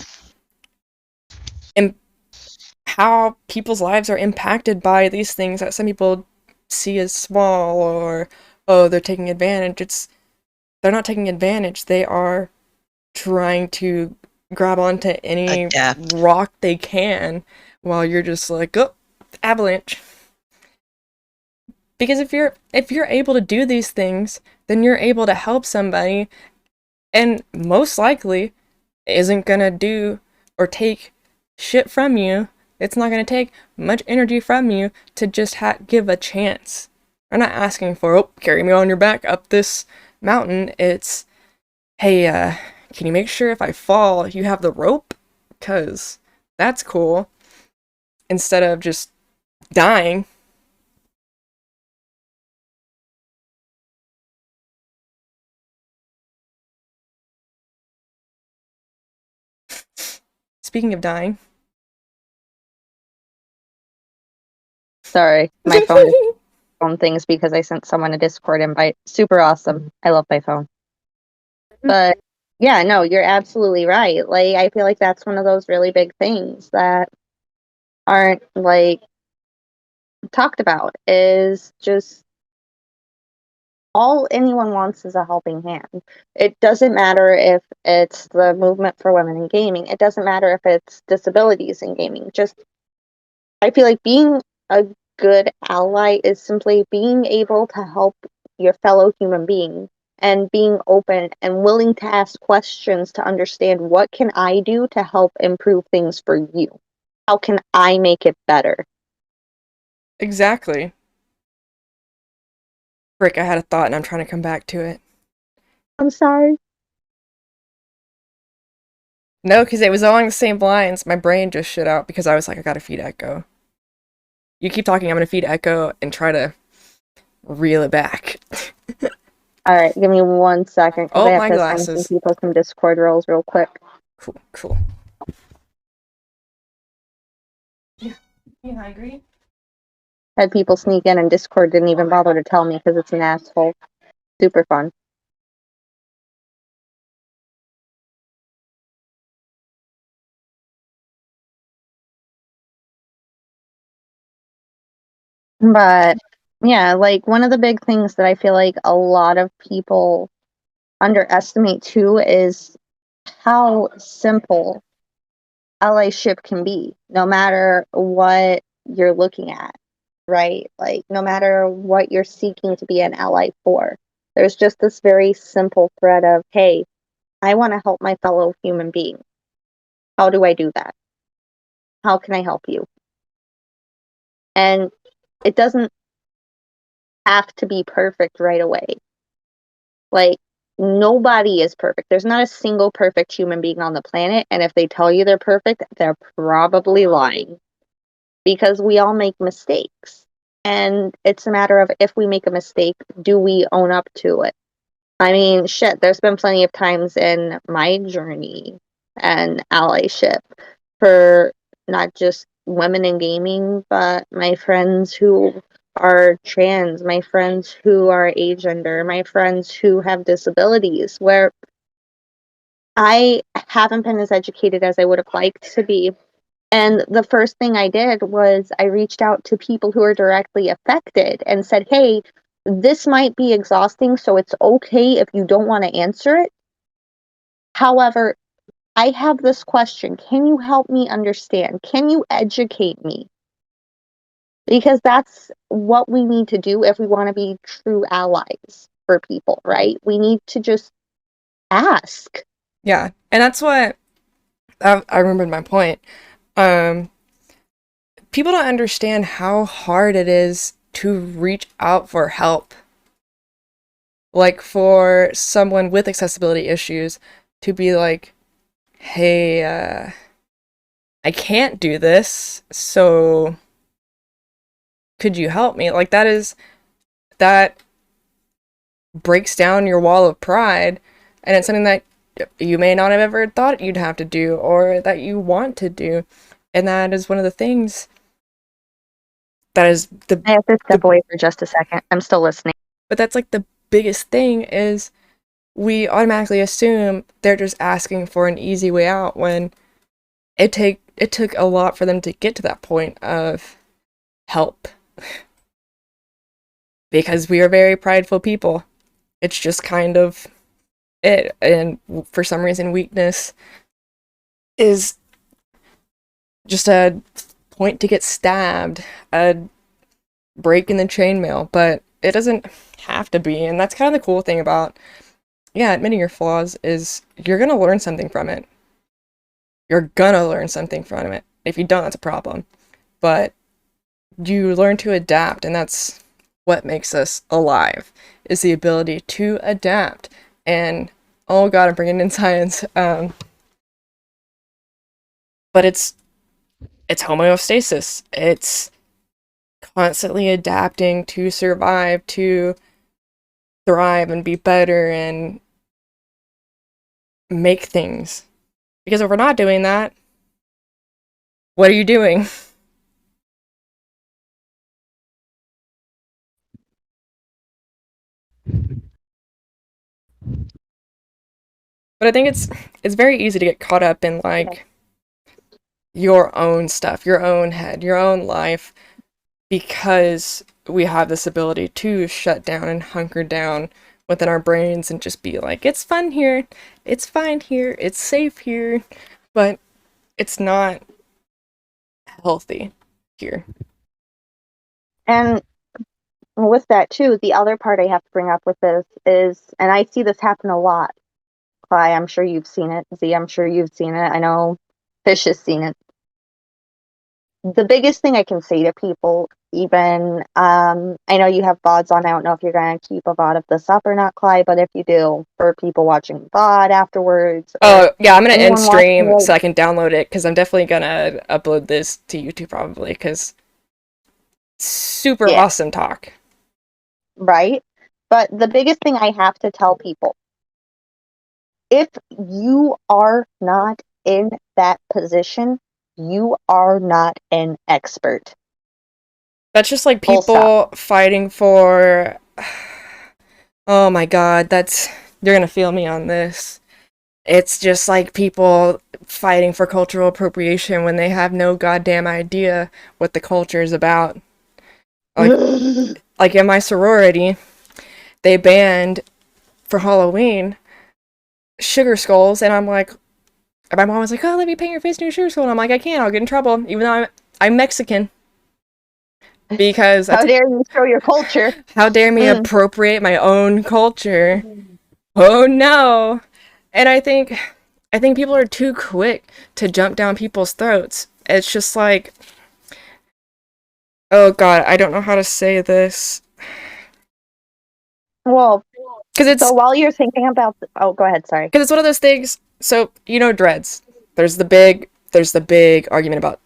how people's lives are impacted by these things that some people see as small, or oh, they're taking advantage. They're not taking advantage. They are trying to grab onto any Adapt. rock they can, while you're just like, oh, avalanche. Because if you're able to do these things, then you're able to help somebody, and most likely isn't gonna do or take shit from you. It's not gonna take much energy from you to just give a chance. I'm not asking for, oh, carry me on your back up this mountain. It's, hey, can you make sure if I fall, you have the rope? 'Cause that's cool. Instead of just dying. Speaking of dying. Sorry, my phone things because I sent someone a Discord invite. Super awesome. I love my phone. But yeah, no, you're absolutely right. Like, I feel like that's one of those really big things that aren't like talked about, is just all anyone wants is a helping hand. It doesn't matter if it's the movement for women in gaming. It doesn't matter if it's disabilities in gaming. Just, I feel like being a good ally is simply being able to help your fellow human being, and being open and willing to ask questions to understand, what can I do to help improve things for you? How can I make it better? Exactly. Frick, I had a thought and I'm trying to come back to it. I'm sorry. No, because it was along the same lines. My brain just shit out because I was like, I gotta feed Echo. You keep talking, I'm gonna feed Echo and try to reel it back. All right, give me 1 second because Oh, I have my to assign some glasses. people some Discord roles real quick. Cool. Yeah, you hungry? Had people sneak in and Discord didn't even bother to tell me because it's an asshole. Super fun. But yeah, like one of the big things that I feel like a lot of people underestimate too is how simple allyship can be, no matter what you're looking at, right? Like, no matter what you're seeking to be an ally for, there's just this very simple thread of, hey, I want to help my fellow human being. How do I do that? How can I help you? And it doesn't have to be perfect right away. Like, nobody is perfect. There's not a single perfect human being on the planet. And if they tell you they're perfect, they're probably lying, because we all make mistakes. And it's a matter of, if we make a mistake, do we own up to it? I mean, shit, there's been plenty of times in my journey and allyship for not just women in gaming, but my friends who are trans, my friends who are agender, my friends who have disabilities, where I haven't been as educated as I would have liked to be. And the first thing I did was I reached out to people who are directly affected and said, hey, this might be exhausting, so it's okay if you don't want to answer it. However, I have this question. Can you help me understand? Can you educate me? Because that's what we need to do if we want to be true allies for people, right? We need to just ask. Yeah, and that's what I remembered my point. People don't understand how hard it is to reach out for help. Like for someone with accessibility issues to be like, hey, I can't do this, so could you help me? Like that breaks down your wall of pride, and it's something that you may not have ever thought you'd have to do or that you want to do. And that is one of the things that is I have to step away for just a second. I'm still listening. but that's like the biggest thing is we automatically assume they're just asking for an easy way out when it took a lot for them to get to that point of help. Because we are very prideful people. It's just kind of it. And for some reason, weakness is just a point to get stabbed, a break in the chainmail, but it doesn't have to be. And that's kind of the cool thing about, admitting your flaws is you're going to learn something from it. You're going to learn something from it. If you don't, that's a problem. But you learn to adapt, and that's what makes us alive, is the ability to adapt. And oh god, I'm bringing in science. But it's homeostasis. It's constantly adapting to survive, to thrive and be better and make things. Because if we're not doing that, what are you doing? But I think it's very easy to get caught up in like your own stuff, your own head, your own life, because we have this ability to shut down and hunker down within our brains and just be like, it's fun here, it's fine here, it's safe here, but it's not healthy here. And with that too, the other part I have to bring up with this is, and I see this happen a lot. Cly, I'm sure you've seen it. Z, I'm sure you've seen it. I know Fish has seen it. The biggest thing I can say to people, even, I know you have VODs on. I don't know if you're going to keep a VOD of this up or not, Cly, but if you do, for people watching VOD afterwards. Oh, yeah, I'm going to end anyone stream watching so I can download it, because I'm definitely going to upload this to YouTube probably, because super Yeah. awesome talk. Right? But the biggest thing I have to tell people, if you are not in that position, you are not an expert. That's just like Full people fighting for... Oh my god, you're gonna feel me on this. It's just like people fighting for cultural appropriation when they have no goddamn idea what the culture is about. Like in my sorority, they banned for Halloween sugar skulls, and I'm like, my mom was like, oh, let me paint your face in your sugar skull, and I'm like, I can't, I'll get in trouble, even though I'm Mexican. Because how dare you show your culture? How dare me appropriate my own culture? Oh no! And I think people are too quick to jump down people's throats. It's just like, oh god, I don't know how to say this. Well, because it's so while you're thinking about, oh, go ahead. Sorry. Because it's one of those things. So dreads. There's the big argument about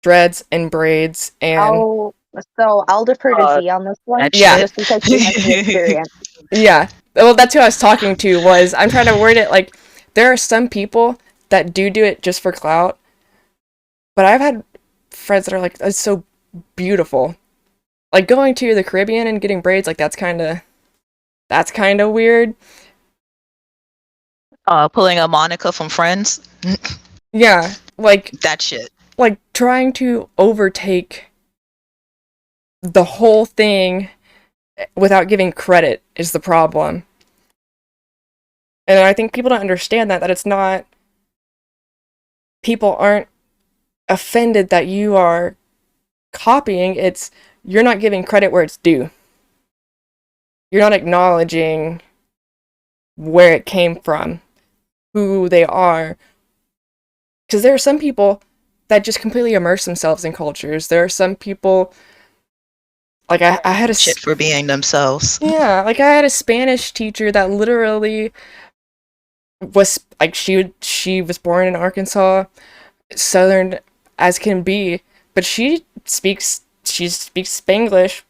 dreads and braids, and I'll defer to Z on this one. Yeah. Just because she has the experience. Yeah. Well, that's who I was talking to. Was I'm trying to word it like, there are some people that do it just for clout, but I've had friends that are like, it's so beautiful. Like going to the Caribbean and getting braids, like that's kind of weird. Pulling a Monica from Friends. Yeah, like that shit. Like trying to overtake the whole thing without giving credit is the problem. And I think people don't understand that it's not, people aren't offended that you are copying, it's you're not giving credit where it's due. You're not acknowledging where it came from, who they are. Because there are some people that just completely immerse themselves in cultures. There are some people Like I had a Shit for being themselves. yeah, like I had a Spanish teacher that literally was like she was born in Arkansas, southern as can be, but she speaks Spanglish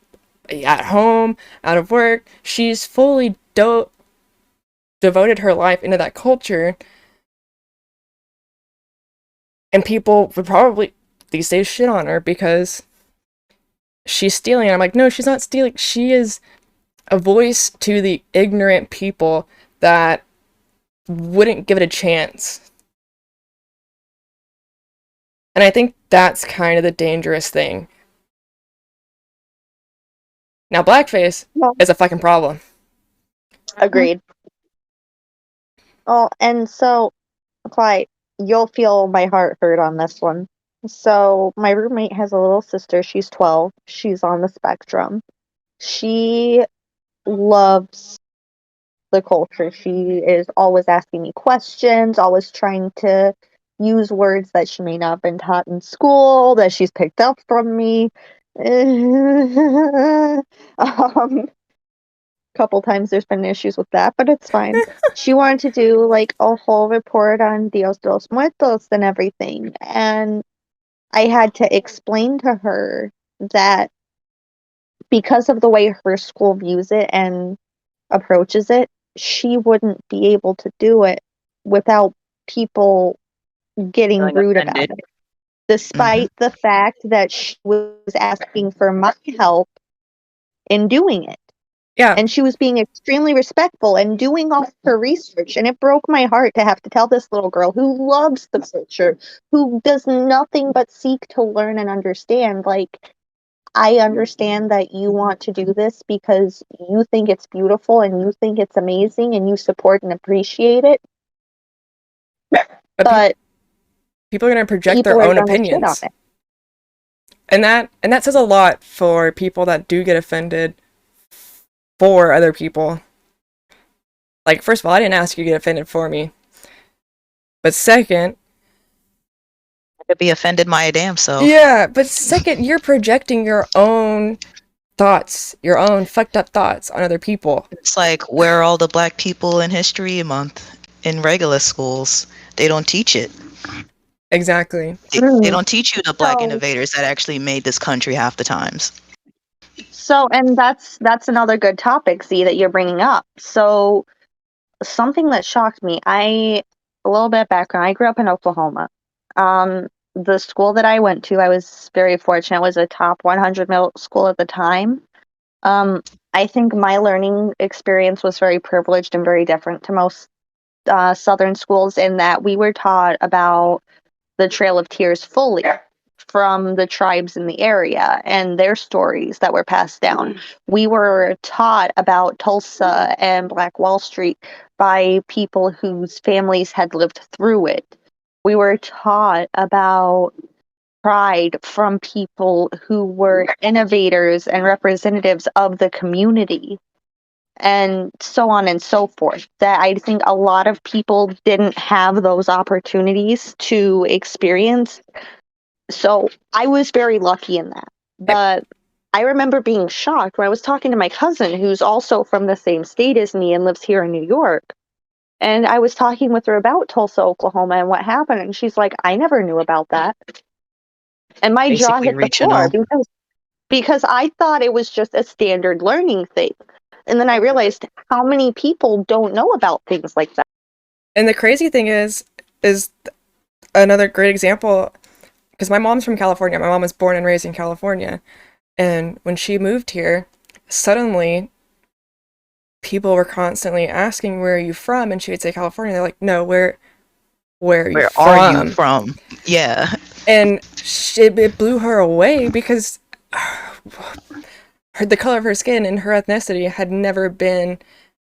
at home, out of work. She's fully devoted her life into that culture, and people would probably these days shit on her because she's stealing. And I'm like, no, she's not stealing. She is a voice to the ignorant people that wouldn't give it a chance. And I think that's kind of the dangerous thing. Now, blackface is a fucking problem. Agreed. Oh, and so, Clyde, you'll feel my heart hurt on this one. So, my roommate has a little sister. She's 12. She's on the spectrum. She loves the culture. She is always asking me questions, always trying to use words that she may not have been taught in school, that she's picked up from me. Couple times there's been issues with that, but it's fine. She wanted to do like a whole report on Dios de los Muertos and everything. And I had to explain to her that because of the way her school views it and approaches it, she wouldn't be able to do it without people getting Feeling rude offended. about it. Despite the fact that she was asking for my help in doing it. Yeah. And she was being extremely respectful and doing all her research. And it broke my heart to have to tell this little girl who loves the culture, who does nothing but seek to learn and understand. Like, I understand that you want to do this because you think it's beautiful and you think it's amazing and you support and appreciate it. But people are going to project people their are own gonna shit on opinions. it. And that says a lot for people that do get offended for other people. Like, first of all, I didn't ask you to get offended for me. But second, I could be offended my damn self. yeah, but second, you're projecting your own thoughts, your own fucked up thoughts on other people. It's like, where are all the black people in History Month in regular schools? They don't teach it. Exactly. They don't teach you the black So- innovators that actually made this country half the times. So, and that's another good topic, Z, that you're bringing up. So, something that shocked me, a little bit of background. I grew up in Oklahoma. The school that I went to, I was very fortunate, was a top 100 middle school at the time. I think my learning experience was very privileged and very different to most Southern schools in that we were taught about the Trail of Tears fully from the tribes in the area and their stories that were passed down. We were taught about Tulsa and Black Wall Street by people whose families had lived through it. We were taught about pride from people who were innovators and representatives of the community, and so on and so forth. That I think a lot of people didn't have those opportunities to experience. So I was very lucky in that. But I remember being shocked when I was talking to my cousin, who's also from the same state as me and lives here in New York. And I was talking with her about Tulsa, Oklahoma and what happened. And she's like, I never knew about that. And my jaw Basically hit the regional. floor because I thought it was just a standard learning thing. And then I realized how many people don't know about things like that. And the crazy thing is another great example, because my mom's from California. My mom was born and raised in California. And when she moved here, suddenly people were constantly asking, where are you from? And she would say California. They're like, no, where are you from? Yeah. And it blew her away because the color of her skin and her ethnicity had never been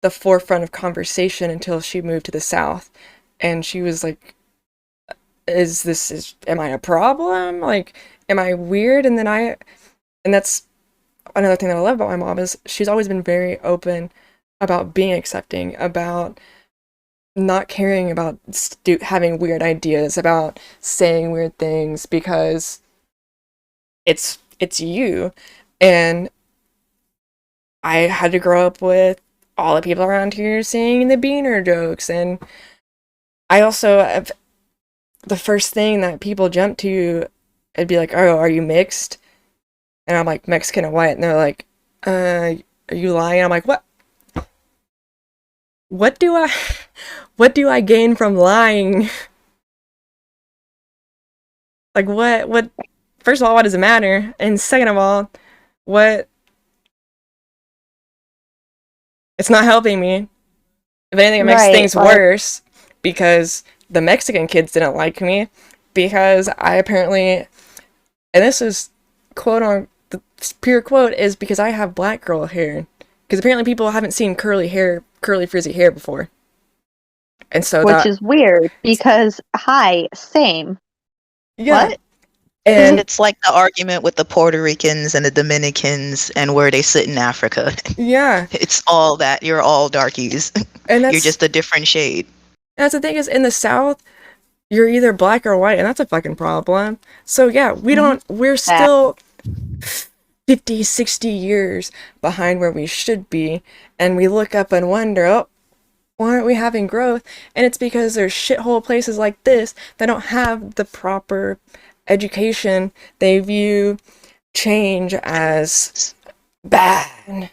the forefront of conversation until she moved to the South. And she was like, am I a problem? Like, am I weird? And that's another thing that I love about my mom is she's always been very open about being accepting, about not caring about having weird ideas, about saying weird things, because it's you. And I had to grow up with all the people around here saying the beaner jokes, and I also have the first thing that people jump to, it'd be like, "Oh, are you mixed?" And I'm like, "Mexican and white," and they're like, "Are you lying?" I'm like, "What? What do I, what do I gain from lying? Like, what? First of all, what does it matter? And second of all, what? It's not helping me. If anything, it makes Right, things like, worse because the Mexican kids didn't like me because I apparently, and this is quote on the pure quote is because I have black girl hair. Because apparently people haven't seen curly frizzy hair before, and so which that is weird because hi, same. yeah, What? and It's like the argument with the Puerto Ricans and the Dominicans and where they sit in Africa. yeah, It's all that. You're all darkies. and You're just a different shade. that's the thing is in the South you're either black or white, and that's a fucking problem. So yeah, we're still 50, 60 years behind where we should be, and we look up and wonder, oh, why aren't we having growth? And it's because there's shithole places like this that don't have the proper education. They view change as bad.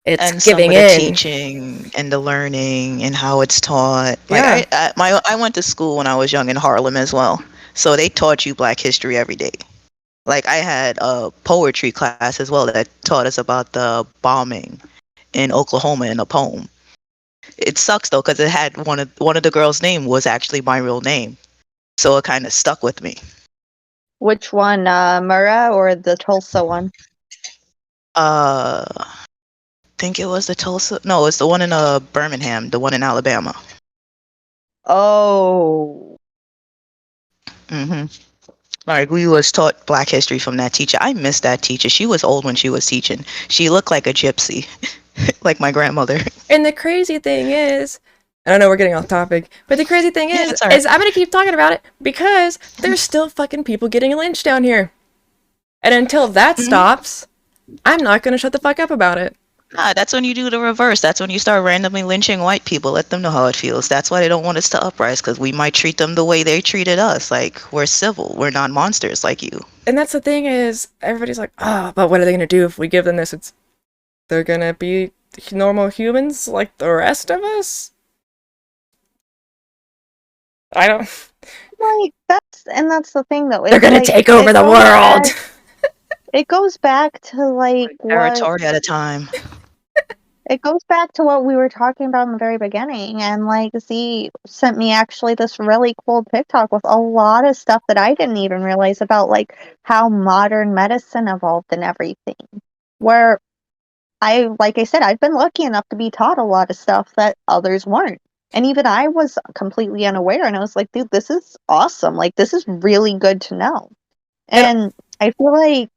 It's And some giving of the in. teaching and the learning and how it's taught. Like Yeah. I went to school when I was young in Harlem as well. So they taught you Black history every day. Like I had a poetry class as well that taught us about the bombing in Oklahoma in a poem. It sucks though because it had one of the girls' name was actually my real name, so it kind of stuck with me. Which one, Murrah or the Tulsa one? I think it was the Tulsa. No, it's the one in Birmingham, the one in Alabama. Oh. hmm Like we was taught Black history from that teacher. I miss that teacher. She was old when she was teaching. She looked like a gypsy, like my grandmother. And the crazy thing is, I don't know, we're getting off topic, but the crazy thing Yeah, is, it's alright. I'm gonna keep talking about it because there's still fucking people getting lynched down here. And until that Mhm. stops, I'm not gonna shut the fuck up about it. Nah, that's when you do the reverse. That's when you start randomly lynching white people. Let them know how it feels. That's why they don't want us to uprise, because we might treat them the way they treated us. Like, we're civil. We're not monsters like you. And that's the thing is, everybody's like, oh, but what are they gonna do if we give them this? They're gonna be normal humans like the rest of us? I don't. Like, that's the thing though. They're gonna like, take over it the goes world! back- it goes back to like what Territory at a time. it goes back to what we were talking about in the very beginning, and like Z sent me actually this really cool TikTok with a lot of stuff that I didn't even realize about like how modern medicine evolved and everything. Where like I said, I've been lucky enough to be taught a lot of stuff that others weren't. And even I was completely unaware, and I was like, dude, this is awesome. Like, this is really good to know. And And I feel like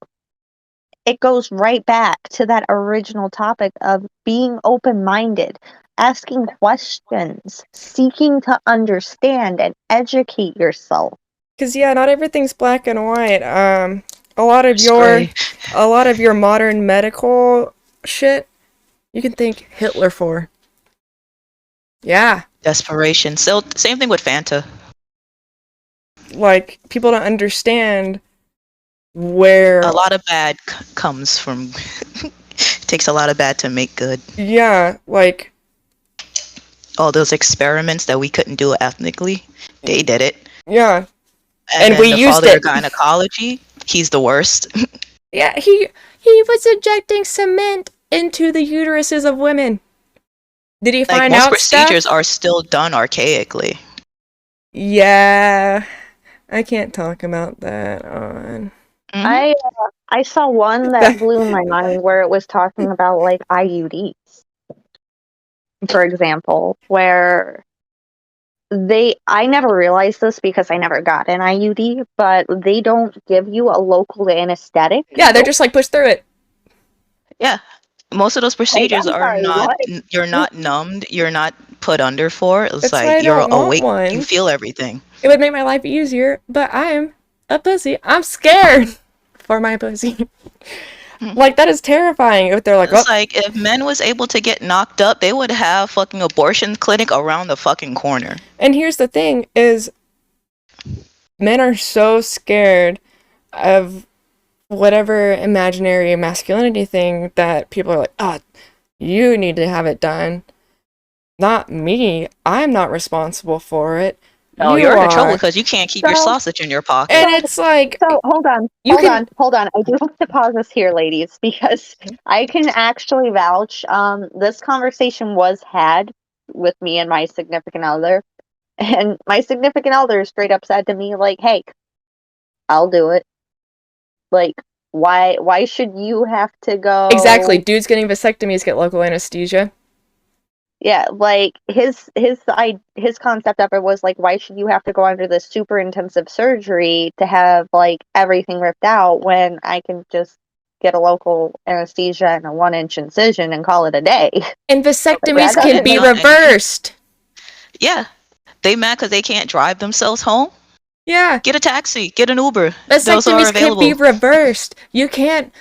it goes right back to that original topic of being open minded, asking questions, seeking to understand and educate yourself. because yeah, not everything's black and white. A lot of It's gray. your modern medical shit, you can thank Hitler for. Yeah, Desperation. So, same thing with Fanta. like people don't understand where. A lot of bad comes from. Takes a lot of bad to make good. Yeah, like All those experiments that we couldn't do ethnically, they did it. yeah, And and then we the used father it. of gynecology, he's the worst. Yeah, he was injecting cement into the uteruses of women. Did he Like find most out procedures stuff? are still done archaically. Yeah, I can't talk about that on. Mhm. I saw one that blew my mind where it was talking about like IUDs, for example, where I never realized this because I never got an IUD, but they don't give you a local anesthetic. Yeah, they're just like push through it. Yeah, most of those Like, procedures I'm are sorry, not. what? You're not numbed. You're not put under for. It's That's why like I you're don't want awake. You one. feel everything. It would make my life easier, but I'm a pussy. I'm scared for my pussy. Like, that is terrifying if they're like, It's oh, like if men was able to get knocked up, they would have fucking abortion clinic around the fucking corner. and here's the thing is men are so scared of whatever imaginary masculinity thing that people are like, oh, you need to have it done. Not me. I'm not responsible for it. No, You you're in trouble are. because you can't keep your So- sausage in your pocket. And it's like, So hold on, You hold can- on, hold on. I do have to pause this here, ladies, because I can actually vouch. This conversation was had with me and my significant other, and my significant other straight up said to me, like, "Hey, I'll do it. Like, why should you have to go?" exactly, dudes getting vasectomies get local anesthesia. Yeah, like his concept of it was like, why should you have to go under this super intensive surgery to have like everything ripped out when I can just get a local anesthesia and a 1-inch incision and call it a day? And vasectomies That can be doesn't- reversed. Yeah, they mad because they can't drive themselves home. Yeah. Get a taxi, get an Uber. Those are Vasectomies can available. be reversed. You can't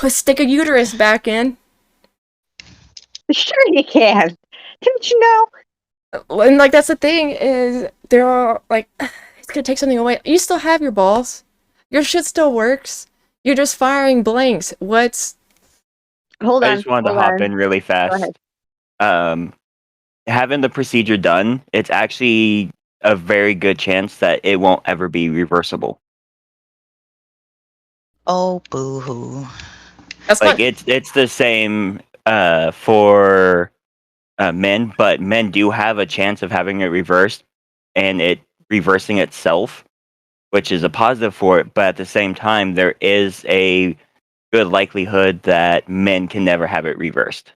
stick a uterus back in. Sure you can. Didn't you know? And like that's the thing is they're all like it's gonna take something away. You still have your balls. Your shit still works. You're just firing blanks. What's Hold on. I just wanted to hold hop on. in really fast. ahead. Having the procedure done, it's actually a very good chance that it won't ever be reversible. Oh, boo-hoo. that's Like not it's the same for men, but men do have a chance of having it reversed and it reversing itself, which is a positive for it. But at the same time, there is a good likelihood that men can never have it reversed.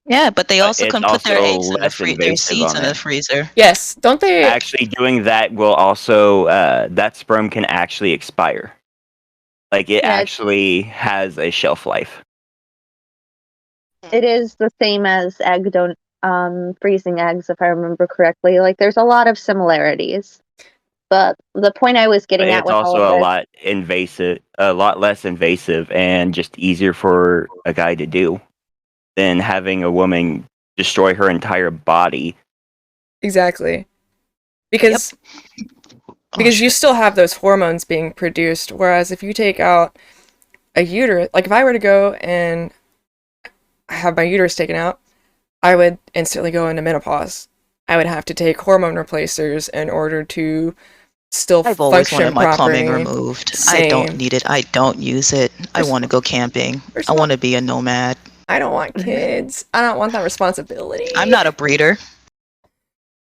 Yeah, but they also it's can put their also eggs in the less their invasive seeds on in the it. freezer. yes. Don't they Actually, doing that will also that sperm can actually expire. Like it Yeah, actually has a shelf life. it is the same as freezing eggs, if I remember correctly. Like, there's a lot of similarities. But the point I was But getting at it's with all also of a this, lot invasive, a lot less invasive, and just easier for a guy to do than having a woman destroy her entire body. exactly? Because because you still have those hormones being produced. Whereas if you take out a uterus, like if I were to go and have my uterus taken out, I would instantly go into menopause. I would have to take hormone replacers in order to still I've always function wanted my properly. plumbing removed. I don't Same. need it. I don't use it. I want to go camping. First I of all- want to be a nomad. I don't want kids. I don't want that responsibility. I'm not a breeder.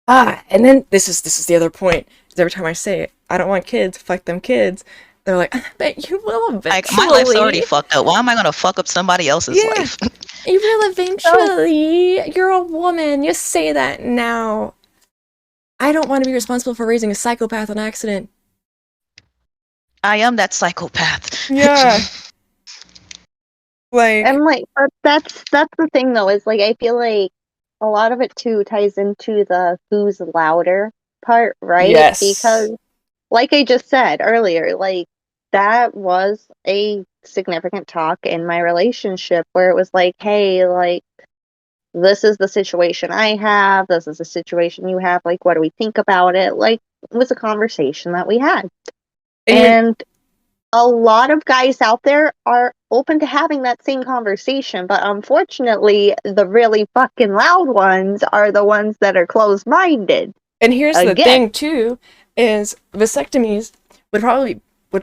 And then this is the other point. Is every time I say it, I don't want kids, fuck them kids, they're like, but you will eventually. Like, my life's already fucked up. Why am I gonna fuck up somebody else's Yeah. life? You will eventually. You're a woman. You say that now. I don't want to be responsible for raising a psychopath on accident. I am that psychopath. Yeah. Like, and like, but that's the thing though, is like, I feel like a lot of it too ties into the who's louder part, right? yes. Because, like I just said earlier, like, that was a significant talk in my relationship where it was like, hey, like, this is the situation I have, this is the situation you have, like, what do we think about it? Like, it was a conversation that we had. And a lot of guys out there are open to having that same conversation, but unfortunately, the really fucking loud ones are the ones that are closed-minded. And here's the Again. thing too, is vasectomies would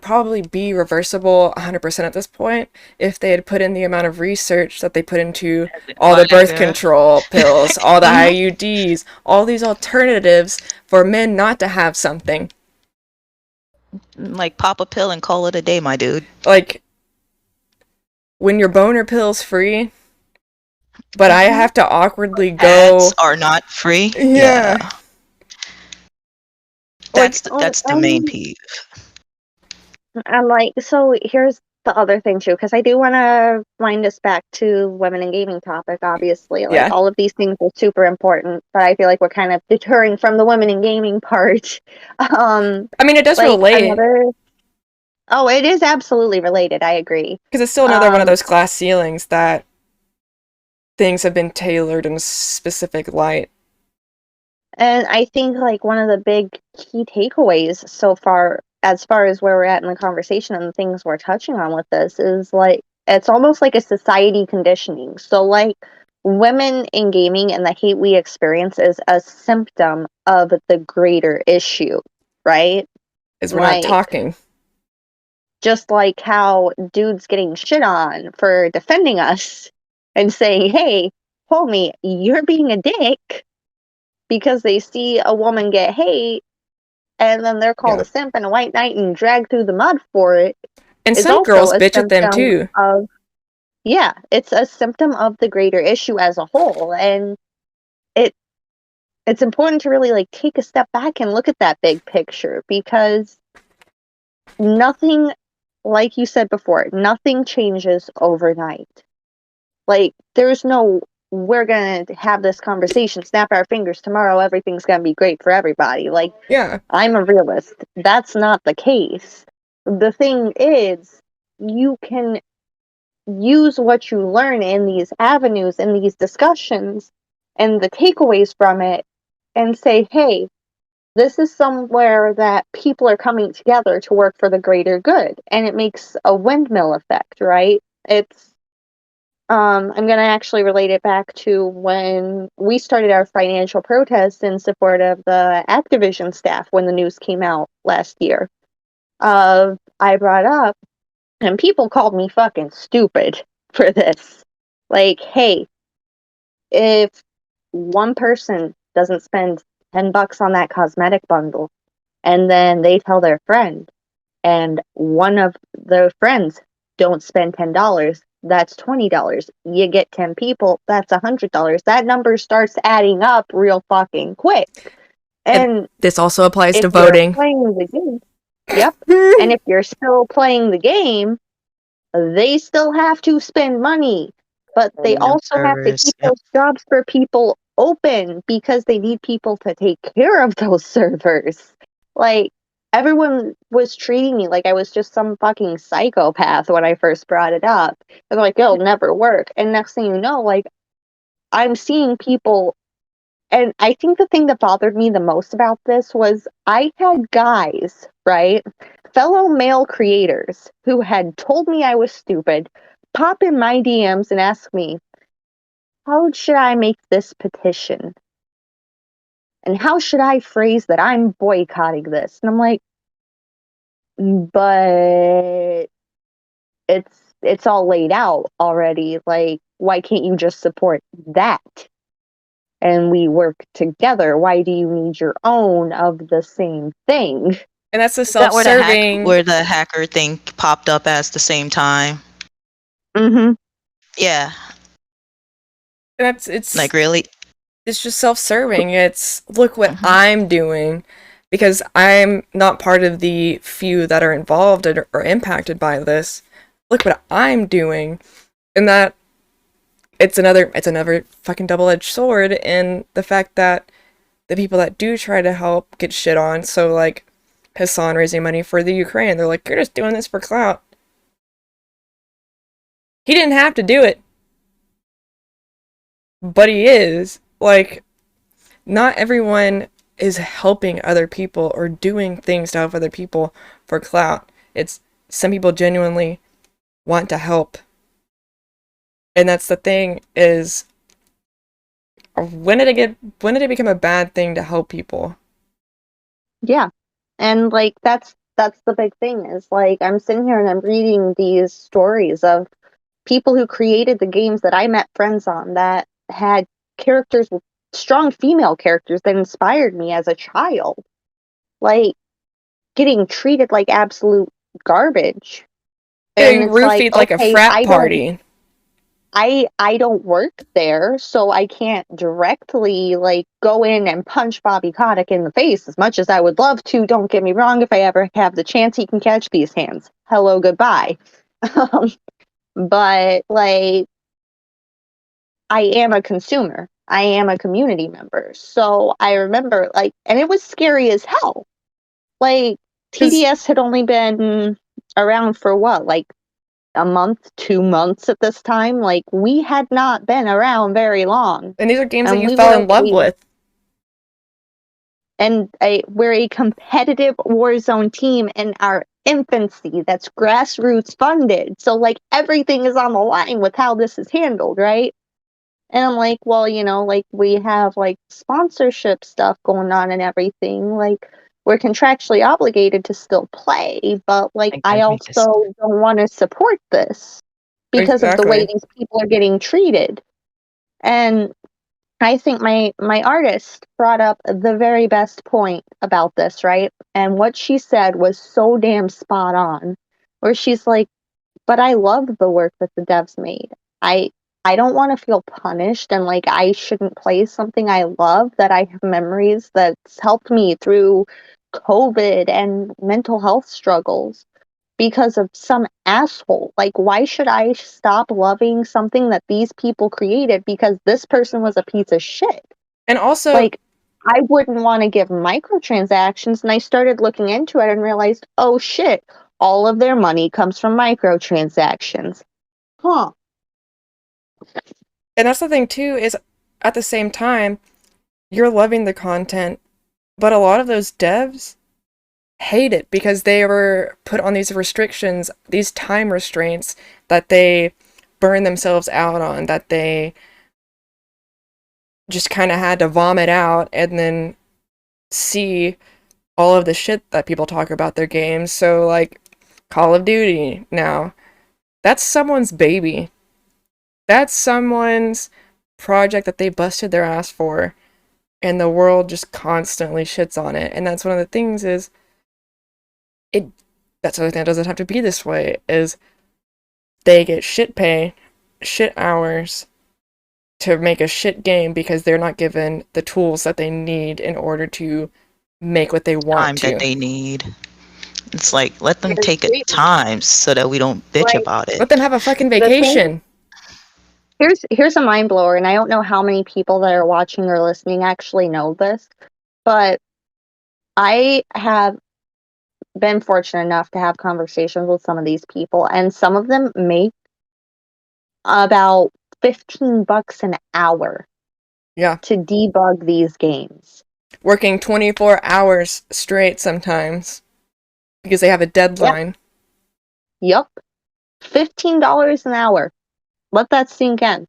probably be reversible 100% at this point if they had put in the amount of research that they put into all the birth control pills, all the IUDs, all these alternatives for men not to have something. Like, pop a pill and call it a day, my dude. Like, when your boner pill's free, but I have to awkwardly go. Ads are not free. Yeah. That's the main peeve. And like, so here's the other thing too, because I do want to wind us back to women in gaming topic, obviously. Like, Yeah. all of these things are super important, but I feel like we're kind of deterring from the women in gaming part. I mean, it does Like, relate. Oh, it is absolutely related. I agree. Because it's still another one of those glass ceilings that things have been tailored in a specific light. And I think like one of the big key takeaways so far, as far as where we're at in the conversation and the things we're touching on with this, is like it's almost like a society conditioning. So like women in gaming and the hate we experience is a symptom of the greater issue, right? Is we're not Like talking. just like how dudes getting shit on for defending us and saying, "Hey, homie, you're being a dick," because they see a woman get hate and then they're called Yeah. a simp and a white knight and dragged through the mud for it. And Is some also girls a bitch at them symptom too. of, yeah, it's a symptom of the greater issue as a whole. And it's important to really like take a step back and look at that big picture, because nothing, like you said before, nothing changes overnight. Like there's no, we're gonna have this conversation, snap our fingers, tomorrow everything's gonna be great for everybody. Like, Yeah. I'm a realist. That's not the case. The thing is, you can use what you learn in these avenues, in these discussions, and the takeaways from it, and say, hey, this is somewhere that people are coming together to work for the greater good. And it makes a windmill effect, right? It's I'm going to actually relate it back to when we started our financial protest in support of the Activision staff when the news came out last year. I brought up, and people called me fucking stupid for this. Like, hey, if one person doesn't spend $10 on that cosmetic bundle, and then they tell their friend, and one of their friends don't spend $10, that's $20. You get 10 people, that's $100. That number starts adding up real fucking quick. And this also applies to if you're voting. playing the game, yep. And if you're still playing the game, they still have to spend money, but they also have to keep those jobs for people open because they need people to take care of those servers. Like, everyone was treating me like I was just some fucking psychopath when I first brought it up. They're like, it'll never work. And next thing you know, like, I'm seeing people. And I think the thing that bothered me the most about this was I had guys, right? Fellow male creators who had told me I was stupid pop in my DMs and ask me, how should I make this petition? And how should I phrase that I'm boycotting this? And I'm like, but it's all laid out already. Like, why can't you just support that? And we work together. Why do you need your own of the same thing? And that's the Is that self-serving. where the hacker thing popped up at the same time? Mm-hmm. Yeah. It's Like, really? It's just self-serving. It's look what Mhm. I'm doing, because I'm not part of the few that are involved or impacted by this. Look what I'm doing. And that it's another fucking double-edged sword in the fact that the people that do try to help get shit on. So like Hassan raising money for the Ukraine, they're like, you're just doing this for clout. He didn't have to do it, but he is. Like, not everyone is helping other people or doing things to help other people for clout. It's some people genuinely want to help. And that's the thing, is when did it become a bad thing to help people? Yeah. And like that's the big thing, is like I'm sitting here and I'm reading these stories of people who created the games that I met friends on that had characters with strong female characters that inspired me as a child. Like getting treated like absolute garbage. And Getting it's like, roofied like a okay, frat party. I don't work there, so I can't directly like go in and punch Bobby Kotick in the face as much as I would love to. Don't get me wrong, if I ever have the chance, he can catch these hands. Hello, goodbye. But like, I am a consumer. I am a community member. So I remember like, and it was scary as hell. Like, TDS had only been around for what, like a month, 2 months at this time. Like, we had not been around very long. And these are games that And you we fell were in love with. And we're a competitive Warzone team in our infancy that's grassroots funded. So, like, everything is on the line with how this is handled, right? And I'm like, well, you know, like, we have, like, sponsorship stuff going on and everything. Like, we're contractually obligated to still play, but, like, I also don't want to support this because of the way Exactly. these people are getting treated. And I think my artist brought up the very best point about this, right? And what she said was so damn spot on. Where she's like, "But I love the work that the devs made. I I don't want to feel punished and like I shouldn't play something I love, that I have memories that's helped me through COVID and mental health struggles because of some asshole. Like, why should I stop loving something that these people created because this person was a piece of shit?" And also, Like, I wouldn't want to give microtransactions, and I started looking into it and realized, oh shit, all of their money comes from microtransactions. Huh. and that's the thing too, is at the same time, you're loving the content, but a lot of those devs hate it because they were put on these restrictions, these time restraints that they burn themselves out on, that they just kind of had to vomit out and then see all of the shit that people talk about their games. So, like, Call of Duty now, that's someone's baby. That's someone's project that they busted their ass for, and the world just constantly shits on it. And that's one of the things is, that's the other thing that doesn't have to be this way, is they get shit pay, shit hours to make a shit game because they're not given the tools that they need in order to make what they want Time to. that they need. It's like, let them I take agree. it time so that we don't bitch Like, about it. Let them have a fucking the thing, vacation. here's a mind blower, and I don't know how many people that are watching or listening actually know this, but I have been fortunate enough to have conversations with some of these people, and some of them make about $15 an hour Yeah. to debug these games. Working 24 hours straight sometimes because they have a deadline. Yup. $15 an hour. Let that sink in.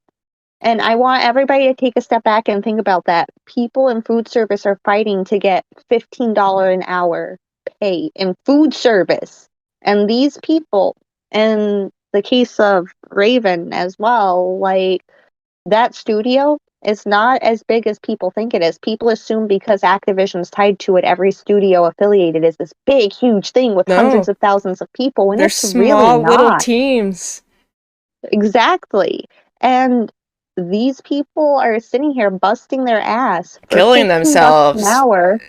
And I want everybody to take a step back and think about that. People in food service are fighting to get $15 an hour pay in food service. And these people, in the case of Raven as well, like, that studio is not as big as people think it is. People assume because Activision's tied to it, every studio affiliated is this big, huge thing with hundreds No, of thousands of people, and they're it's really small little not. teams. Exactly. And these people are sitting here busting their ass for Killing $15 an themselves. hour,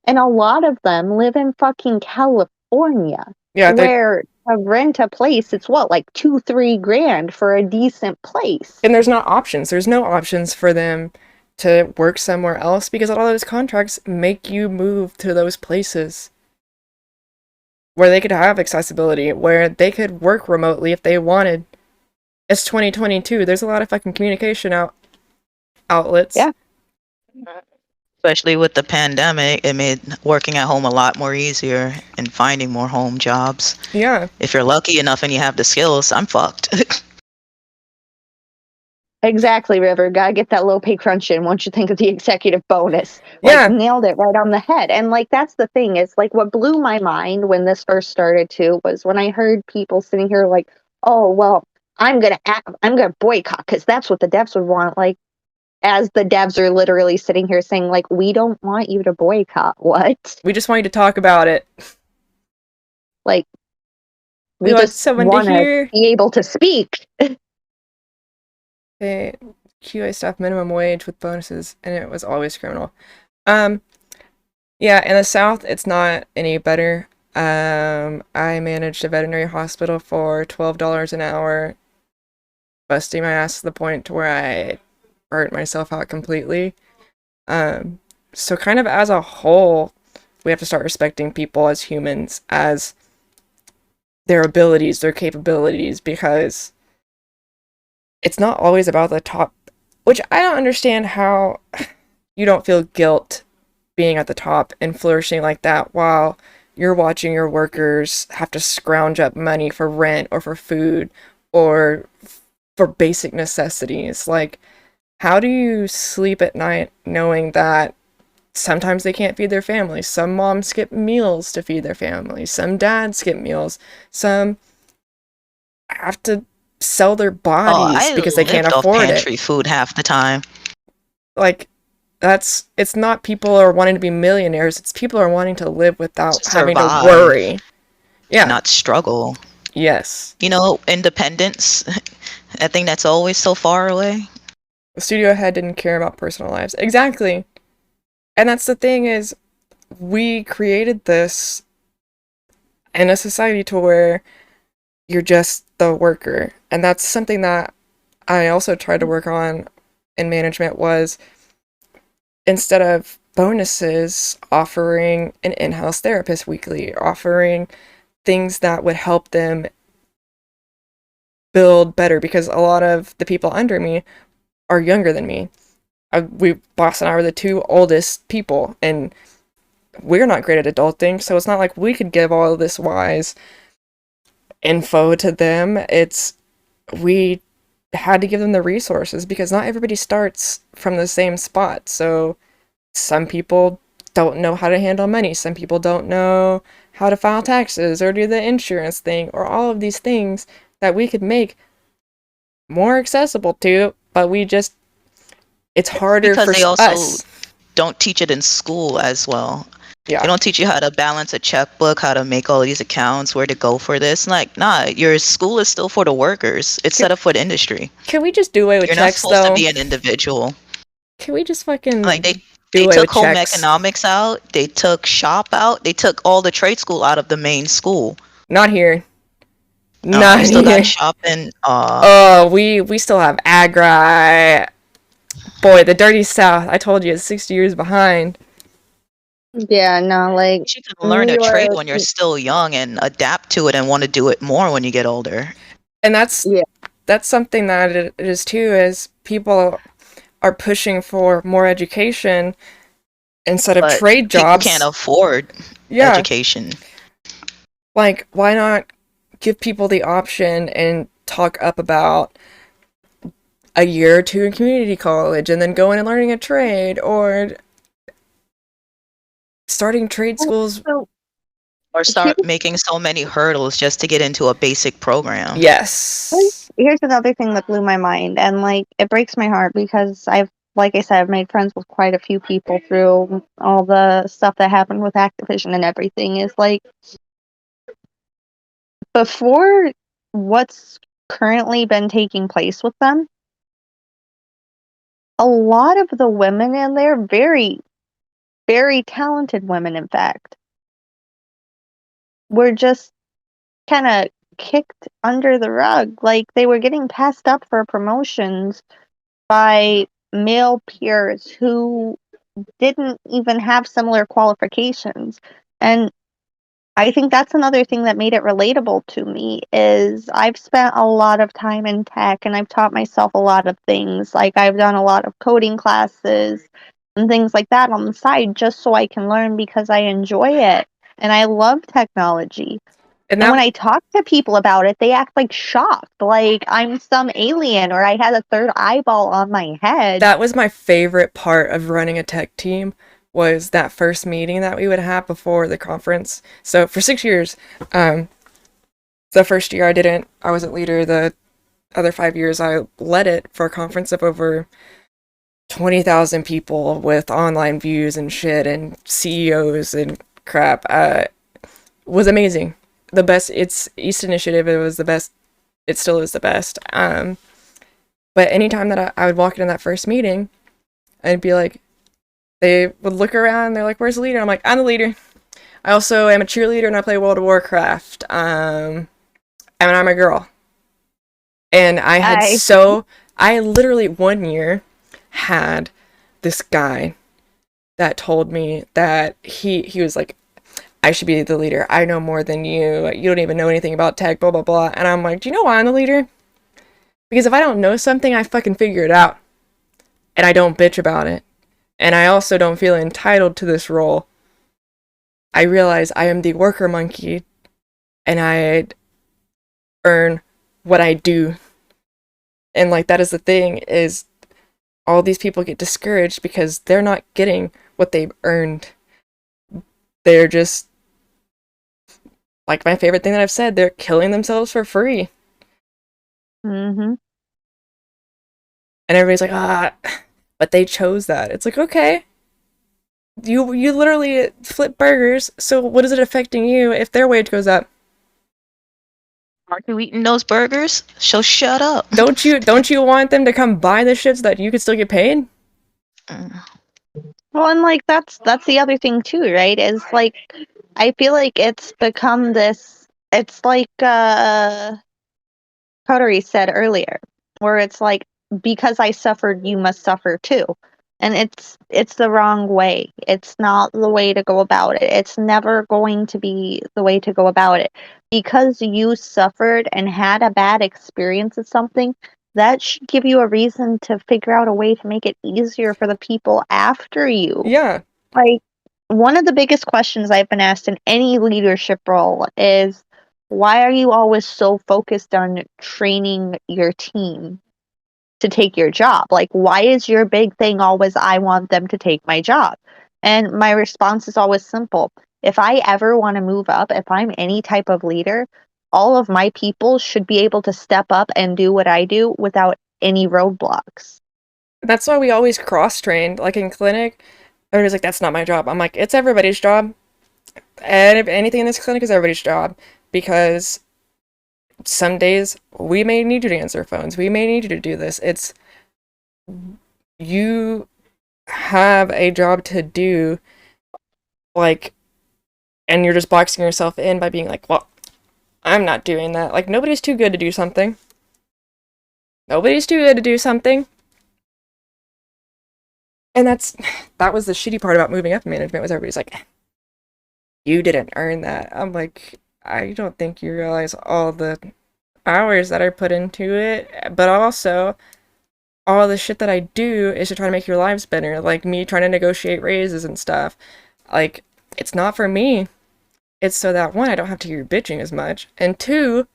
and a lot of them live in fucking California, Yeah, where to rent a place, it's what, like 2-3 grand for a decent place. and there's not options. There's no options for them to work somewhere else because a lot of those contracts make you move to those places where they could have accessibility, where they could work remotely if they wanted. It's 2022. There's a lot of fucking communication outlets. Yeah. Especially with the pandemic, it made working at home a lot more easier and finding more home jobs. Yeah. If you're lucky enough and you have the skills, I'm fucked. Exactly, River. Gotta get that low pay crunch in once you think of the executive bonus. Like, Yeah. nailed it right on the head. And, like, that's the thing, is, like, what blew my mind when this first started, too, was when I heard people sitting here like, oh, well, I'm gonna boycott because that's what the devs would want. Like, as the devs are literally sitting here saying, like, we don't want you to boycott. What? We just want you to talk about it. Like, We we want just someone to want to hear. be able to speak. Okay, QA staff minimum wage with bonuses, and it was always criminal. Yeah, in the South, it's not any better. I managed a veterinary hospital for $12 an hour, busting my ass to the point to where I burnt myself out completely. So kind of as a whole, we have to start respecting people as humans, as their abilities, their capabilities, because it's not always about the top, which I don't understand how you don't feel guilt being at the top and flourishing like that while you're watching your workers have to scrounge up money for rent or for food or for basic necessities. Like, how do you sleep at night knowing that sometimes they can't feed their families? Some moms skip meals to feed their families. Some dads skip meals. Some have to sell their Oh, bodies I because they can't lived off afford it. pantry food half the time. Like, it's not people are wanting to be millionaires, it's people are wanting to live without having to Survive, worry. Yeah. not struggle. Yes. You know, independence. I think that's always so far away. The studio head didn't care about personal lives. Exactly. And that's the thing is, we created this in a society to where you're just the worker. And that's something that I also tried to work on in management, was instead of bonuses, offering an in-house therapist weekly, offering things that would help them build better, because a lot of the people under me are younger than me. Boss and I were the two oldest people, and we're not great at adulting, so it's not like we could give all of this wise info to them. We had to give them the resources because not everybody starts from the same spot. So some people don't know how to handle money. Some people don't know how to file taxes or do the insurance thing, or all of these things that we could make more accessible to, but it's harder Because for they also us. don't teach it in school as well. Yeah. They don't teach you how to balance a checkbook, how to make all these accounts, where to go for this. Like, nah, your school is still for the workers. It's set up for the industry. Can we just do away with You're not checks, supposed though? to be an individual. Can we just fucking Like, do they away took with home checks? economics out. They took shop out. They took all the trade school out of the main school. Not here. No, Not we still here. got shop and Oh, we still have agri. Boy, the dirty South. I told you, it's 60 years behind. Yeah, no, like you can learn New a trade York. when you're still young and adapt to it and want to do it more when you get older. And that's Yeah. something that it is too, is people are pushing for more education instead of But trade people jobs. can't afford Yeah. education. Like, why not give people the option and talk up about a year or two in community college and then going and learning a trade, or starting trade schools? So Or start making so many hurdles just to get into a basic program. Yes. here's another thing that blew my mind, and like it breaks my heart because like I said, I've made friends with quite a few people through all the stuff that happened with Activision and everything. Is like, before what's currently been taking place with them, a lot of the women in there, very, very talented women, in fact, were just kind of kicked under the rug. Like, they were getting passed up for promotions by male peers who didn't even have similar qualifications. And I think that's another thing that made it relatable to me. Is I've spent a lot of time in tech and I've taught myself a lot of things. Like, I've done a lot of coding classes and things like that on the side just so I can learn, because I enjoy it and I love technology. And And when that, I talk to people about it, they act like shocked, like I'm some alien or I had a third eyeball on my head. that was my favorite part of running a tech team, was that first meeting that we would have before the conference. So for 6 years, the first year I wasn't leader. The other 5 years I led it for a conference of over 20,000 people with online views and shit and CEOs and crap. Was amazing. The best. It's East Initiative. It was the best. It still is the best. But anytime that I would walk into that first meeting, I'd be like, they would look around and they're like, where's the leader? I'm like, I'm the leader. I also am a cheerleader and I play World of Warcraft. And I'm a girl. And I literally one year had this guy that told me that he was like, I should be the leader. I know more than you. You don't even know anything about tech, blah, blah, blah. And I'm like, do you know why I'm the leader? Because if I don't know something, I fucking figure it out. And I don't bitch about it. And I also don't feel entitled to this role. I realize I am the worker monkey, and I earn what I do. And like, that is the thing, is all these people get discouraged because they're not getting what they've earned. They're just, like my favorite thing that I've said, they're killing themselves for free. Mm-hmm. And everybody's like, but they chose that. It's like, okay, you literally flip burgers, so what is it affecting you if their wage goes up? Aren't you eating those burgers? So shut up. Don't you want them to come buy the shit so that you could still get paid? Well, and like that's the other thing too, right? Is like I feel like it's become this. It's like Coterie said earlier, where it's like, because I suffered, you must suffer too. And it's the wrong way. It's not the way to go about it. It's never going to be the way to go about it. Because you suffered and had a bad experience with something, that should give you a reason to figure out a way to make it easier for the people after you. Yeah. Like, one of the biggest questions I've been asked in any leadership role is, why are you always so focused on training your team to take your job? Like, why is your big thing always, I want them to take my job? And my response is always simple. If I ever want to move up, if I'm any type of leader, all of my people should be able to step up and do what I do without any roadblocks. That's why we always cross-trained. Like in clinic, everybody's like, that's not my job. I'm like, it's everybody's job. And if anything in this clinic is everybody's job. Because some days we may need you to answer phones. We may need you to do this. It's, you have a job to do, like, and you're just boxing yourself in by being like, well, I'm not doing that. Like, nobody's too good to do something. Nobody's too good to do something. And that was the shitty part about moving up in management, was everybody's like, you didn't earn that. I'm like, I don't think you realize all the hours that I put into it, but also all the shit that I do is to try to make your lives better, like me trying to negotiate raises and stuff. Like, it's not for me. It's so that, one, I don't have to hear you bitching as much, and two,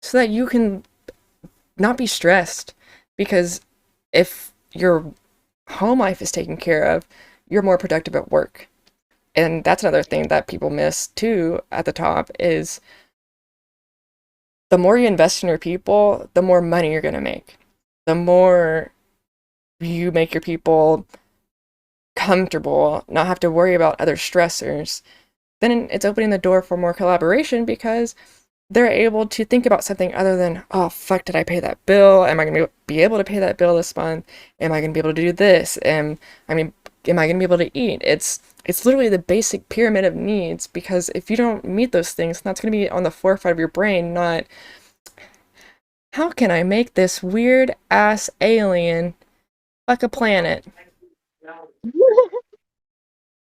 so that you can not be stressed. Because if your home life is taken care of, you're more productive at work. And that's another thing that people miss too at the top, is the more you invest in your people, the more money you're going to make. The more you make your people comfortable, not have to worry about other stressors, then it's opening the door for more collaboration, because they're able to think about something other than, oh, fuck, did I pay that bill? Am I going to be able to pay that bill this month? Am I going to be able to do this? Am I going to be able to eat? It's literally the basic pyramid of needs, because if you don't meet those things, that's going to be on the forefront of your brain, not, how can I make this weird ass alien fuck a planet?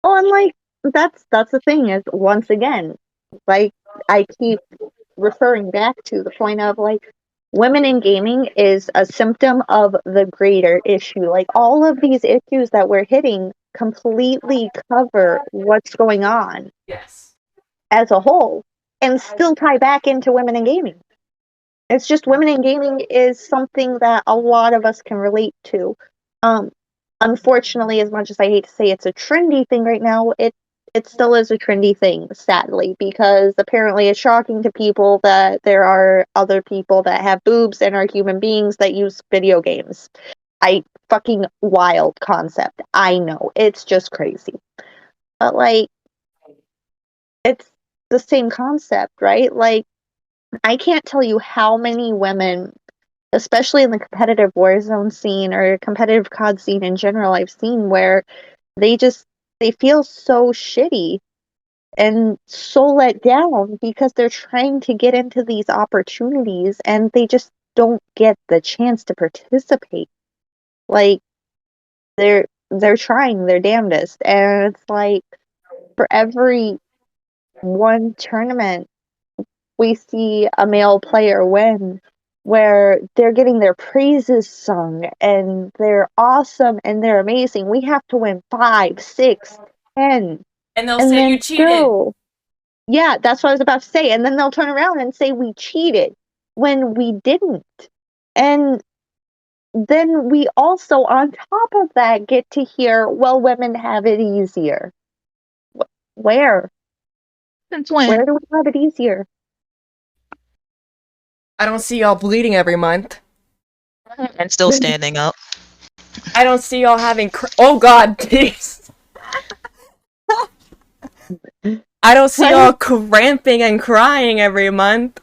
Well, and like that's the thing, is, once again, like, I keep referring back to the point of, like, women in gaming is a symptom of the greater issue. Like, all of these issues that we're hitting completely cover what's going on Yes. as a whole, and still tie back into women in gaming. It's just, women in gaming is something that a lot of us can relate to. Unfortunately, as much as I hate to say it's a trendy thing right now, it still is a trendy thing, sadly, because apparently it's shocking to people that there are other people that have boobs and are human beings that use video games. Fucking wild concept. I know, it's just crazy. But like, it's the same concept, right? Like, I can't tell you how many women, especially in the competitive Warzone scene or competitive COD scene in general, I've seen where they feel so shitty and so let down because they're trying to get into these opportunities and they just don't get the chance to participate. Like, they're trying their damnedest, and it's like, for every one tournament we see a male player win where they're getting their praises sung and they're awesome and they're amazing. We have to win 5, 6, 10. And they'll And say then you cheated. still, yeah, that's what I was about to say. And then they'll turn around and say we cheated when we didn't. And then we also, on top of that, get to hear, well, women have it easier. Where? Since when? Where do we have it easier? I don't see y'all bleeding every month. And still standing up. I don't see y'all having oh god, jeez. I don't see y'all cramping and crying every month.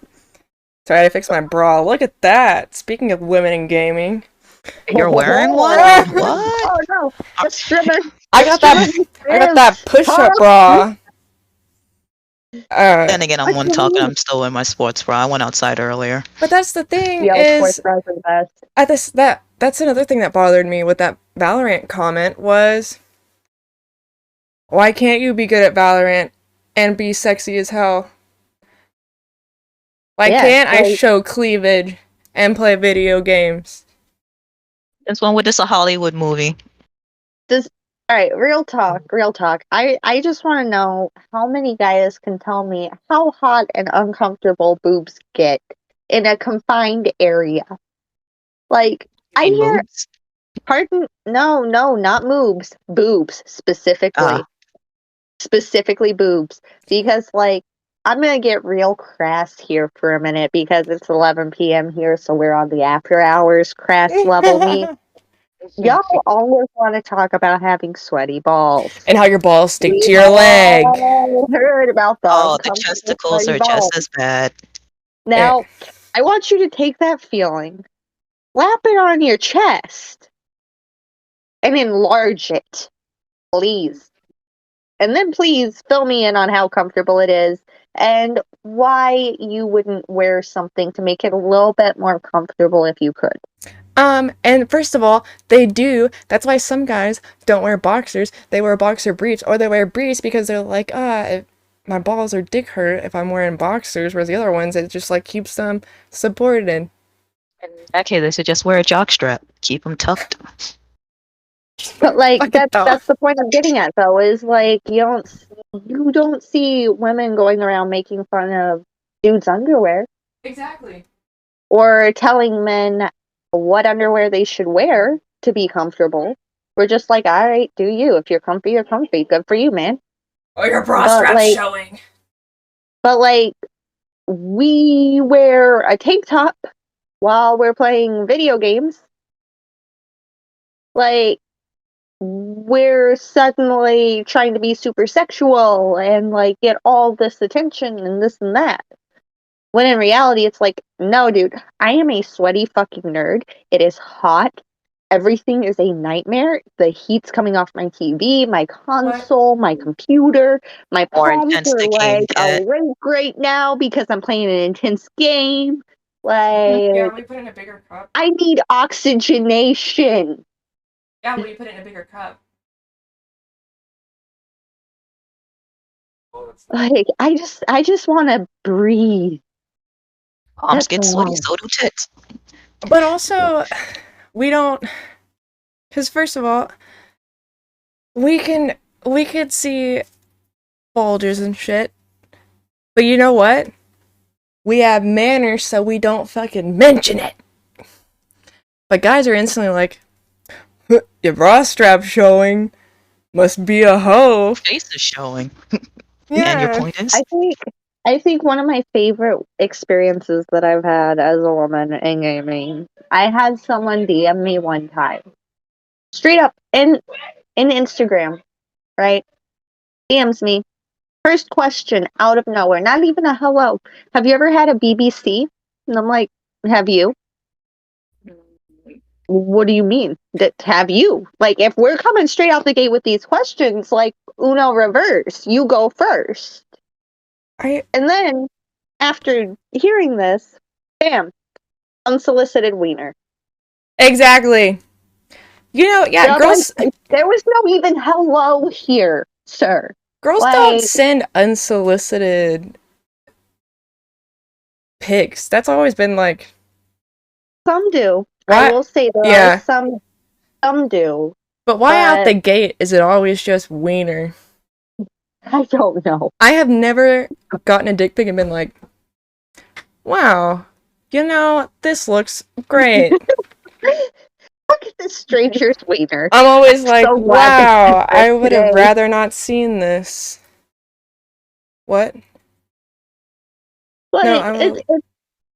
Sorry, I fixed my bra. Look at that. Speaking of women in gaming. You're wearing one? What? Oh no, the strimmer. I got that push-up bra. Then again, I'm one talking. I'm still in my sports bra. I went outside earlier. But that's the thing Yeah, is, sports bras are the best. that's another thing that bothered me with that Valorant comment was, why can't you be good at Valorant and be sexy as hell? Why can't I show cleavage and play video games? This one with this a Hollywood movie. Alright, real talk. I just want to know how many guys can tell me how hot and uncomfortable boobs get in a confined area. Like, I hear, Moves? pardon, no, not moobs, boobs, specifically. Specifically boobs. Because, like, I'm gonna get real crass here for a minute because it's 11 p.m. here, so we're on the after hours crass level me. Y'all always want to talk about having sweaty balls. And how your balls stick to your leg. I heard about the The testicles are just as bad. Now, I want you to take that feeling, slap it on your chest, and enlarge it, please. And then please fill me in on how comfortable it is and why you wouldn't wear something to make it a little bit more comfortable if you could. And first of all, they do. That's why some guys don't wear boxers. They wear boxer briefs, or they wear briefs because they're like, my balls or dick hurt if I'm wearing boxers, whereas the other ones, it just like keeps them supported in. In that case, they should just wear a jock strap. Keep them tucked. But like that's the point I'm getting at though, is like you don't see women going around making fun of dudes' underwear. Exactly. Or telling men what underwear they should wear to be comfortable. We're just like, all right, do you. If you're comfy, you're comfy. Good for you, man. Oh, your bra strap's showing. But like, we wear a tank top while we're playing video games. Like, we're suddenly trying to be super sexual and like get all this attention and this and that. When in reality, it's like, no, dude, I am a sweaty fucking nerd. It is hot. Everything is a nightmare. The heat's coming off my TV, my console, my computer. My palms are like awake right now because I'm playing an intense game. Like, yeah, we put it in a bigger cup. I need oxygenation. Yeah, we put it in a bigger cup. Like, I just want to breathe. Arms get sweaty, so do tits. But also, we don't, because first of all, we could see bulges and shit, but you know what? We have manners, so we don't fucking mention it. But guys are instantly like, your bra strap showing, must be a hoe. Face is showing. Yeah. And your point is? I think one of my favorite experiences that I've had as a woman in gaming, I had someone DM me one time. Straight up in Instagram, right? DMs me. First question out of nowhere, not even a hello. Have you ever had a BBC? And I'm like, have you? What do you mean? That have you? Like, if we're coming straight out the gate with these questions, like Uno reverse, you go first. And then, after hearing this, bam, unsolicited wiener. Exactly. You know, yeah, girls. Like, there was no even hello here, sir. Girls don't Like, send unsolicited pics. That's always been like, some do. I why? will say there are Yeah, some do, but why out but the gate is it always just wiener? I don't know. I have never gotten a dick pic and been like, wow, you know, this looks great. Look at this stranger's wiener. I'm always like, So glad that you wow, I said would have today. rather not seen this. What? No, Like, I will.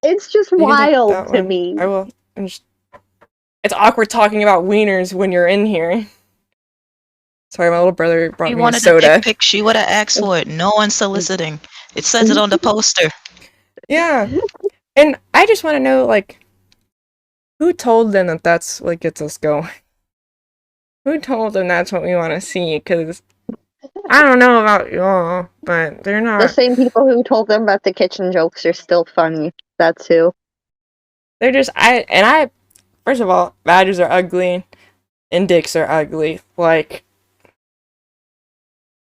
it's just You can take wild that to one. me. I will. It's awkward talking about wieners when you're in here. Sorry, my little brother brought She me a wanted a soda. dick pic. She would have asked for it. No unsoliciting. It says it on the poster. Yeah, and I just want to know, like, who told them that that's what gets us going? Who told them that's what we want to see? Because I don't know about y'all, but they're The not. same people who told them about the kitchen jokes are still funny. That's who. They're just First of all, badgers are ugly, and dicks are ugly. Like,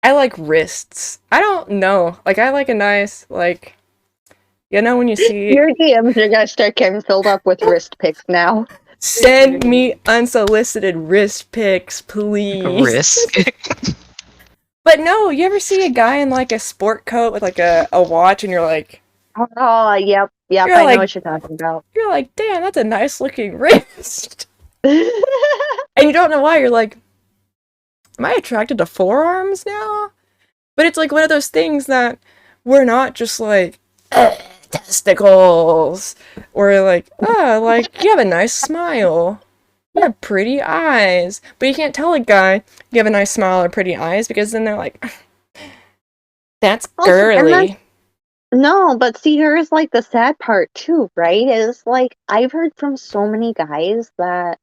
I like wrists. I don't know. Like, I like a nice, like, you know, when you see Your DMs are gonna start getting filled up with wrist pics now. send me unsolicited wrist pics, please. Risk. But no, you ever see a guy in like a sport coat with like a watch and you're like, Oh, yep, You're I know like- what you're talking about. damn, that's a nice looking wrist. And you don't know why. You're like, am I attracted to forearms now? But it's like one of those things that we're not just like, testicles. We're like, like, you have a nice smile. You have pretty eyes. But you can't tell a guy you have a nice smile or pretty eyes because then they're like, that's Also, and girly. No, but see, here's like the sad part too, right? Is like I've heard from so many guys that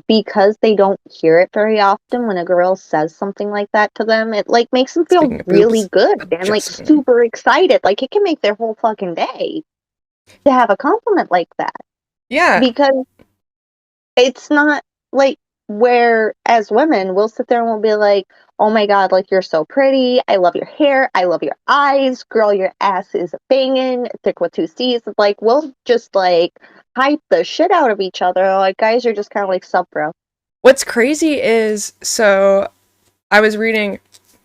because they don't hear it very often when a girl says something like that to them, it like makes them feel Speaking of really boobs, good and like Justin. super excited. Like it can make their whole fucking day to have a compliment like that. Yeah. Because it's not like where as women we'll sit there and we'll be like, oh my god, like you're so pretty, I love your hair, I love your eyes, girl, your ass is banging, thick with two C's. Like we'll just like hype the shit out of each other. Like guys are just kind of like, sup bro. What's crazy is, so I was reading,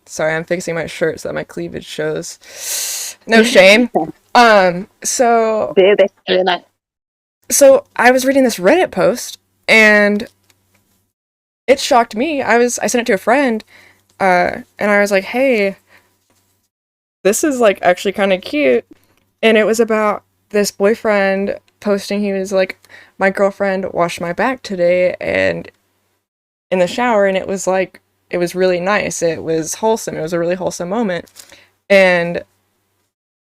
sorry, I'm fixing my shirt so that my cleavage shows. No shame. So I was reading this Reddit post and it shocked me. I sent it to a friend, and I was like, hey, this is like actually kind of cute. And it was about this boyfriend posting, he was like, my girlfriend washed my back today and in the shower, and it was like, it was really nice. It was wholesome. It was a really wholesome moment. And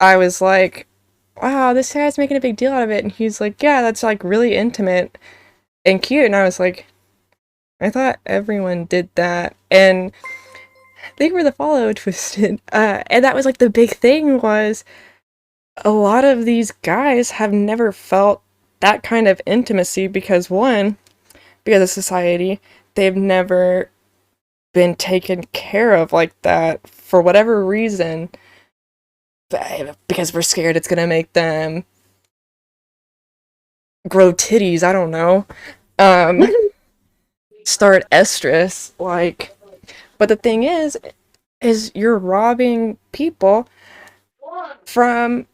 I was like, wow, this guy's making a big deal out of it. And he's like, yeah, that's like really intimate and cute. And I was like, I thought everyone did that. And they were the follow twisted. And that was like the big thing was a lot of these guys have never felt that kind of intimacy because one, because of society, they've never been taken care of like that for whatever reason. Because we're scared it's gonna make them grow titties, I don't know. Start estrus, like. But the thing is you're robbing people from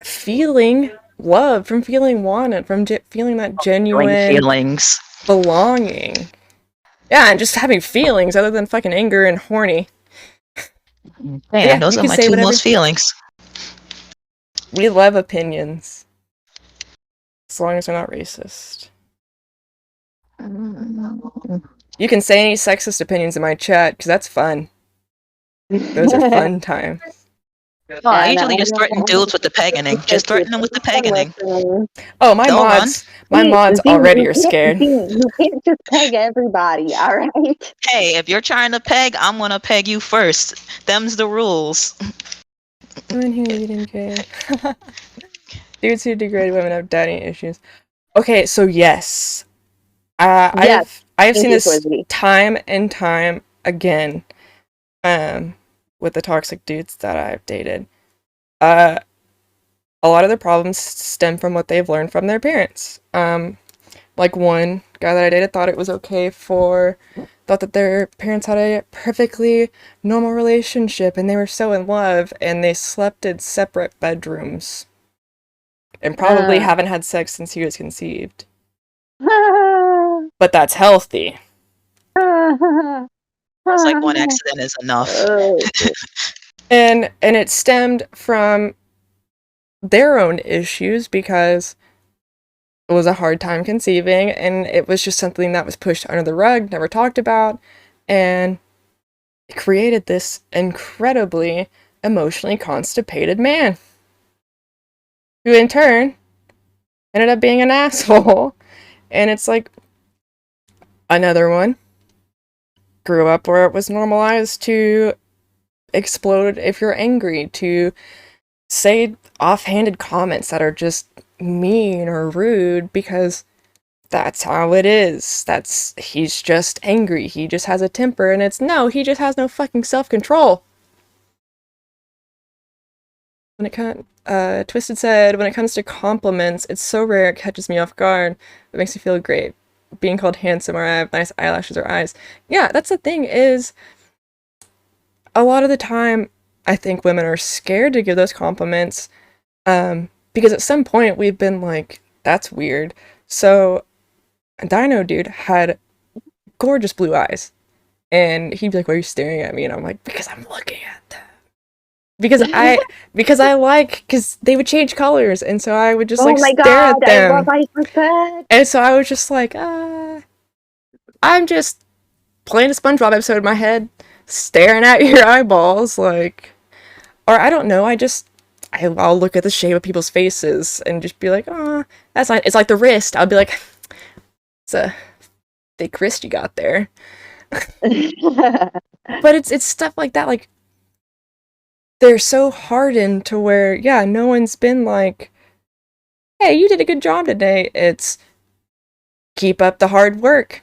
feeling love, from feeling wanted, from feeling that genuine Feelings. belonging. Yeah, and just having feelings other than fucking anger and horny. Man, Yeah, those you are can my say two whatever. most feelings. We love opinions. As long as they're not racist. You can say any sexist opinions in my chat, because that's fun. Those are fun times. No, I usually just threaten dudes with the pegging. Just threaten them with the pegging. Oh, my Don't run. mods already are scared. You can't just peg everybody, all right? Hey, if you're trying to peg, I'm gonna peg you first. Them's the rules. Women who lead in gay. Dudes who degrade women have daddy issues. Okay, so yes. Yes, I've seen you, this Twizzy. time and time again. with the toxic dudes that I've dated. A lot of the problems stem from what they've learned from their parents. Like one guy that I dated thought that their parents had a perfectly normal relationship and they were so in love and they slept in separate bedrooms and probably haven't had sex since he was conceived. But that's healthy. It's like one accident is enough. And it stemmed from their own issues because it was a hard time conceiving and it was just something that was pushed under the rug, never talked about, and it created this incredibly emotionally constipated man who in turn ended up being an asshole. And it's like another one grew up where it was normalized to explode if you're angry, to say offhanded comments that are just mean or rude because that's how it is. He's just angry. He just has a temper, and he just has no fucking self-control. Twisted said, when it comes to compliments, it's so rare it catches me off guard. It makes me feel great. Being called handsome or I have nice eyelashes or eyes. Yeah, that's the thing is, a lot of the time, I think women are scared to give those compliments, because at some point we've been like, that's weird. So, Dino dude had gorgeous blue eyes, and he'd be like, why are you staring at me? And I'm like, because I'm looking at them. Because they would change colors, and so I would just stare at them. I love eyes like that. And so I was just like, I'm just playing a SpongeBob episode in my head, staring at your eyeballs, like, or I don't know, I'll look at the shape of people's faces and just be like, oh, that's not, it's like the wrist. I'll be like, it's a thick wrist you got there. But it's stuff like that, like, they're so hardened to where, yeah, no one's been like, hey, you did a good job today. It's keep up the hard work.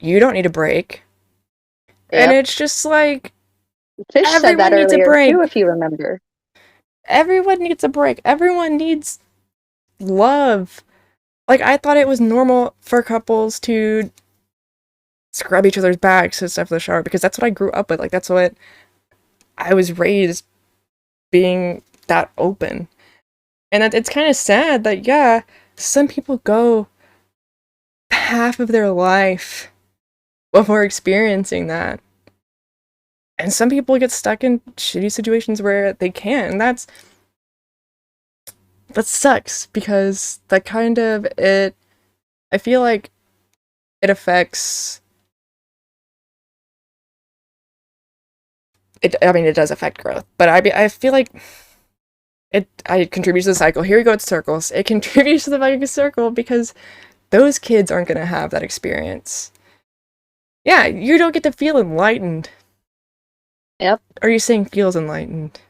You don't need a break. Yep. And it's just like, Fish said that needs earlier a break. too, if you remember. Everyone needs a break. Everyone needs love. Like, I thought it was normal for couples to scrub each other's backs and stuff in the shower because that's what I grew up with. Like, that's what I was raised, being that open. And it's kind of sad that, yeah, some people go half of their life before experiencing that. And some people get stuck in shitty situations where they can. That sucks because that kind of, I feel like it affects, it does affect growth, but I feel like it contributes to the cycle. Here we go, it's circles. It contributes to the fucking circle because those kids aren't going to have that experience. Yeah, you don't get to feel enlightened. Yep. Are you saying feels enlightened?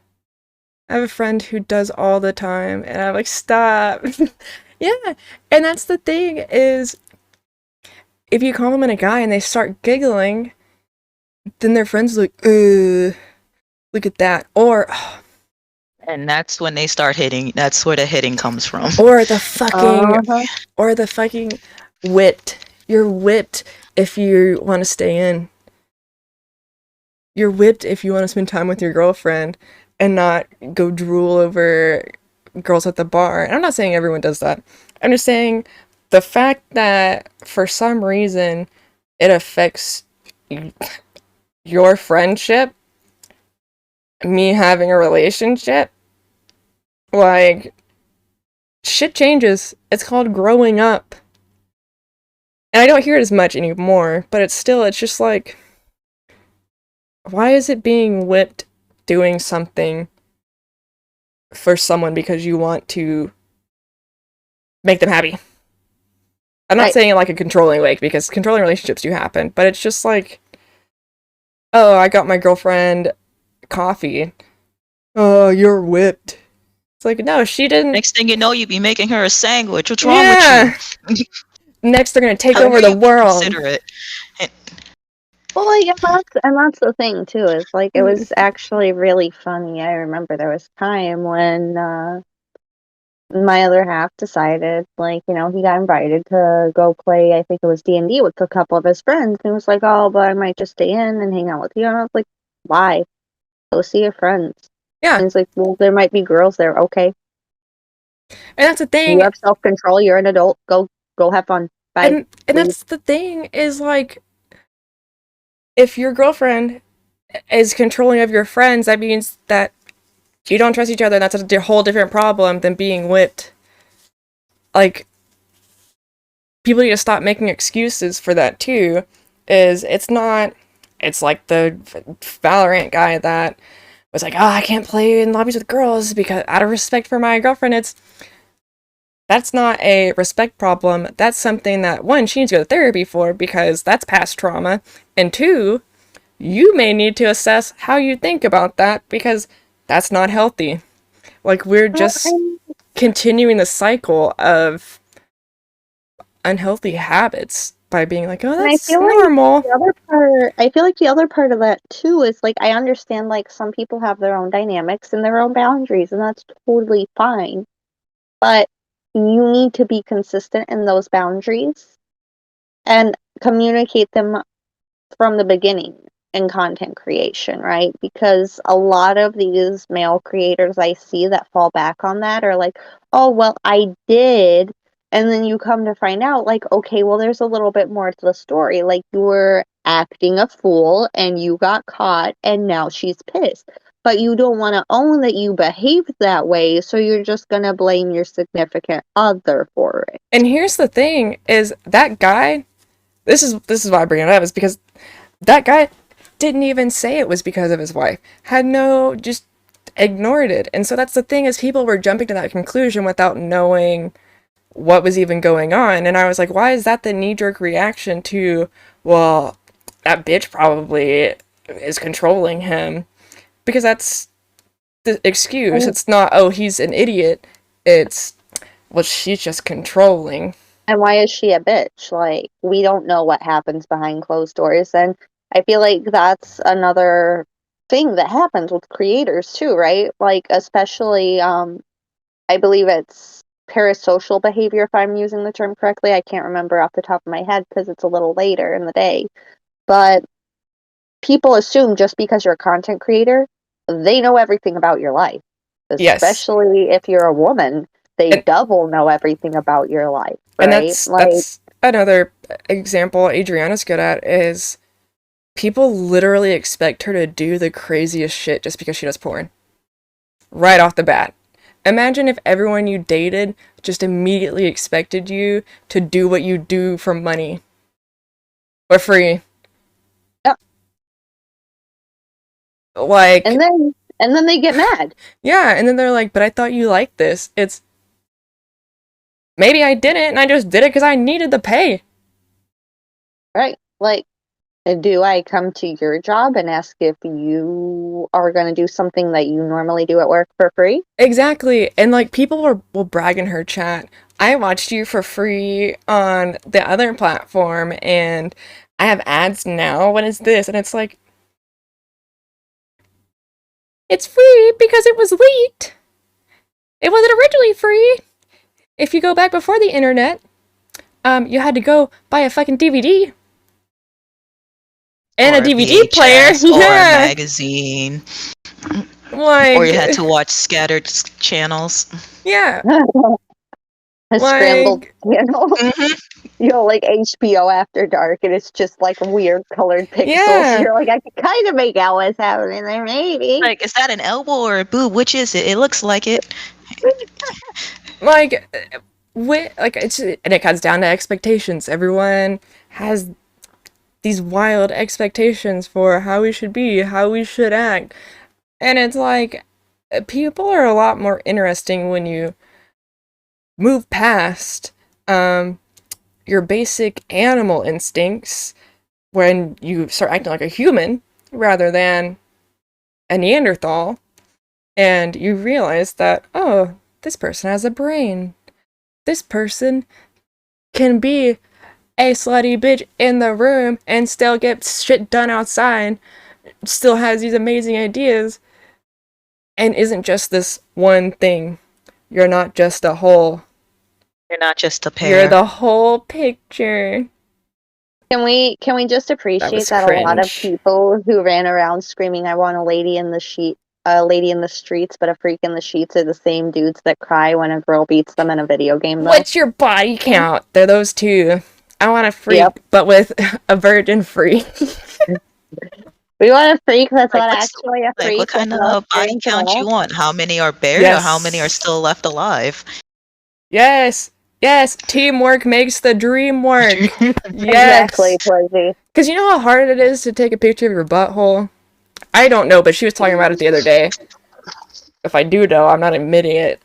I have a friend who does all the time, and I'm like, stop. Yeah, and that's the thing is, if you compliment a guy and they start giggling, then their friends are like, look at that. Or, and that's when they start hitting. That's where the hitting comes from. Or the fucking whipped. You're whipped if you want to stay in. You're whipped if you want to spend time with your girlfriend and not go drool over girls at the bar. And I'm not saying everyone does that. I'm just saying the fact that for some reason it affects your friendship, me having a relationship, like, shit changes. It's called growing up. And I don't hear it as much anymore, but it's just like, why is it being whipped doing something for someone because you want to make them happy? I'm not saying it like a controlling way, because controlling relationships do happen, but it's just like, oh, I got my girlfriend coffee. Oh, you're whipped. It's like, no, she didn't. Next thing you know, you be making her a sandwich. What's wrong with you? Next, they're gonna take over the world. Consider it. Well, like, and that's the thing too. Is like it was actually really funny. I remember there was time when my other half decided, like, he got invited to go play. I think it was D&D with a couple of his friends, and he was like, "Oh, but I might just stay in and hang out with you." And I was like, "Why? Go see your friends." Yeah, And he's like, "Well, there might be girls there. Okay, and that's the you thing. have self-control. You're an adult. Go have fun. Bye." And Leave. that's the thing is like, if your girlfriend is controlling of your friends, that means that you don't trust each other, and that's a whole different problem than being whipped. Like, people need to stop making excuses for that too. It's like the Valorant guy that was like, oh, I can't play in lobbies with girls because out of respect for my girlfriend. That's not a respect problem. That's something that, one, she needs to go to therapy for because that's past trauma, and two, you may need to assess how you think about that because that's not healthy. Like, we're just continuing the cycle of unhealthy habits by being like, oh, And I that's feel normal. like the other part of that too is like I understand like some people have their own dynamics and their own boundaries, and that's totally fine. But you need to be consistent in those boundaries and communicate them from the beginning in content creation, right? Because a lot of these male creators I see that fall back on that are like, "Oh, well, I did." And then you come to find out, like, okay, well, there's a little bit more to the story. Like, you were acting a fool and you got caught, and now she's pissed. But you don't want to own that you behaved that way, so you're just going to blame your significant other for it. And here's the thing is that guy, this is why I bring it up, is because that guy didn't even say it was because of his wife. Just ignored it. And so that's the thing is people were jumping to that conclusion without knowing what was even going on. And I was like, why is that the knee-jerk reaction to, well, that bitch probably is controlling him? Because that's the excuse. It's not, oh, he's an idiot. It's, well, she's just controlling. And why is she a bitch? Like, we don't know what happens behind closed doors. And I feel like that's another thing that happens with creators too, right? Like, especially, I believe it's parasocial behavior, if I'm using the term correctly. I can't remember off the top of my head because it's a little later in the day. But people assume just because you're a content creator, they know everything about your life. Yes. Especially if you're a woman, they double know everything about your life, And right? that's another example Adriana's good at is people literally expect her to do the craziest shit just because she does porn. Right off the bat. Imagine if everyone you dated just immediately expected you to do what you do for money. For free. Yep. Like, and then they get mad. Yeah, and then they're like, but I thought you liked this. It's, maybe I didn't, and I just did it because I needed the pay. Right. Like, do I come to your job and ask if you are going to do something that you normally do at work for free? Exactly. And like people will brag in her chat, I watched you for free on the other platform and I have ads now. What is this? And it's like, it's free because it was leaked. It wasn't originally free. If you go back before the internet, you had to go buy a fucking DVD. And or a DVD VHS, player. or Yeah. a magazine. Like, or you had to watch scattered channels. Yeah. A scrambled channel. Mm-hmm. Like HBO After Dark, and it's just like weird colored pixels. Yeah. You're like, I can kind of make out what's happening there, maybe. Like, is that an elbow or a boob? Which is it? It looks like it. Like, and it comes down to expectations. Everyone has these wild expectations for how we should be, how we should act. And it's like, people are a lot more interesting when you move past your basic animal instincts, when you start acting like a human rather than a Neanderthal, and you realize that, oh, this person has a brain. This person can be a slutty bitch in the room and still gets shit done outside, still has these amazing ideas, and isn't just this one thing. You're not just a whole. You're not just a You're pair. the whole picture. Can we just appreciate that a lot of cringe. people who ran around screaming, "I want a lady in the lady in the streets, but a freak in the sheets," are the same dudes that cry when a girl beats them in a video game, though? What's your body count? They're those two. I want a freak, Yep. but with a virgin freak. We want a freak that's Like, not what's- actually a Like, freak. what kind with no of body strings count at you all. want? How many are buried or how many are still left alive? Yes. Yes. Teamwork makes the dream work. Yes. Exactly, Plizzy. Because you know how hard it is to take a picture of your butthole? I don't know, but she was talking about it the other day. If I do know, I'm not admitting it.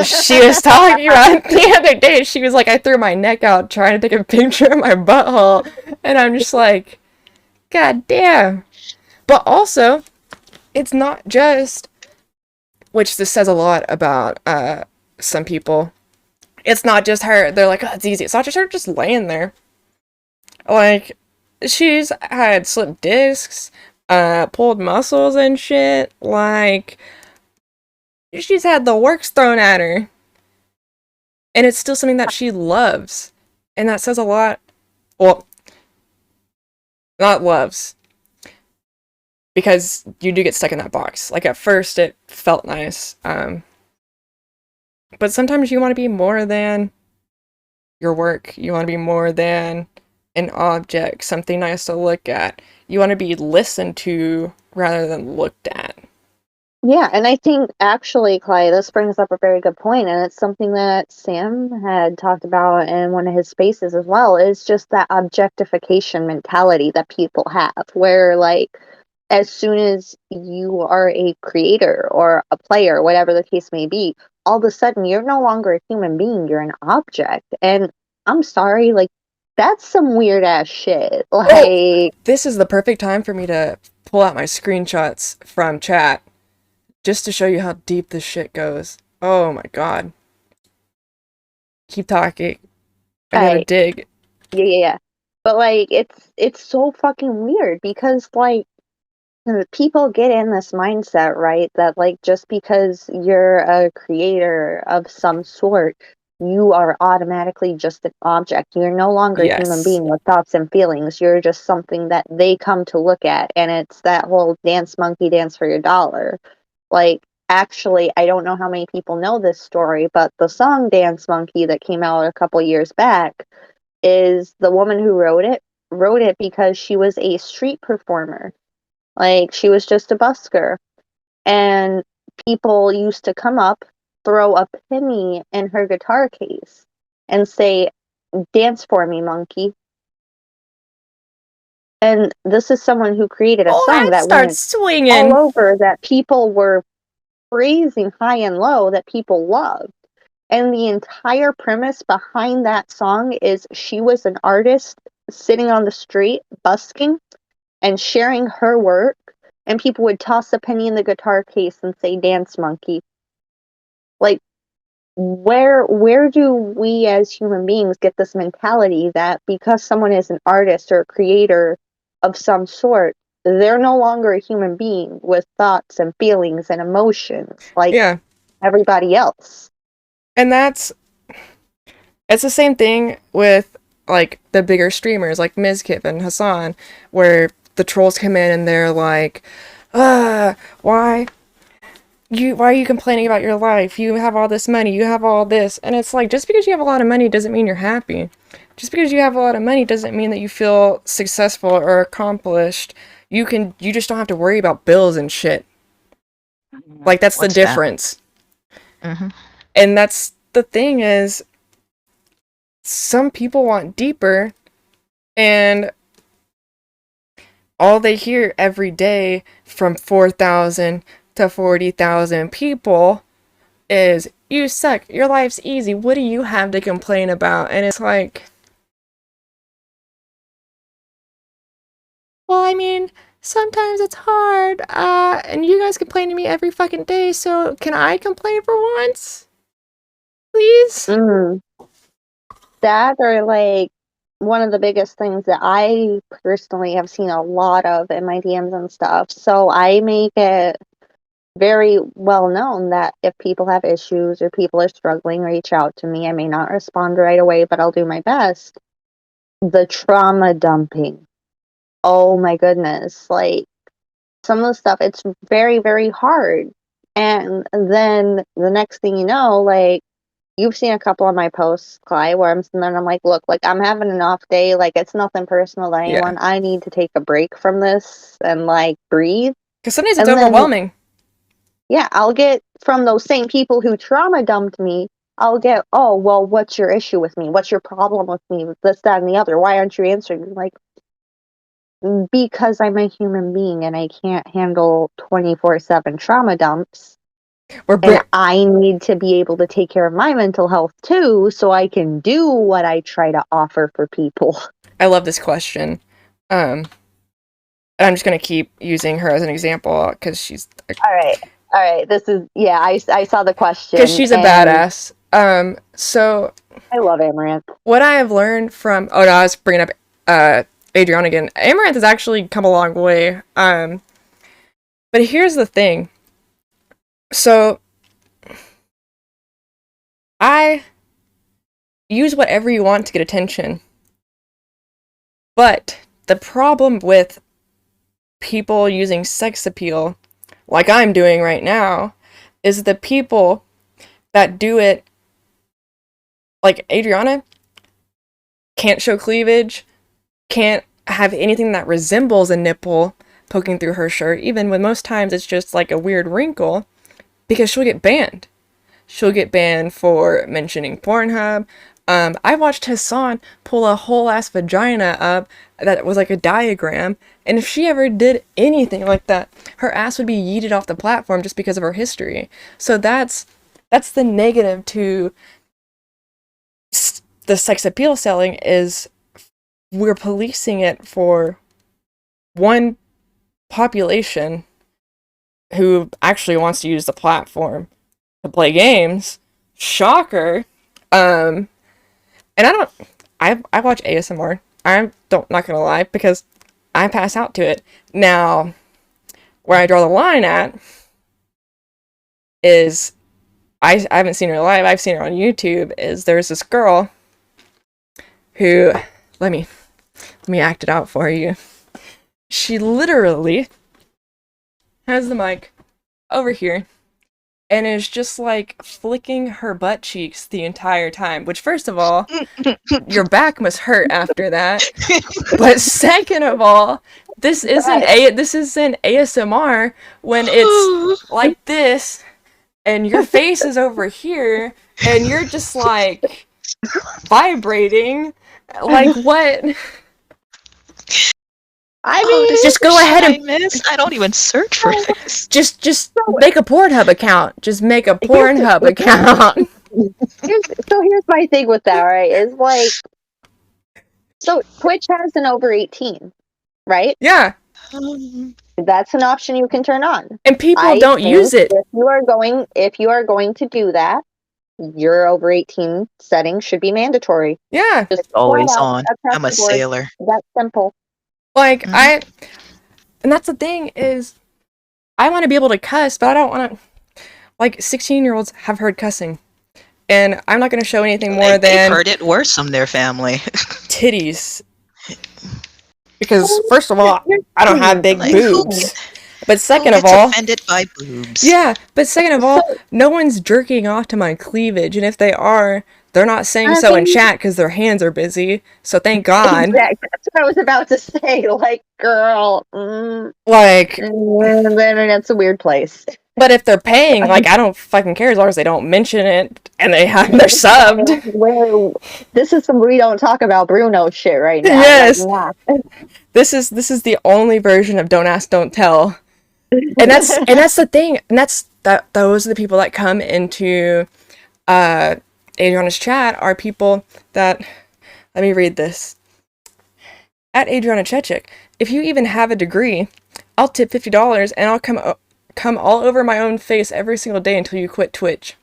She was talking about it the other day. She was like, I threw my neck out trying to take a picture of my butthole. And I'm just like, God damn. But also, it's not just, which this says a lot about some people. It's not just her. They're like, oh, it's easy. It's not just her just laying there. Like, she's had slipped discs, pulled muscles and shit. Like, she's had the works thrown at her. And it's still something that she loves. And that says a lot. Well, not loves. Because you do get stuck in that box. Like, at first, it felt nice. But sometimes you want to be more than your work. You want to be more than an object, something nice to look at. You want to be listened to rather than looked at. Yeah, and I think actually, Clay, this brings up a very good point, and it's something that Sam had talked about in one of his spaces as well, is just that objectification mentality that people have, where, like, as soon as you are a creator or a player, whatever the case may be, all of a sudden you're no longer a human being, you're an object. And I'm sorry, like, that's some weird ass shit. Like, This is the perfect time for me to pull out my screenshots from chat just to show you how deep this shit goes. Oh my god. Keep talking. I gotta Alright. dig. Yeah. But like it's so fucking weird because like people get in this mindset, right, that like just because you're a creator of some sort, you are automatically just an object. You're no longer a human Yes. being with thoughts and feelings. You're just something that they come to look at, and it's that whole dance monkey dance for your dollar. Like, actually, I don't know how many people know this story, but the song Dance Monkey that came out a couple years back is the woman who wrote it because she was a street performer. Like, she was just a busker. And people used to come up, throw a penny in her guitar case, and say, "Dance for me, monkey." And this is someone who created a song that start went swinging. all over, that people were praising high and low, that people loved. And the entire premise behind that song is she was an artist sitting on the street busking and sharing her work, and people would toss a penny in the guitar case and say, "Dance monkey." Like, where do we as human beings get this mentality that because someone is an artist or a creator of some sort, they're no longer a human being with thoughts and feelings and emotions like everybody else? And it's the same thing with like the bigger streamers like Mizkip and Hassan, where the trolls come in and they're like, why are you complaining about your life? You have all this money, you have all this. And it's like, just because you have a lot of money doesn't mean you're happy. Just because you have a lot of money doesn't mean that you feel successful or accomplished. You just don't have to worry about bills and shit. Like, that's the difference. Mm-hmm. And that's the thing, is some people want deeper, and all they hear every day from 4,000 to 40,000 people is, "You suck, your life's easy, what do you have to complain about?" And it's like, well, I mean, sometimes it's hard, and you guys complain to me every fucking day, so can I complain for once? Please? that or like one of the biggest things that I personally have seen a lot of in my DMs and stuff. So I make it very well known that if people have issues or people are struggling, reach out to me. I may not respond right away, but I'll do my best. The trauma dumping. Oh my goodness. Like some of the stuff, it's very, very hard. And then the next thing you know, like you've seen a couple of my posts, Clyde, where I'm sitting there and I'm like, look, like I'm having an off day. Like it's nothing personal to anyone. I need to take a break from this and like breathe. Because sometimes it's And then, overwhelming. yeah, I'll get from those same people who trauma dumped me, I'll get, oh, well, what's your issue with me? What's your problem with me? This, that, and the other. Why aren't you answering me? Like, because I'm a human being and I can't handle 24/7 trauma dumps. And I need to be able to take care of my mental health too, so I can do what I try to offer for people. I love this question. And I'm just going to keep using her as an example because she's... All right. This is, yeah, I saw the question. Because she's a badass. So... I love Amaranth. What I have learned from... Oh, no, I was bringing up Adriana again. Amaranth has actually come a long way. But here's the thing. So... I use whatever you want to get attention. But the problem with people using sex appeal, like I'm doing right now, is the people that do it, like Adriana, can't show cleavage, can't have anything that resembles a nipple poking through her shirt, even when most times it's just like a weird wrinkle, because she'll get banned. She'll get banned for mentioning Pornhub. I watched Hassan pull a whole ass vagina up that was like a diagram, and if she ever did anything like that, her ass would be yeeted off the platform just because of her history. So that's the negative to the sex appeal selling, is we're policing it for one population who actually wants to use the platform to play games. Shocker. And I watch ASMR. I'm not gonna lie, because I pass out to it. Now, where I draw the line at is, I haven't seen her live, I've seen her on YouTube, is there's this girl who, let me act it out for you. She literally has the mic over here and is just like flicking her butt cheeks the entire time, which, first of all, your back must hurt after that. But second of all, this isn't ASMR when it's like this and your face is over here and you're just like vibrating. Like, what? I mean, just go ahead and I don't even search for this. Just make a Pornhub account. Just make a Pornhub account. Here's my thing with that, right? Is like, so Twitch has an over 18, right? Yeah. That's an option you can turn on. And people don't use it. If you are going to do that, your over 18 setting should be mandatory. Yeah. Just always on. I'm a sailor. That's simple. Like, and that's the thing, is I want to be able to cuss, but I don't want to, like, 16-year-olds have heard cussing. And I'm not going to show anything more than... They've heard it worse from their family. Titties. Because, first of all, I don't have big boobs. But second of all... offended by boobs. Yeah, but second of all, no one's jerking off to my cleavage. And if they are, they're not saying so in chat because their hands are busy. So thank God. Exactly. That's what I was about to say. Like, girl. Like... The internet's a weird place. But if they're paying, like, I don't fucking care as long as they don't mention it and they're subbed. Well, this is some we don't talk about Bruno shit right now. Yes. Like, This is the only version of Don't Ask, Don't Tell. And that's the thing. And those are the people that come into Adriana's chat, are people that, let me read this. At Adriana Chechik, if you even have a degree, I'll tip $50 and I'll come all over my own face every single day until you quit Twitch.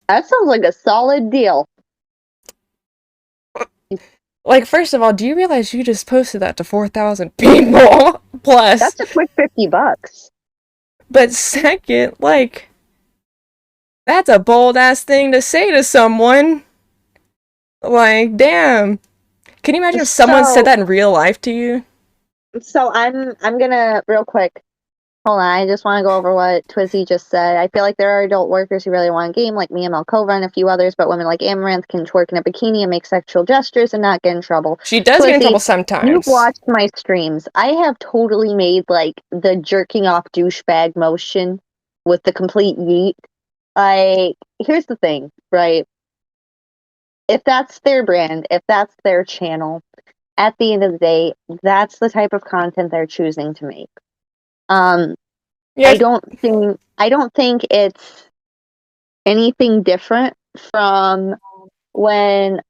That sounds like a solid deal. Like, first of all, do you realize you just posted that to 4,000 people plus? That's a quick $50. But second, like, that's a bold ass thing to say to someone. Like, damn. Can you imagine if someone said that in real life to you? So I'm gonna real quick. Hold on, I just want to go over what Twizzy just said. I feel like there are adult workers who really want to game, like me and Malkova and a few others, but women like Amaranth can twerk in a bikini and make sexual gestures and not get in trouble. She does get in Twizzy, trouble sometimes. You've watched my streams. I have totally made like the jerking off douchebag motion with the complete yeet. Like, here's the thing, right? If that's their brand, if that's their channel, at the end of the day, that's the type of content they're choosing to make. Yes. I don't think it's anything different from when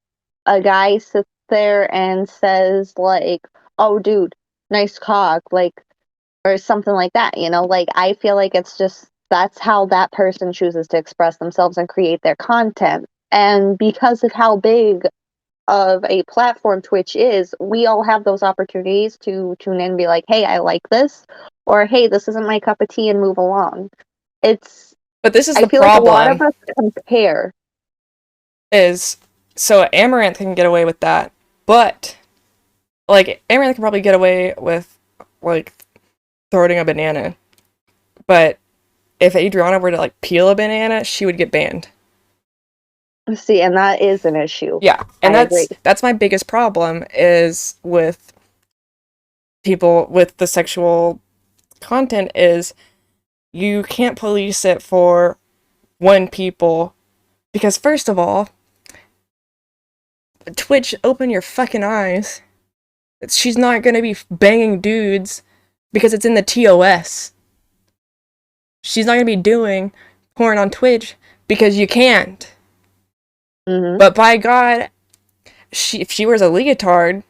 a guy sits there and says like, "Oh, dude, nice cock," like, or something like that. You know, like I feel like it's just that's how that person chooses to express themselves and create their content. And because of how big of a platform Twitch is, we all have those opportunities to tune in and be like, hey, I like this, or hey, this isn't my cup of tea, and move along. But this is I the feel problem. like a lot of us compare. So Amaranth can get away with that, but like Amaranth can probably get away with like throwing a banana. But if Adriana were to like peel a banana, she would get banned. See, and that is an issue. Yeah, and that's my biggest problem is with people with the sexual content is you can't police it for one people because first of all, Twitch, open your fucking eyes. She's not gonna be banging dudes because it's in the TOS. She's not gonna be doing porn on Twitch because you can't. Mm-hmm. But by God, if she wears a leotard,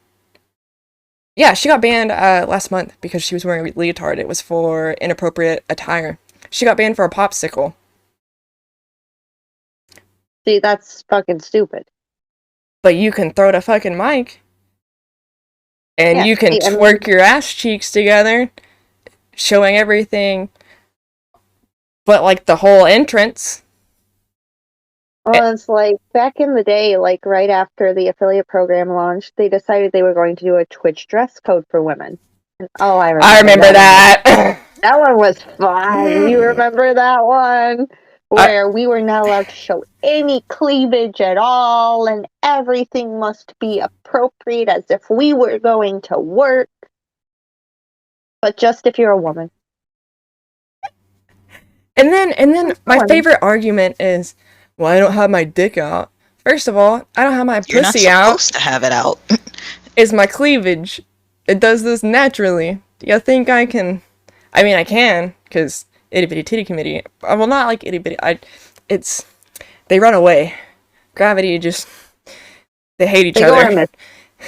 yeah, she got banned last month because she was wearing a leotard. It was for inappropriate attire. She got banned for a popsicle. See, that's fucking stupid. But you can throw the fucking mic. And Yeah, you can twerk your ass cheeks together, showing everything, but like the whole entrance. Well, it's like back in the day, like right after the affiliate program launched, they decided they were going to do a Twitch dress code for women. And, oh, I remember that. That one was fun. You remember that one? Where we were not allowed to show any cleavage at all, and everything must be appropriate as if we were going to work. But just if you're a woman. And then my favorite argument is, well, I don't have my dick out. First of all, I don't have my pussy out. You're not supposed to have it out. It's my cleavage. It does this naturally. Do you think I can? I mean, I can, because itty bitty titty committee. Well, not like itty bitty. They run away. Gravity just, they hate each other.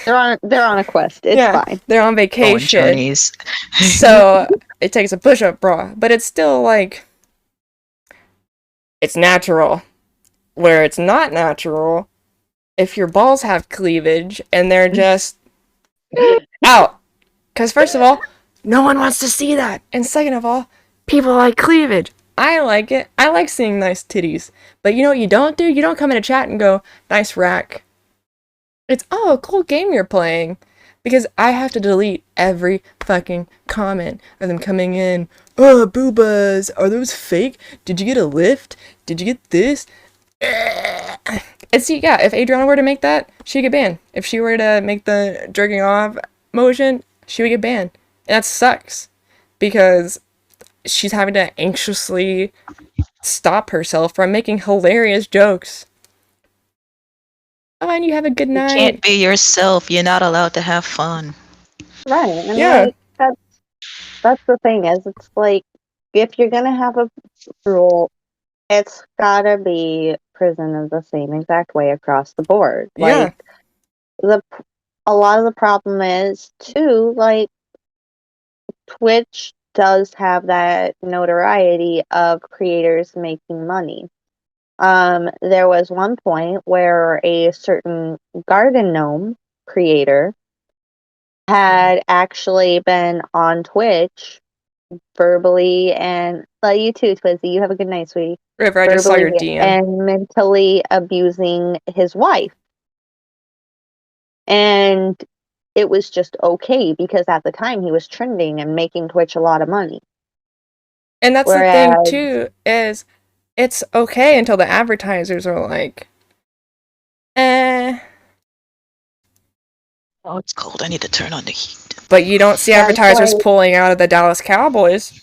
They're on a quest. It's fine. They're on vacation. So it takes a push-up bra, but it's still like, it's natural. Where it's not natural, if your balls have cleavage and they're just out. Because first of all, no one wants to see that. And second of all, people like cleavage. I like it. I like seeing nice titties. But you know what you don't do? You don't come in a chat and go, nice rack. It's, oh, cool game you're playing. Because I have to delete every fucking comment of them coming in. Oh, boobas. Are those fake? Did you get a lift? Did you get this? And see, yeah, if Adriana were to make that, she'd get banned. If she were to make the jerking off motion, she would get banned. And that sucks. Because she's having to anxiously stop herself from making hilarious jokes. Oh, and you have a good night. You can't be yourself. You're not allowed to have fun. Right. And like, that's the thing is, it's like, if you're gonna have a rule, it's gotta be presented the same exact way across the board. Like, a lot of the problem is too, like, Twitch does have that notoriety of creators making money. There was one point where a certain garden gnome creator had actually been on Twitch verbally and you too, Twizzy. You have a good night, sweetie. River, I just saw your Verbally DM. and mentally abusing his wife. And it was just okay because at the time he was trending and making Twitch a lot of money. And that's the thing too, is it's okay until the advertisers are like, eh. Oh, it's cold. I need to turn on the heat. But you don't see advertisers pulling out of the Dallas Cowboys.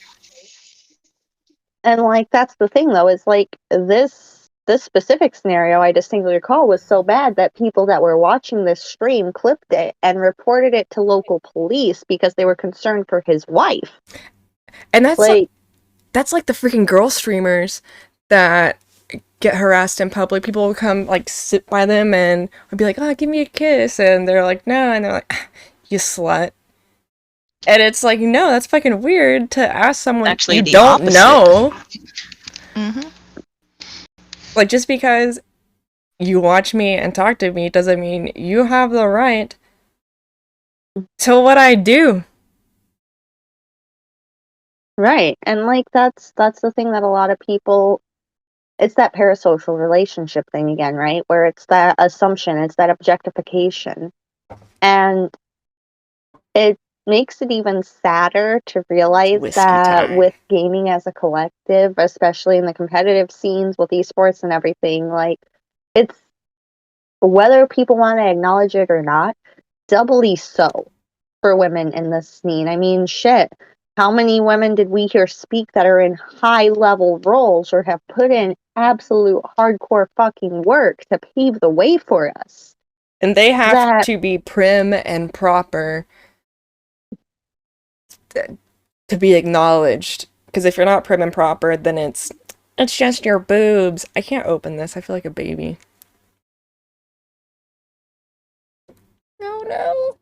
And like that's the thing though, is like this specific scenario I distinctly recall was so bad that people that were watching this stream clipped it and reported it to local police because they were concerned for his wife. And that's like the freaking girl streamers that get harassed in public. People will come like sit by them and would be like, "Oh, give me a kiss," and they're like, "No," and they're like, "You slut." And it's like, no, that's fucking weird to ask someone actually you don't know. Mm-hmm. Like, just because you watch me and talk to me doesn't mean you have the right to what I do. Right. And like that's the thing that a lot of people, it's that parasocial relationship thing again, right? Where it's that assumption, it's that objectification. And it makes it even sadder to realize that with gaming as a collective, especially in the competitive scenes with esports and everything, like it's, whether people want to acknowledge it or not, doubly so for women in this scene. I mean, shit. How many women did we hear speak that are in high level roles or have put in absolute hardcore fucking work to pave the way for us? And they have to be prim and proper to be acknowledged. Because if you're not prim and proper, then it's just your boobs. I can't open this. I feel like a baby. Oh no.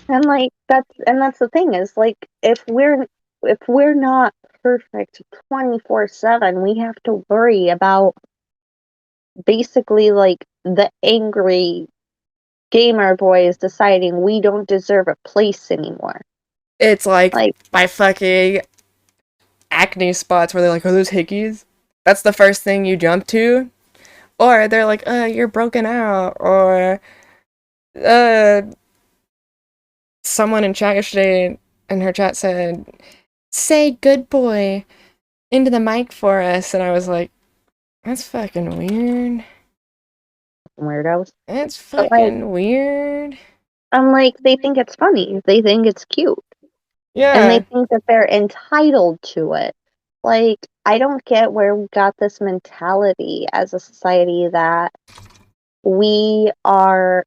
And like that's the thing is like if we're not perfect 24/7, we have to worry about basically like the angry gamer boys deciding we don't deserve a place anymore. It's like my fucking acne spots where they're like, "Are those hickeys?" That's the first thing you jump to. Or they're like, "You're broken out," or someone in chat yesterday in her chat said, "Say good boy into the mic for us," and I was like, that's fucking weird. Weirdos. It's fucking weird. I'm like, they think it's funny. They think it's cute. Yeah. And they think that they're entitled to it. Like, I don't get where we got this mentality as a society that we are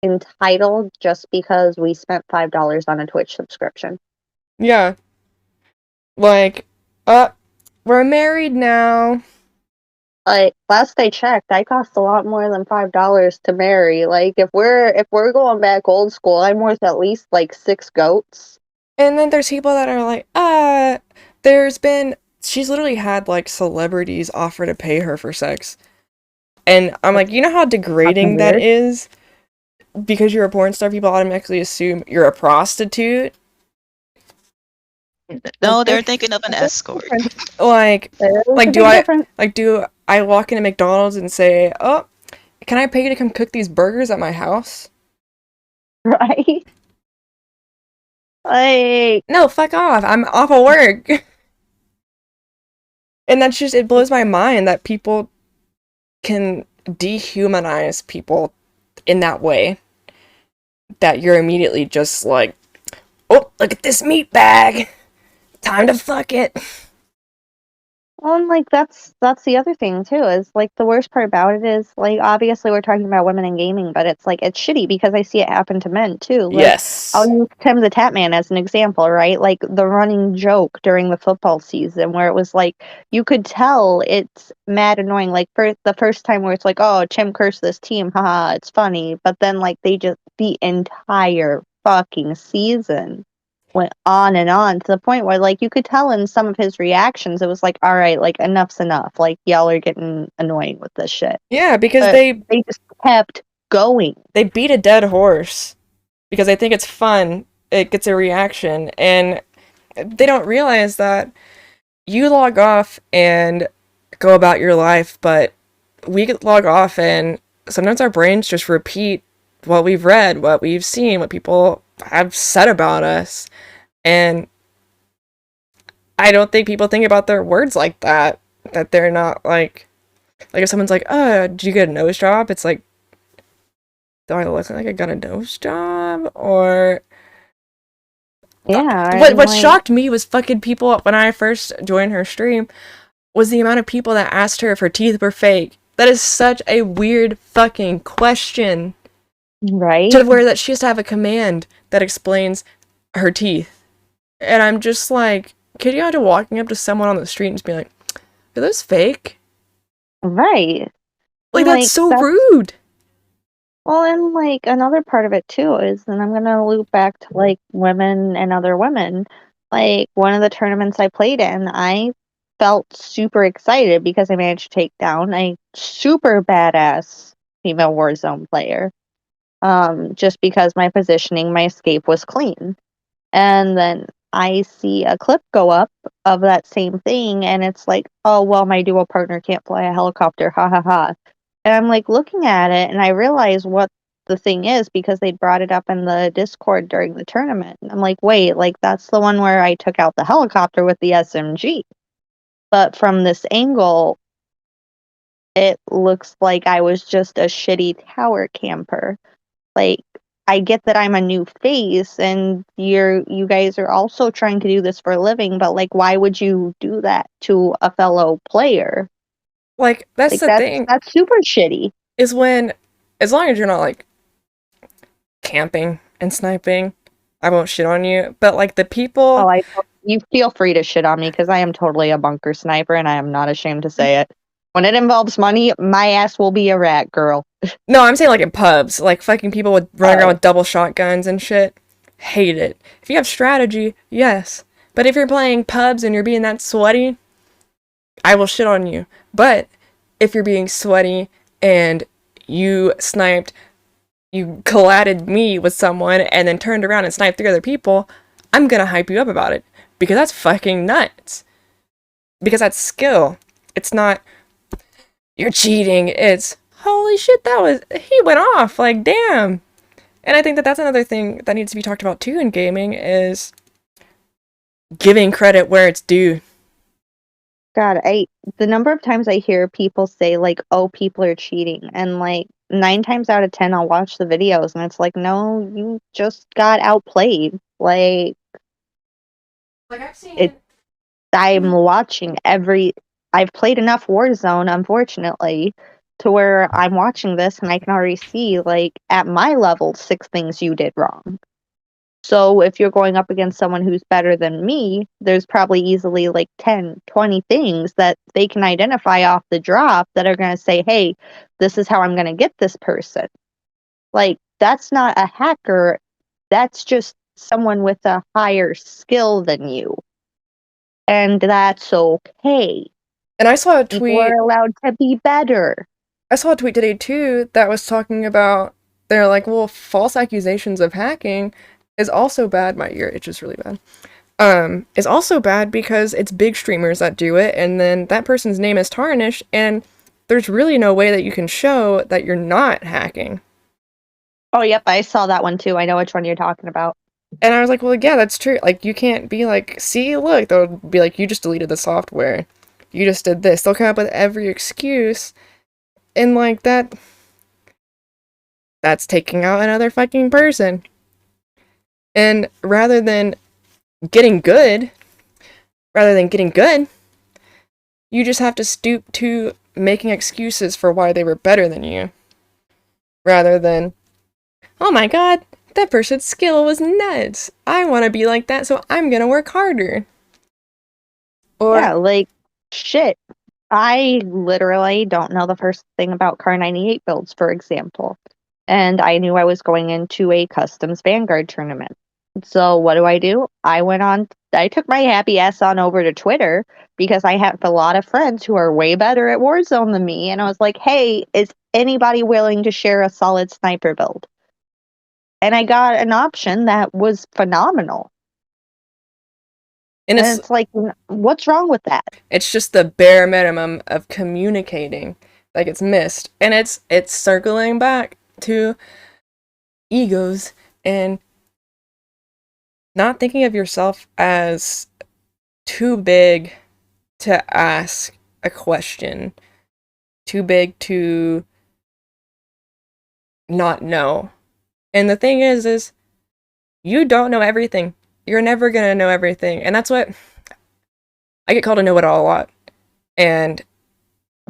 entitled just because we spent $5 on a Twitch subscription. Yeah. Like, we're married now. Like, last I checked, I cost a lot more than $5 to marry. Like, if we're going back old school, I'm worth at least like 6 goats. And then there's people that are like, she's literally had like celebrities offer to pay her for sex. And I'm like, you know how degrading that is? Because you're a porn star, people automatically assume you're a prostitute. No, they're thinking of an escort. Do I walk into McDonald's and say, "Oh, can I pay you to come cook these burgers at my house?" Right? Like, no, fuck off. I'm off of work. And that's just, it blows my mind that people can dehumanize people in that way. That you're immediately just like, "Oh, look at this meat bag. Time to fuck it." Well, and like that's the other thing too, is like the worst part about it is like obviously we're talking about women in gaming, but it's like it's shitty because I see it happen to men too. Like, yes. I'll use Tim the Tatman as an example, right? Like the running joke during the football season where it was like you could tell it's mad annoying. Like for the first time where it's like, oh, Tim cursed this team, haha, it's funny. But then like they just the entire fucking season went on to the point where, like, you could tell in some of his reactions, it was like, all right, like, enough's enough. Like, y'all are getting annoying with this shit. Yeah, because But they just kept going. beat a dead horse because they think it's fun. It gets a reaction, and they don't realize that you log off and go about your life, but we log off and sometimes our brains just repeat what we've read, what we've seen, what people have said about us. And I don't think people think about their words like that. That they're not like if someone's like, did you get a nose job? It's like, do I look like I got a nose job? Or Yeah. what shocked me was fucking people when I first joined her stream was the amount of people that asked her if her teeth were fake. That is such a weird fucking question. Right? To where that she has to have a command that explains her teeth. And I'm just like, could you imagine walking up to someone on the street and just be like, are those fake? Right. Like, that's so rude. Well, and, like, another part of it, too, is, and I'm gonna loop back to, like, women and other women. Like, one of the tournaments I played in, I felt super excited because I managed to take down a super badass female Warzone player. Just because my positioning, my escape was clean. And then I see a clip go up of that same thing, and it's like, oh, well, my duo partner can't fly a helicopter, ha ha ha. And I'm like looking at it, and I realize what the thing is because they brought it up in the Discord during the tournament. And I'm like, wait, like that's the one where I took out the helicopter with the SMG. But from this angle, it looks like I was just a shitty tower camper. Like, I get that I'm a new face and you guys are also trying to do this for a living, but like why would you do that to a fellow player? Like, that's the thing. That's super shitty. Is when, as long as you're not like camping and sniping, I won't shit on you. But like the people, you feel free to shit on me because I am totally a bunker sniper and I am not ashamed to say it. When it involves money, my ass will be a rat, girl. No, I'm saying like in pubs, like fucking people would run around with double shotguns and shit. Hate it. If you have strategy, yes. But if you're playing pubs and you're being that sweaty, I will shit on you. But if you're being sweaty and you sniped, you collided me with someone and then turned around and sniped 3 other people, I'm gonna hype you up about it. Because that's fucking nuts. Because that's skill. It's not, you're cheating. It's, holy shit, he went off. Like, damn. And I think that that's another thing that needs to be talked about too in gaming is giving credit where it's due. God, the number of times I hear people say like, oh, people are cheating, and like 9 times out of 10 I'll watch the videos and it's like, no, you just got outplayed. Like I've seen I'm watching I've played enough Warzone, unfortunately, to where I'm watching this and I can already see, like, at my level, 6 things you did wrong. So if you're going up against someone who's better than me, there's probably easily like 10, 20 things that they can identify off the drop that are going to say, hey, this is how I'm going to get this person. Like, that's not a hacker. That's just someone with a higher skill than you. And that's okay. And I saw a tweet. We're allowed to be better. I saw a tweet today too that was talking about, they're like, well, false accusations of hacking is also bad. My ear itches really bad. Is also bad because it's big streamers that do it, and then that person's name is tarnished, and there's really no way that you can show that you're not hacking. Oh, yep, I saw that one too. I know which one you're talking about. And I was like, well, yeah, that's true. Like, you can't be like, see, look, they'll be like, you just deleted the software. You just did this. They'll come up with every excuse. And like that's taking out another fucking person. And rather than getting good, you just have to stoop to making excuses for why they were better than you. Rather than, oh my god, that person's skill was nuts. I want to be like that, so I'm gonna work harder. Or, yeah, like, shit. I literally don't know the first thing about Car 98 builds, for example. And I knew I was going into a customs Vanguard tournament. So what do? I took my happy ass on over to Twitter because I have a lot of friends who are way better at Warzone than me. And I was like, hey, is anybody willing to share a solid sniper build? And I got an option that was phenomenal. And And it's like, what's wrong with that? it's just the bare minimum of communicating. Like, it's missed. And it's circling back to egos and not thinking of yourself as too big to ask a question, too big to not know. And the thing is you don't know everything. You're never gonna know everything. And that's what I get called a know-it-all a lot. And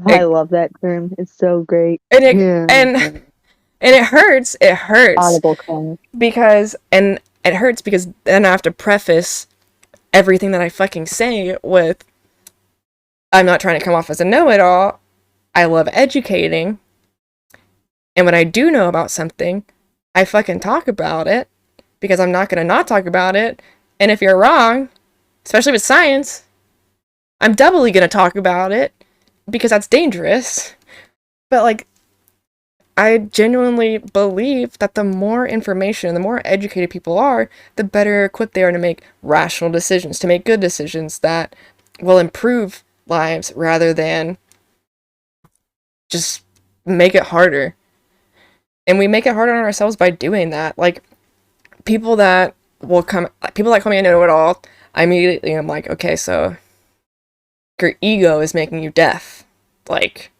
I love that term. It's so great. and it hurts. It hurts. Audible cringe. Because and it hurts because then I have to preface everything that I fucking say with, I'm not trying to come off as a know-it-all. I love educating. And when I do know about something, I fucking talk about it because I'm not going to not talk about it. And if you're wrong, especially with science, I'm doubly going to talk about it because that's dangerous. But like, I genuinely believe that the more information, the more educated people are, the better equipped they are to make rational decisions, to make good decisions that will improve lives rather than just make it harder. And we make it harder on ourselves by doing that. Like, people that call me a know-it-all, I immediately am like, okay, so your ego is making you deaf. Like,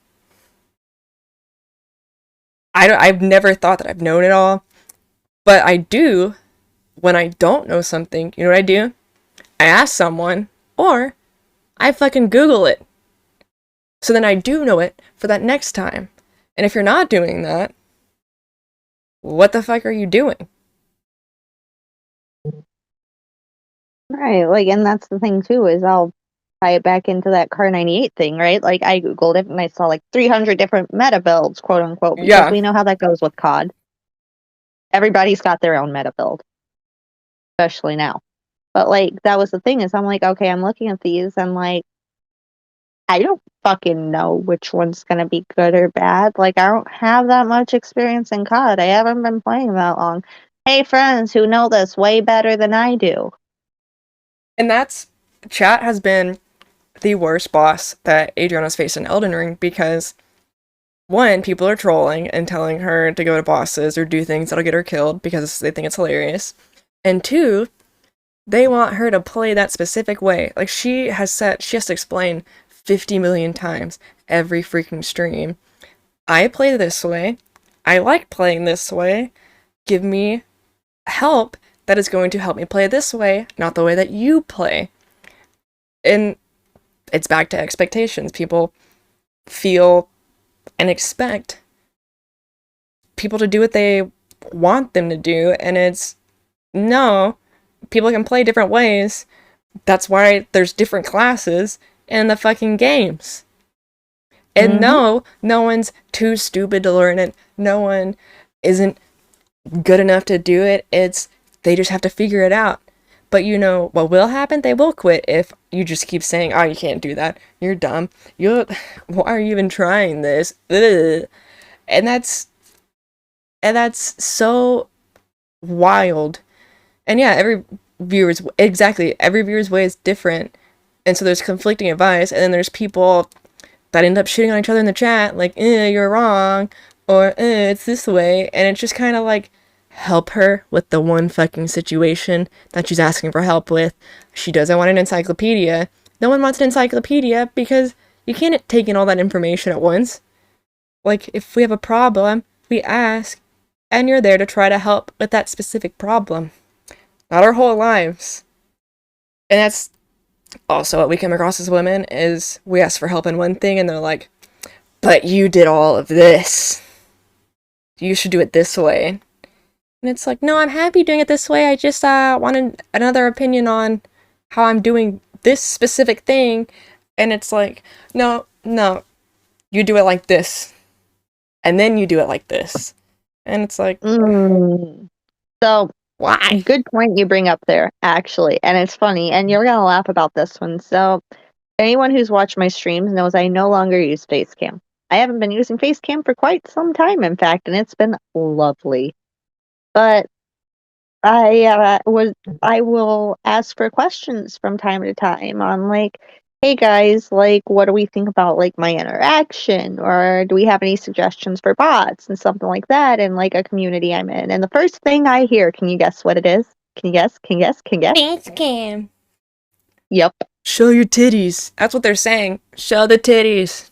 I've never thought that I've known it all, but I do when I don't know something. You know what I do? I ask someone, or I fucking Google it. So then I do know it for that next time. And if you're not doing that, what the fuck are you doing? Right, like, and that's the thing too, is I'll tie it back into that Car 98 thing, right? Like, I Googled it and I saw like 300 different meta builds, quote unquote, because Yeah. we know how that goes with COD. Everybody's got their own meta build, especially now. But like, that was the thing, is I'm like, okay, I'm looking at these and like, I don't fucking know which one's gonna be good or bad. Like, I don't have that much experience in COD. I haven't been playing that long. Hey, friends who know this way better than I do. And chat has been the worst boss that Adriana's faced in Elden Ring because, one, people are trolling and telling her to go to bosses or do things that'll get her killed because they think it's hilarious. And two, they want her to play that specific way. Like, she has to explain 50 million times every freaking stream. I play this way. I like playing this way. Give me help that is going to help me play this way, not the way that you play. And it's back to expectations. People feel and expect people to do what they want them to do, and it's no, people can play different ways. That's why there's different classes in the fucking games. And no one's too stupid to learn it. No one isn't good enough to do it. They just have to figure it out. But you know what will happen? They will quit if you just keep saying, oh, you can't do that. You're dumb. Why are you even trying this? Ugh. And that's so wild. And yeah, every viewer's way is different. And so there's conflicting advice, and then there's people that end up shitting on each other in the chat, like, you're wrong, or it's this way. And it's just kind of like, help her with the one fucking situation that she's asking for help with. She doesn't want an encyclopedia. No one wants an encyclopedia because you can't take in all that information at once. Like, if we have a problem, we ask, and you're there to try to help with that specific problem. Not our whole lives. And that's also what we come across as women, is we ask for help in one thing and they're like, but you did all of this. You should do it this way. And it's like, no, I'm happy doing it this way. I just wanted another opinion on how I'm doing this specific thing. And it's like, no, you do it like this. And then you do it like this. And it's like... So, Why? Good point you bring up there, actually. And it's funny, and you're gonna laugh about this one. So anyone who's watched my streams knows I no longer use Facecam. I haven't been using Facecam for quite some time, in fact, and it's been lovely. But I will ask for questions from time to time on like, hey guys, like what do we think about like my interaction, or do we have any suggestions for bots and something like that in like a community I'm in? And the first thing I hear, can you guess what it is? Can you guess? Can you guess? Can you guess? Facecam. Yep, Show your titties. That's what they're saying. Show the titties.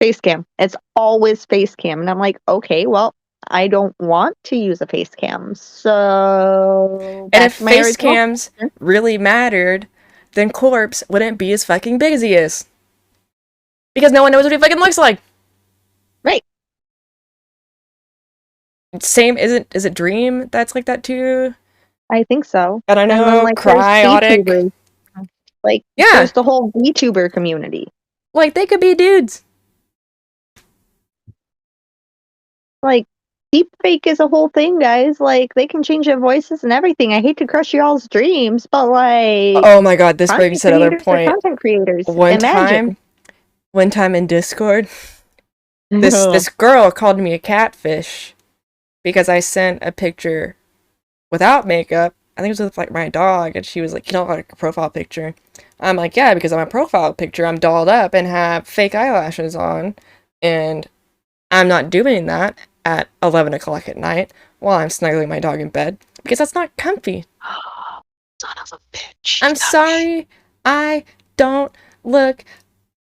Facecam. It's always Facecam, and I'm like, okay, well, I don't want to use a Facecam, so And back if to my original facecams really mattered, then Corpse wouldn't be as fucking big as he is. Because no one knows what he fucking looks like. Right. Same, is it Dream that's like that too? I think so. And I know, then, like, there's Cryotic. VTubers. Like, Yeah. there's the whole VTuber community. Like, they could be dudes. Like, deepfake is a whole thing, guys. Like, they can change their voices and everything. I hate to crush y'all's dreams, but like, Oh my god, this brings another point. Content creators. One Imagine. time in Discord, this girl called me a catfish because I sent a picture without makeup. I think it was with like my dog, and she was like, "You don't like a profile picture." I'm like, "Yeah, because on my profile picture, I'm dolled up and have fake eyelashes on, and I'm not doing that at 11 o'clock at night while I'm snuggling my dog in bed because that's not comfy." Son of a bitch. I'm sorry, I don't look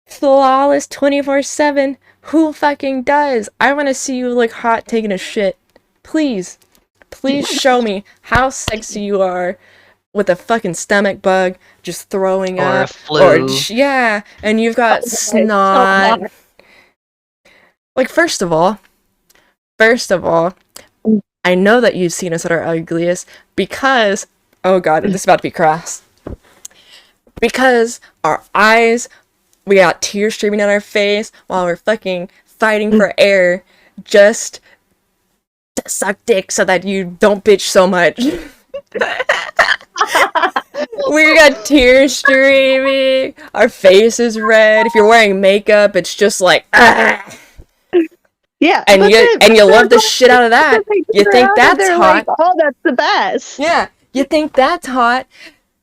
flawless 24/7. Who fucking does? I want to see you look hot taking a shit. Please show me how sexy you are with a fucking stomach bug just throwing Or a up. flu. Yeah, and you've got snot. Like, first of all, I know that you've seen us at our ugliest because, oh god, this is about to be crass. Because our eyes, we got tears streaming down our face while we're fucking fighting for air just to suck dick so that you don't bitch so much. We got tears streaming, our face is red. If you're wearing makeup, it's just like, ah. Yeah, And you love the shit out of that. You think that's hot. Like, oh, that's the best. Yeah, you think that's hot.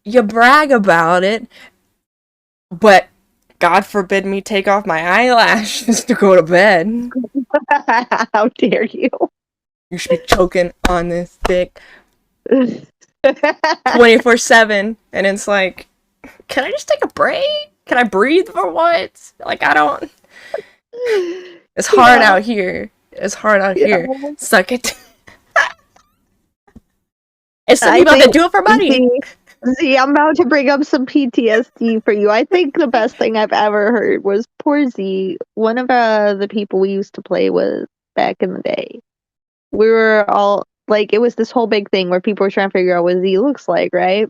You brag about it. But God forbid me take off my eyelashes to go to bed. How dare you? You should be choking on this dick 24/7. And it's like, can I just take a break? Can I breathe for once? Like, I don't. It's hard out here. It's hard out here. Suck it. It's something about to do it for money. See, I'm about to bring up some PTSD for you. I think the best thing I've ever heard was poor Z, one of the people we used to play with back in the day. We were all like, it was this whole big thing where people were trying to figure out what Z looks like, right?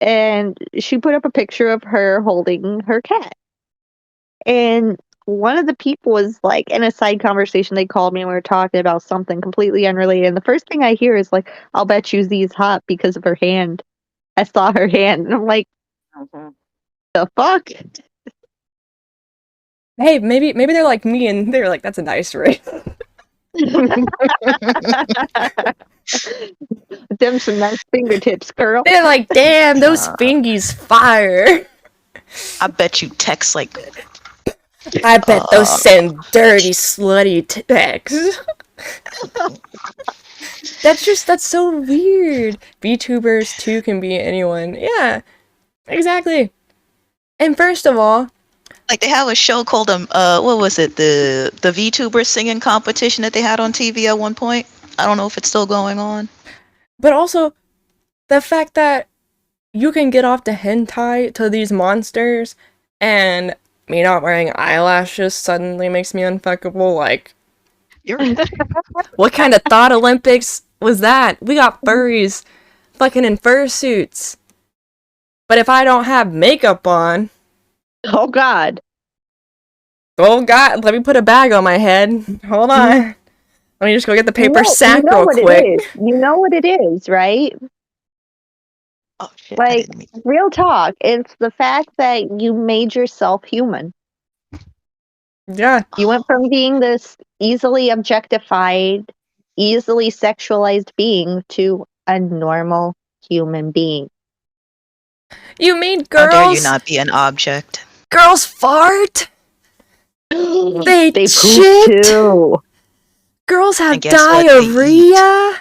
And she put up a picture of her holding her cat. And one of the people was like, in a side conversation, they called me and we were talking about something completely unrelated. And the first thing I hear is like, I'll bet you Z's hot because of her hand. I saw her hand, and I'm like, the fuck? Hey, maybe they're like me and they're like, that's a nice ring. Them some nice fingertips, girl. They're like, damn, those fingies fire. I bet you text like. I bet those send dirty, slutty texts. That's so weird. VTubers too can be anyone. Yeah, exactly. And first of all, Like they have a show called what was it, the VTuber singing competition that they had on TV at one point. I don't know if it's still going on. but also the fact that you can get off the hentai to these monsters, and me not wearing eyelashes suddenly makes me unfuckable. Like, You're what kind of thought Olympics was that? We got furries fucking in fursuits. But if I don't have makeup on, Oh God. oh god, let me put a bag on my head. Hold on. Let me just go get the paper you sack know real what quick. it is. You know what it is, right? Oh shit! I Like, didn't mean. real talk. It's the fact that you made yourself human. Yeah. You went from being this easily objectified, easily sexualized being to a normal human being. You mean How dare you girls? not be an object? Girls fart? They They poop shit? too. Girls have And guess what? They eat. diarrhea?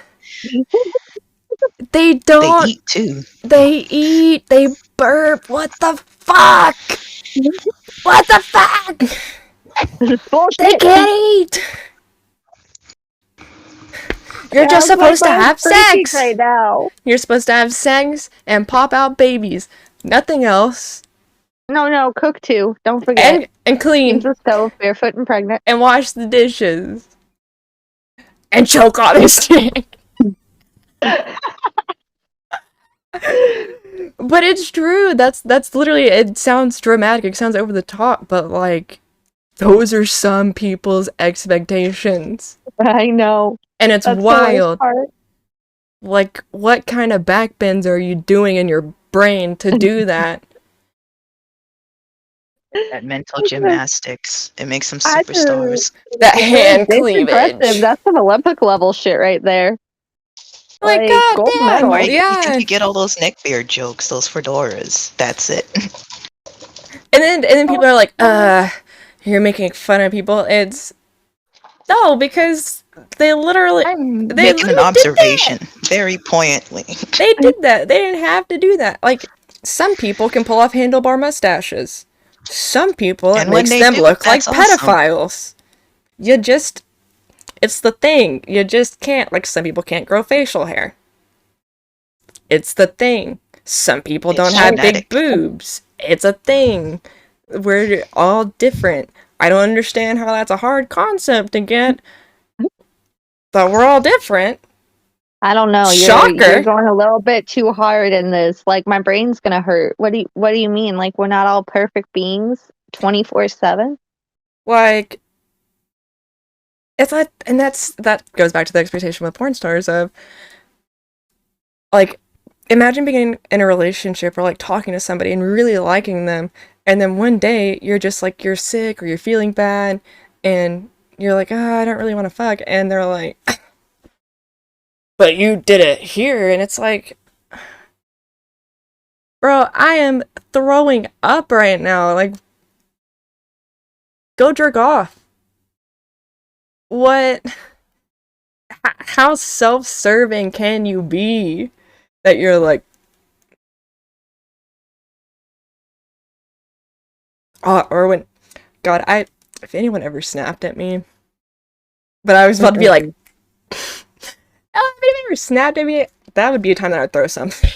They They don't. eat too. They eat. They burp. What the fuck? What the fuck? They Bullshit. can't eat. You're just Yeah, my supposed to mind's have breaking sex. right now. You're supposed to have sex and pop out babies. Nothing else. No, cook too. Don't forget. And Use clean. the stove, barefoot and pregnant. And wash the dishes. And choke on this dick. But it's true. That's literally, it sounds dramatic. It sounds over the top, but like those are some people's expectations. I know. And it's That's the worst wild. part. Like, what kind of backbends are you doing in your brain to do that? That mental gymnastics. It makes them I superstars. That hand It's impressive. cleavage. That's some Olympic level shit right there. Like, gold goddamn, medal. Right? You yeah. think you get all those neckbeard jokes, those fedoras. That's it. And then people are like, you're making fun of people. It's no, because they literally I'm they making an literally did observation very poignantly. that. They did that. They didn't have to do that. Like, some people can pull off handlebar mustaches. Some people, it And when makes they them do, look like that's awesome. pedophiles. You just, it's the thing. You just can't, like, some people can't grow facial hair. It's the thing. Some people It's don't have big genetic. boobs. It's a thing. We're all different. I don't understand how that's a hard concept to get, but we're all different. I don't know. Shocker. You're going a little bit too hard in this. Like, my brain's gonna hurt. What do you mean? Like, we're not all perfect beings 24/7? Like, it's like, and that goes back to the expectation with porn stars of, like, imagine being in a relationship or like talking to somebody and really liking them, and then one day you're just like, you're sick or you're feeling bad, and you're like, I don't really want to fuck, and they're like, but you did it here, and it's like, bro, I am throwing up right now. Like, go jerk off. What? How self-serving can you be that you're like, or when, God, if anyone ever snapped at me, but I was about to be like, if anyone ever snapped at me, that would be a time that I'd throw something.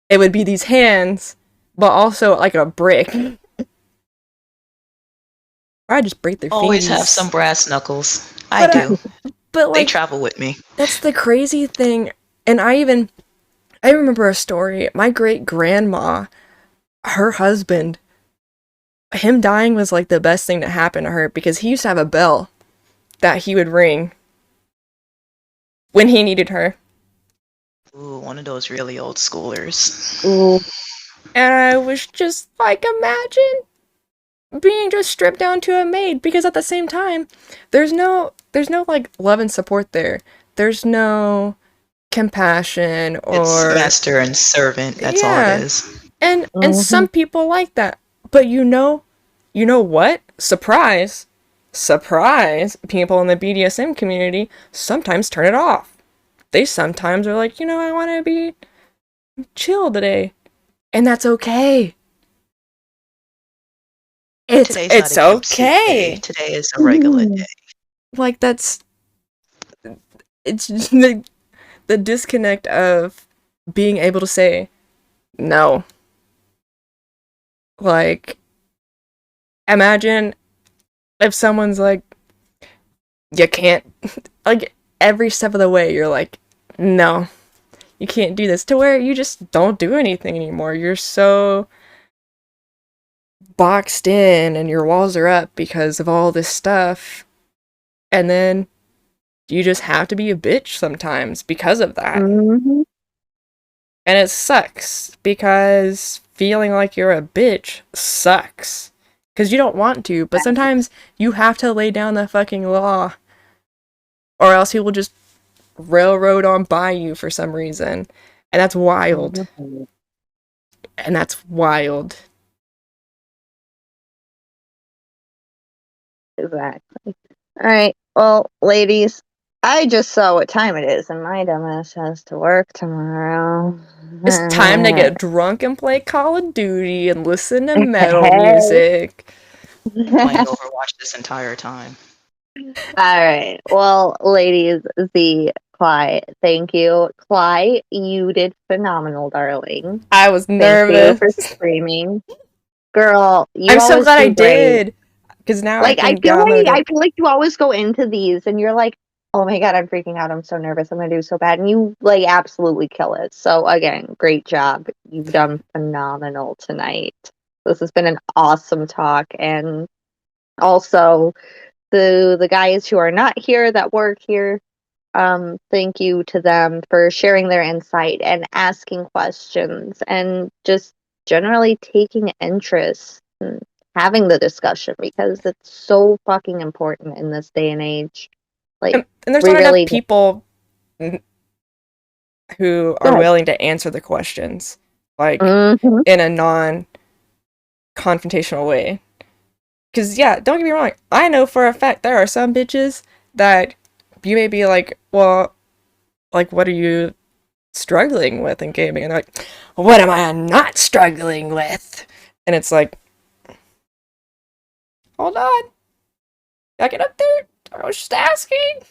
It would be these hands, but also like a brick. Or I'd just break their Always fingers. have some brass knuckles. I But, do. But They like, travel with me. that's the crazy thing. And I remember a story. My great grandma, her husband, him dying was like the best thing to happen to her, because he used to have a bell that he would ring when he needed her. Ooh, one of those really old schoolers. Ooh. And I was just like, imagine being just stripped down to a maid, because at the same time, there's no like love and support there. There's no compassion or It's master and servant. That's all Yeah. it is. and some people like that. But you know what? Surprise. People in the BDSM community sometimes turn it off. They sometimes are like, I want to be chill today. And that's okay. Today's not It's a jumpsuit okay. day. Today is a regular day. Like, it's just the disconnect of being able to say no. Like, imagine if someone's like, you can't, like, every step of the way you're like, no, you can't do this, to where you just don't do anything anymore. You're so boxed in and your walls are up because of all this stuff, and then you just have to be a bitch sometimes because of that. Mhm. And it sucks because feeling like you're a bitch sucks. Because you don't want to, but sometimes you have to lay down the fucking law. Or else he will just railroad on by you for some reason. And that's wild. Mhm. And that's wild. Exactly. All right. Well, ladies, I just saw what time it is, and my dumbass has to work tomorrow. It's time to get drunk and play Call of Duty and listen to metal Hey. music. Playing Overwatch this entire time. All right. Well, ladies, Z, Cly, thank you. Cly, you did phenomenal, darling. I was Thank nervous. you for screaming. Girl, you I'm so always glad do I great. did. Because now Like, I I can feel download like it. you always go into these and you're like, oh my god, I'm freaking out. I'm so nervous. I'm gonna do so bad. And you like absolutely kill it. So again, great job. You've done phenomenal tonight. This has been an awesome talk. And also the guys who are not here that work here, thank you to them for sharing their insight and asking questions and just generally taking interest and having the discussion because it's so fucking important in this day and age. Like, And there's we not enough really people who are good. willing to answer the questions. Like, Mhm. in a non-confrontational way. Because, yeah, don't get me wrong. I know for a fact there are some bitches that you may be like, well, like, what are you struggling with in gaming? And they're like, what am I not struggling with? And it's like, hold on. Back it up there. I was just asking.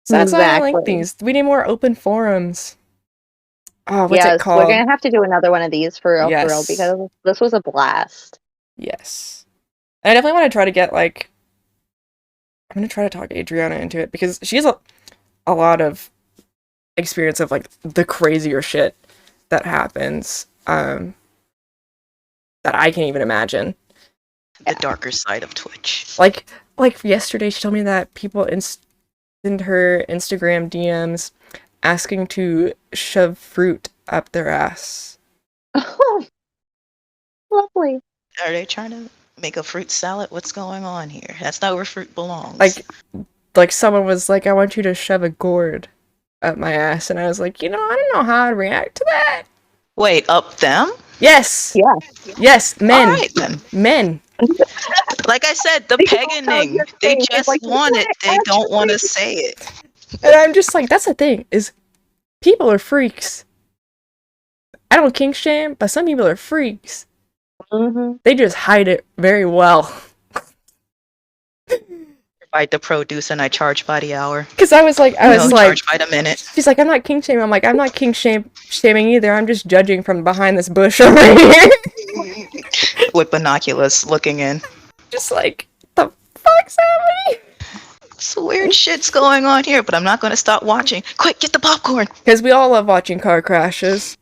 So that's why I like Exactly. these. We need more open forums. Oh, what's it Yes, we're called? gonna have to do another one of these for real, Yes. because this was a blast. Yes. And I definitely want to try to get, like, I'm going to try to talk Adriana into it because she has a lot of experience of, like, the crazier shit that happens that I can't even imagine. The darker side of Twitch. Like yesterday, she told me that people in her Instagram DMs asking to shove fruit up their ass. Oh, lovely. Are they trying to make a fruit salad? What's going on here? That's not where fruit belongs. Like someone was like, I want you to shove a gourd up my ass. And I was like, I don't know how I'd react to that. Wait, up them? Yes. Yeah. Yes, men. All right then. Men. Like I said, the Because how pegging. your They face is just like, want it. what? They don't want to Actually? say it. And I'm just like, that's the thing, is people are freaks. I don't kink shame, but some people are freaks. Mm-hmm. They just hide it very well. Provide the produce and I charge by the hour. Because I was like, charge by the minute. she's like, I'm not kink shaming. I'm like, I'm not kink shaming either. I'm just judging from behind this bush over here. With binoculars looking in. Just like, the fuck's happening? Some weird shit's going on here, but I'm not going to stop watching. Quick, get the popcorn. Because we all love watching car crashes.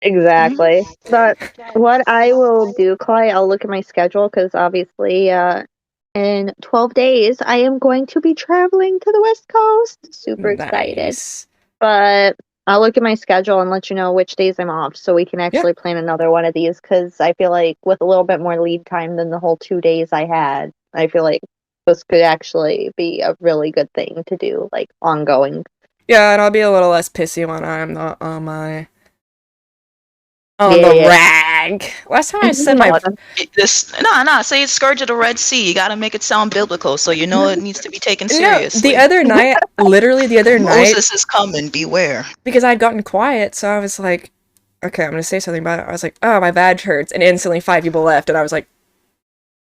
Exactly. But what I will do, Clay, I'll look at my schedule because obviously, in 12 days, I am going to be traveling to the West Coast. Super excited. Nice. But I'll look at my schedule and let you know which days I'm off so we can actually plan another one of these because I feel like with a little bit more lead time than the whole 2 days I had, I feel like this could actually be a really good thing to do, like ongoing. Yeah, and I'll be a little less pissy when I'm not on my Yeah. rag. Last time I said my Say it's Scourge of the Red Sea. You gotta make it sound biblical so you know it needs to be taken seriously. The other night, literally the other night, Moses is coming, beware. because I'd gotten quiet, so I was like, okay, I'm gonna say something about it. I was like, oh, my badge hurts, and instantly 5 people left, and I was like,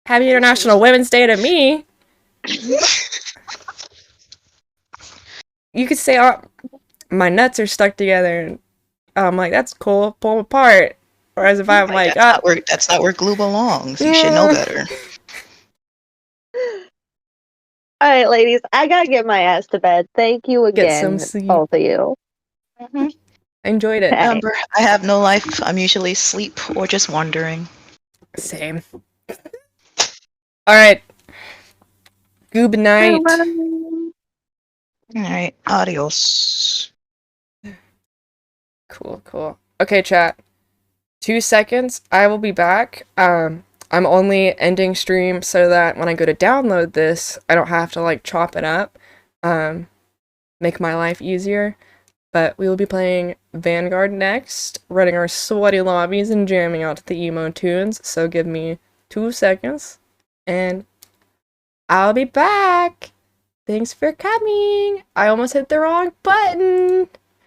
happy International Women's Day to me. You could say, oh, my nuts are stuck together, and I'm like, that's cool, pull them apart. Whereas if I'm like, that's not where glue belongs. You should know better. All right, ladies, I gotta get my ass to bed. Thank you Get again, some sleep. both of you. I enjoyed it. Remember, I have no life. I'm usually asleep or just wandering. Same. Alright. Good night. Alright, adios. Cool. Okay, chat. 2 seconds. I will be back. I'm only ending stream so that when I go to download this, I don't have to like chop it up. Make my life easier. But we will be playing Vanguard next, running our sweaty lobbies and jamming out to the emo tunes. So give me 2 seconds, and I'll be back. Thanks for coming. I almost hit the wrong button.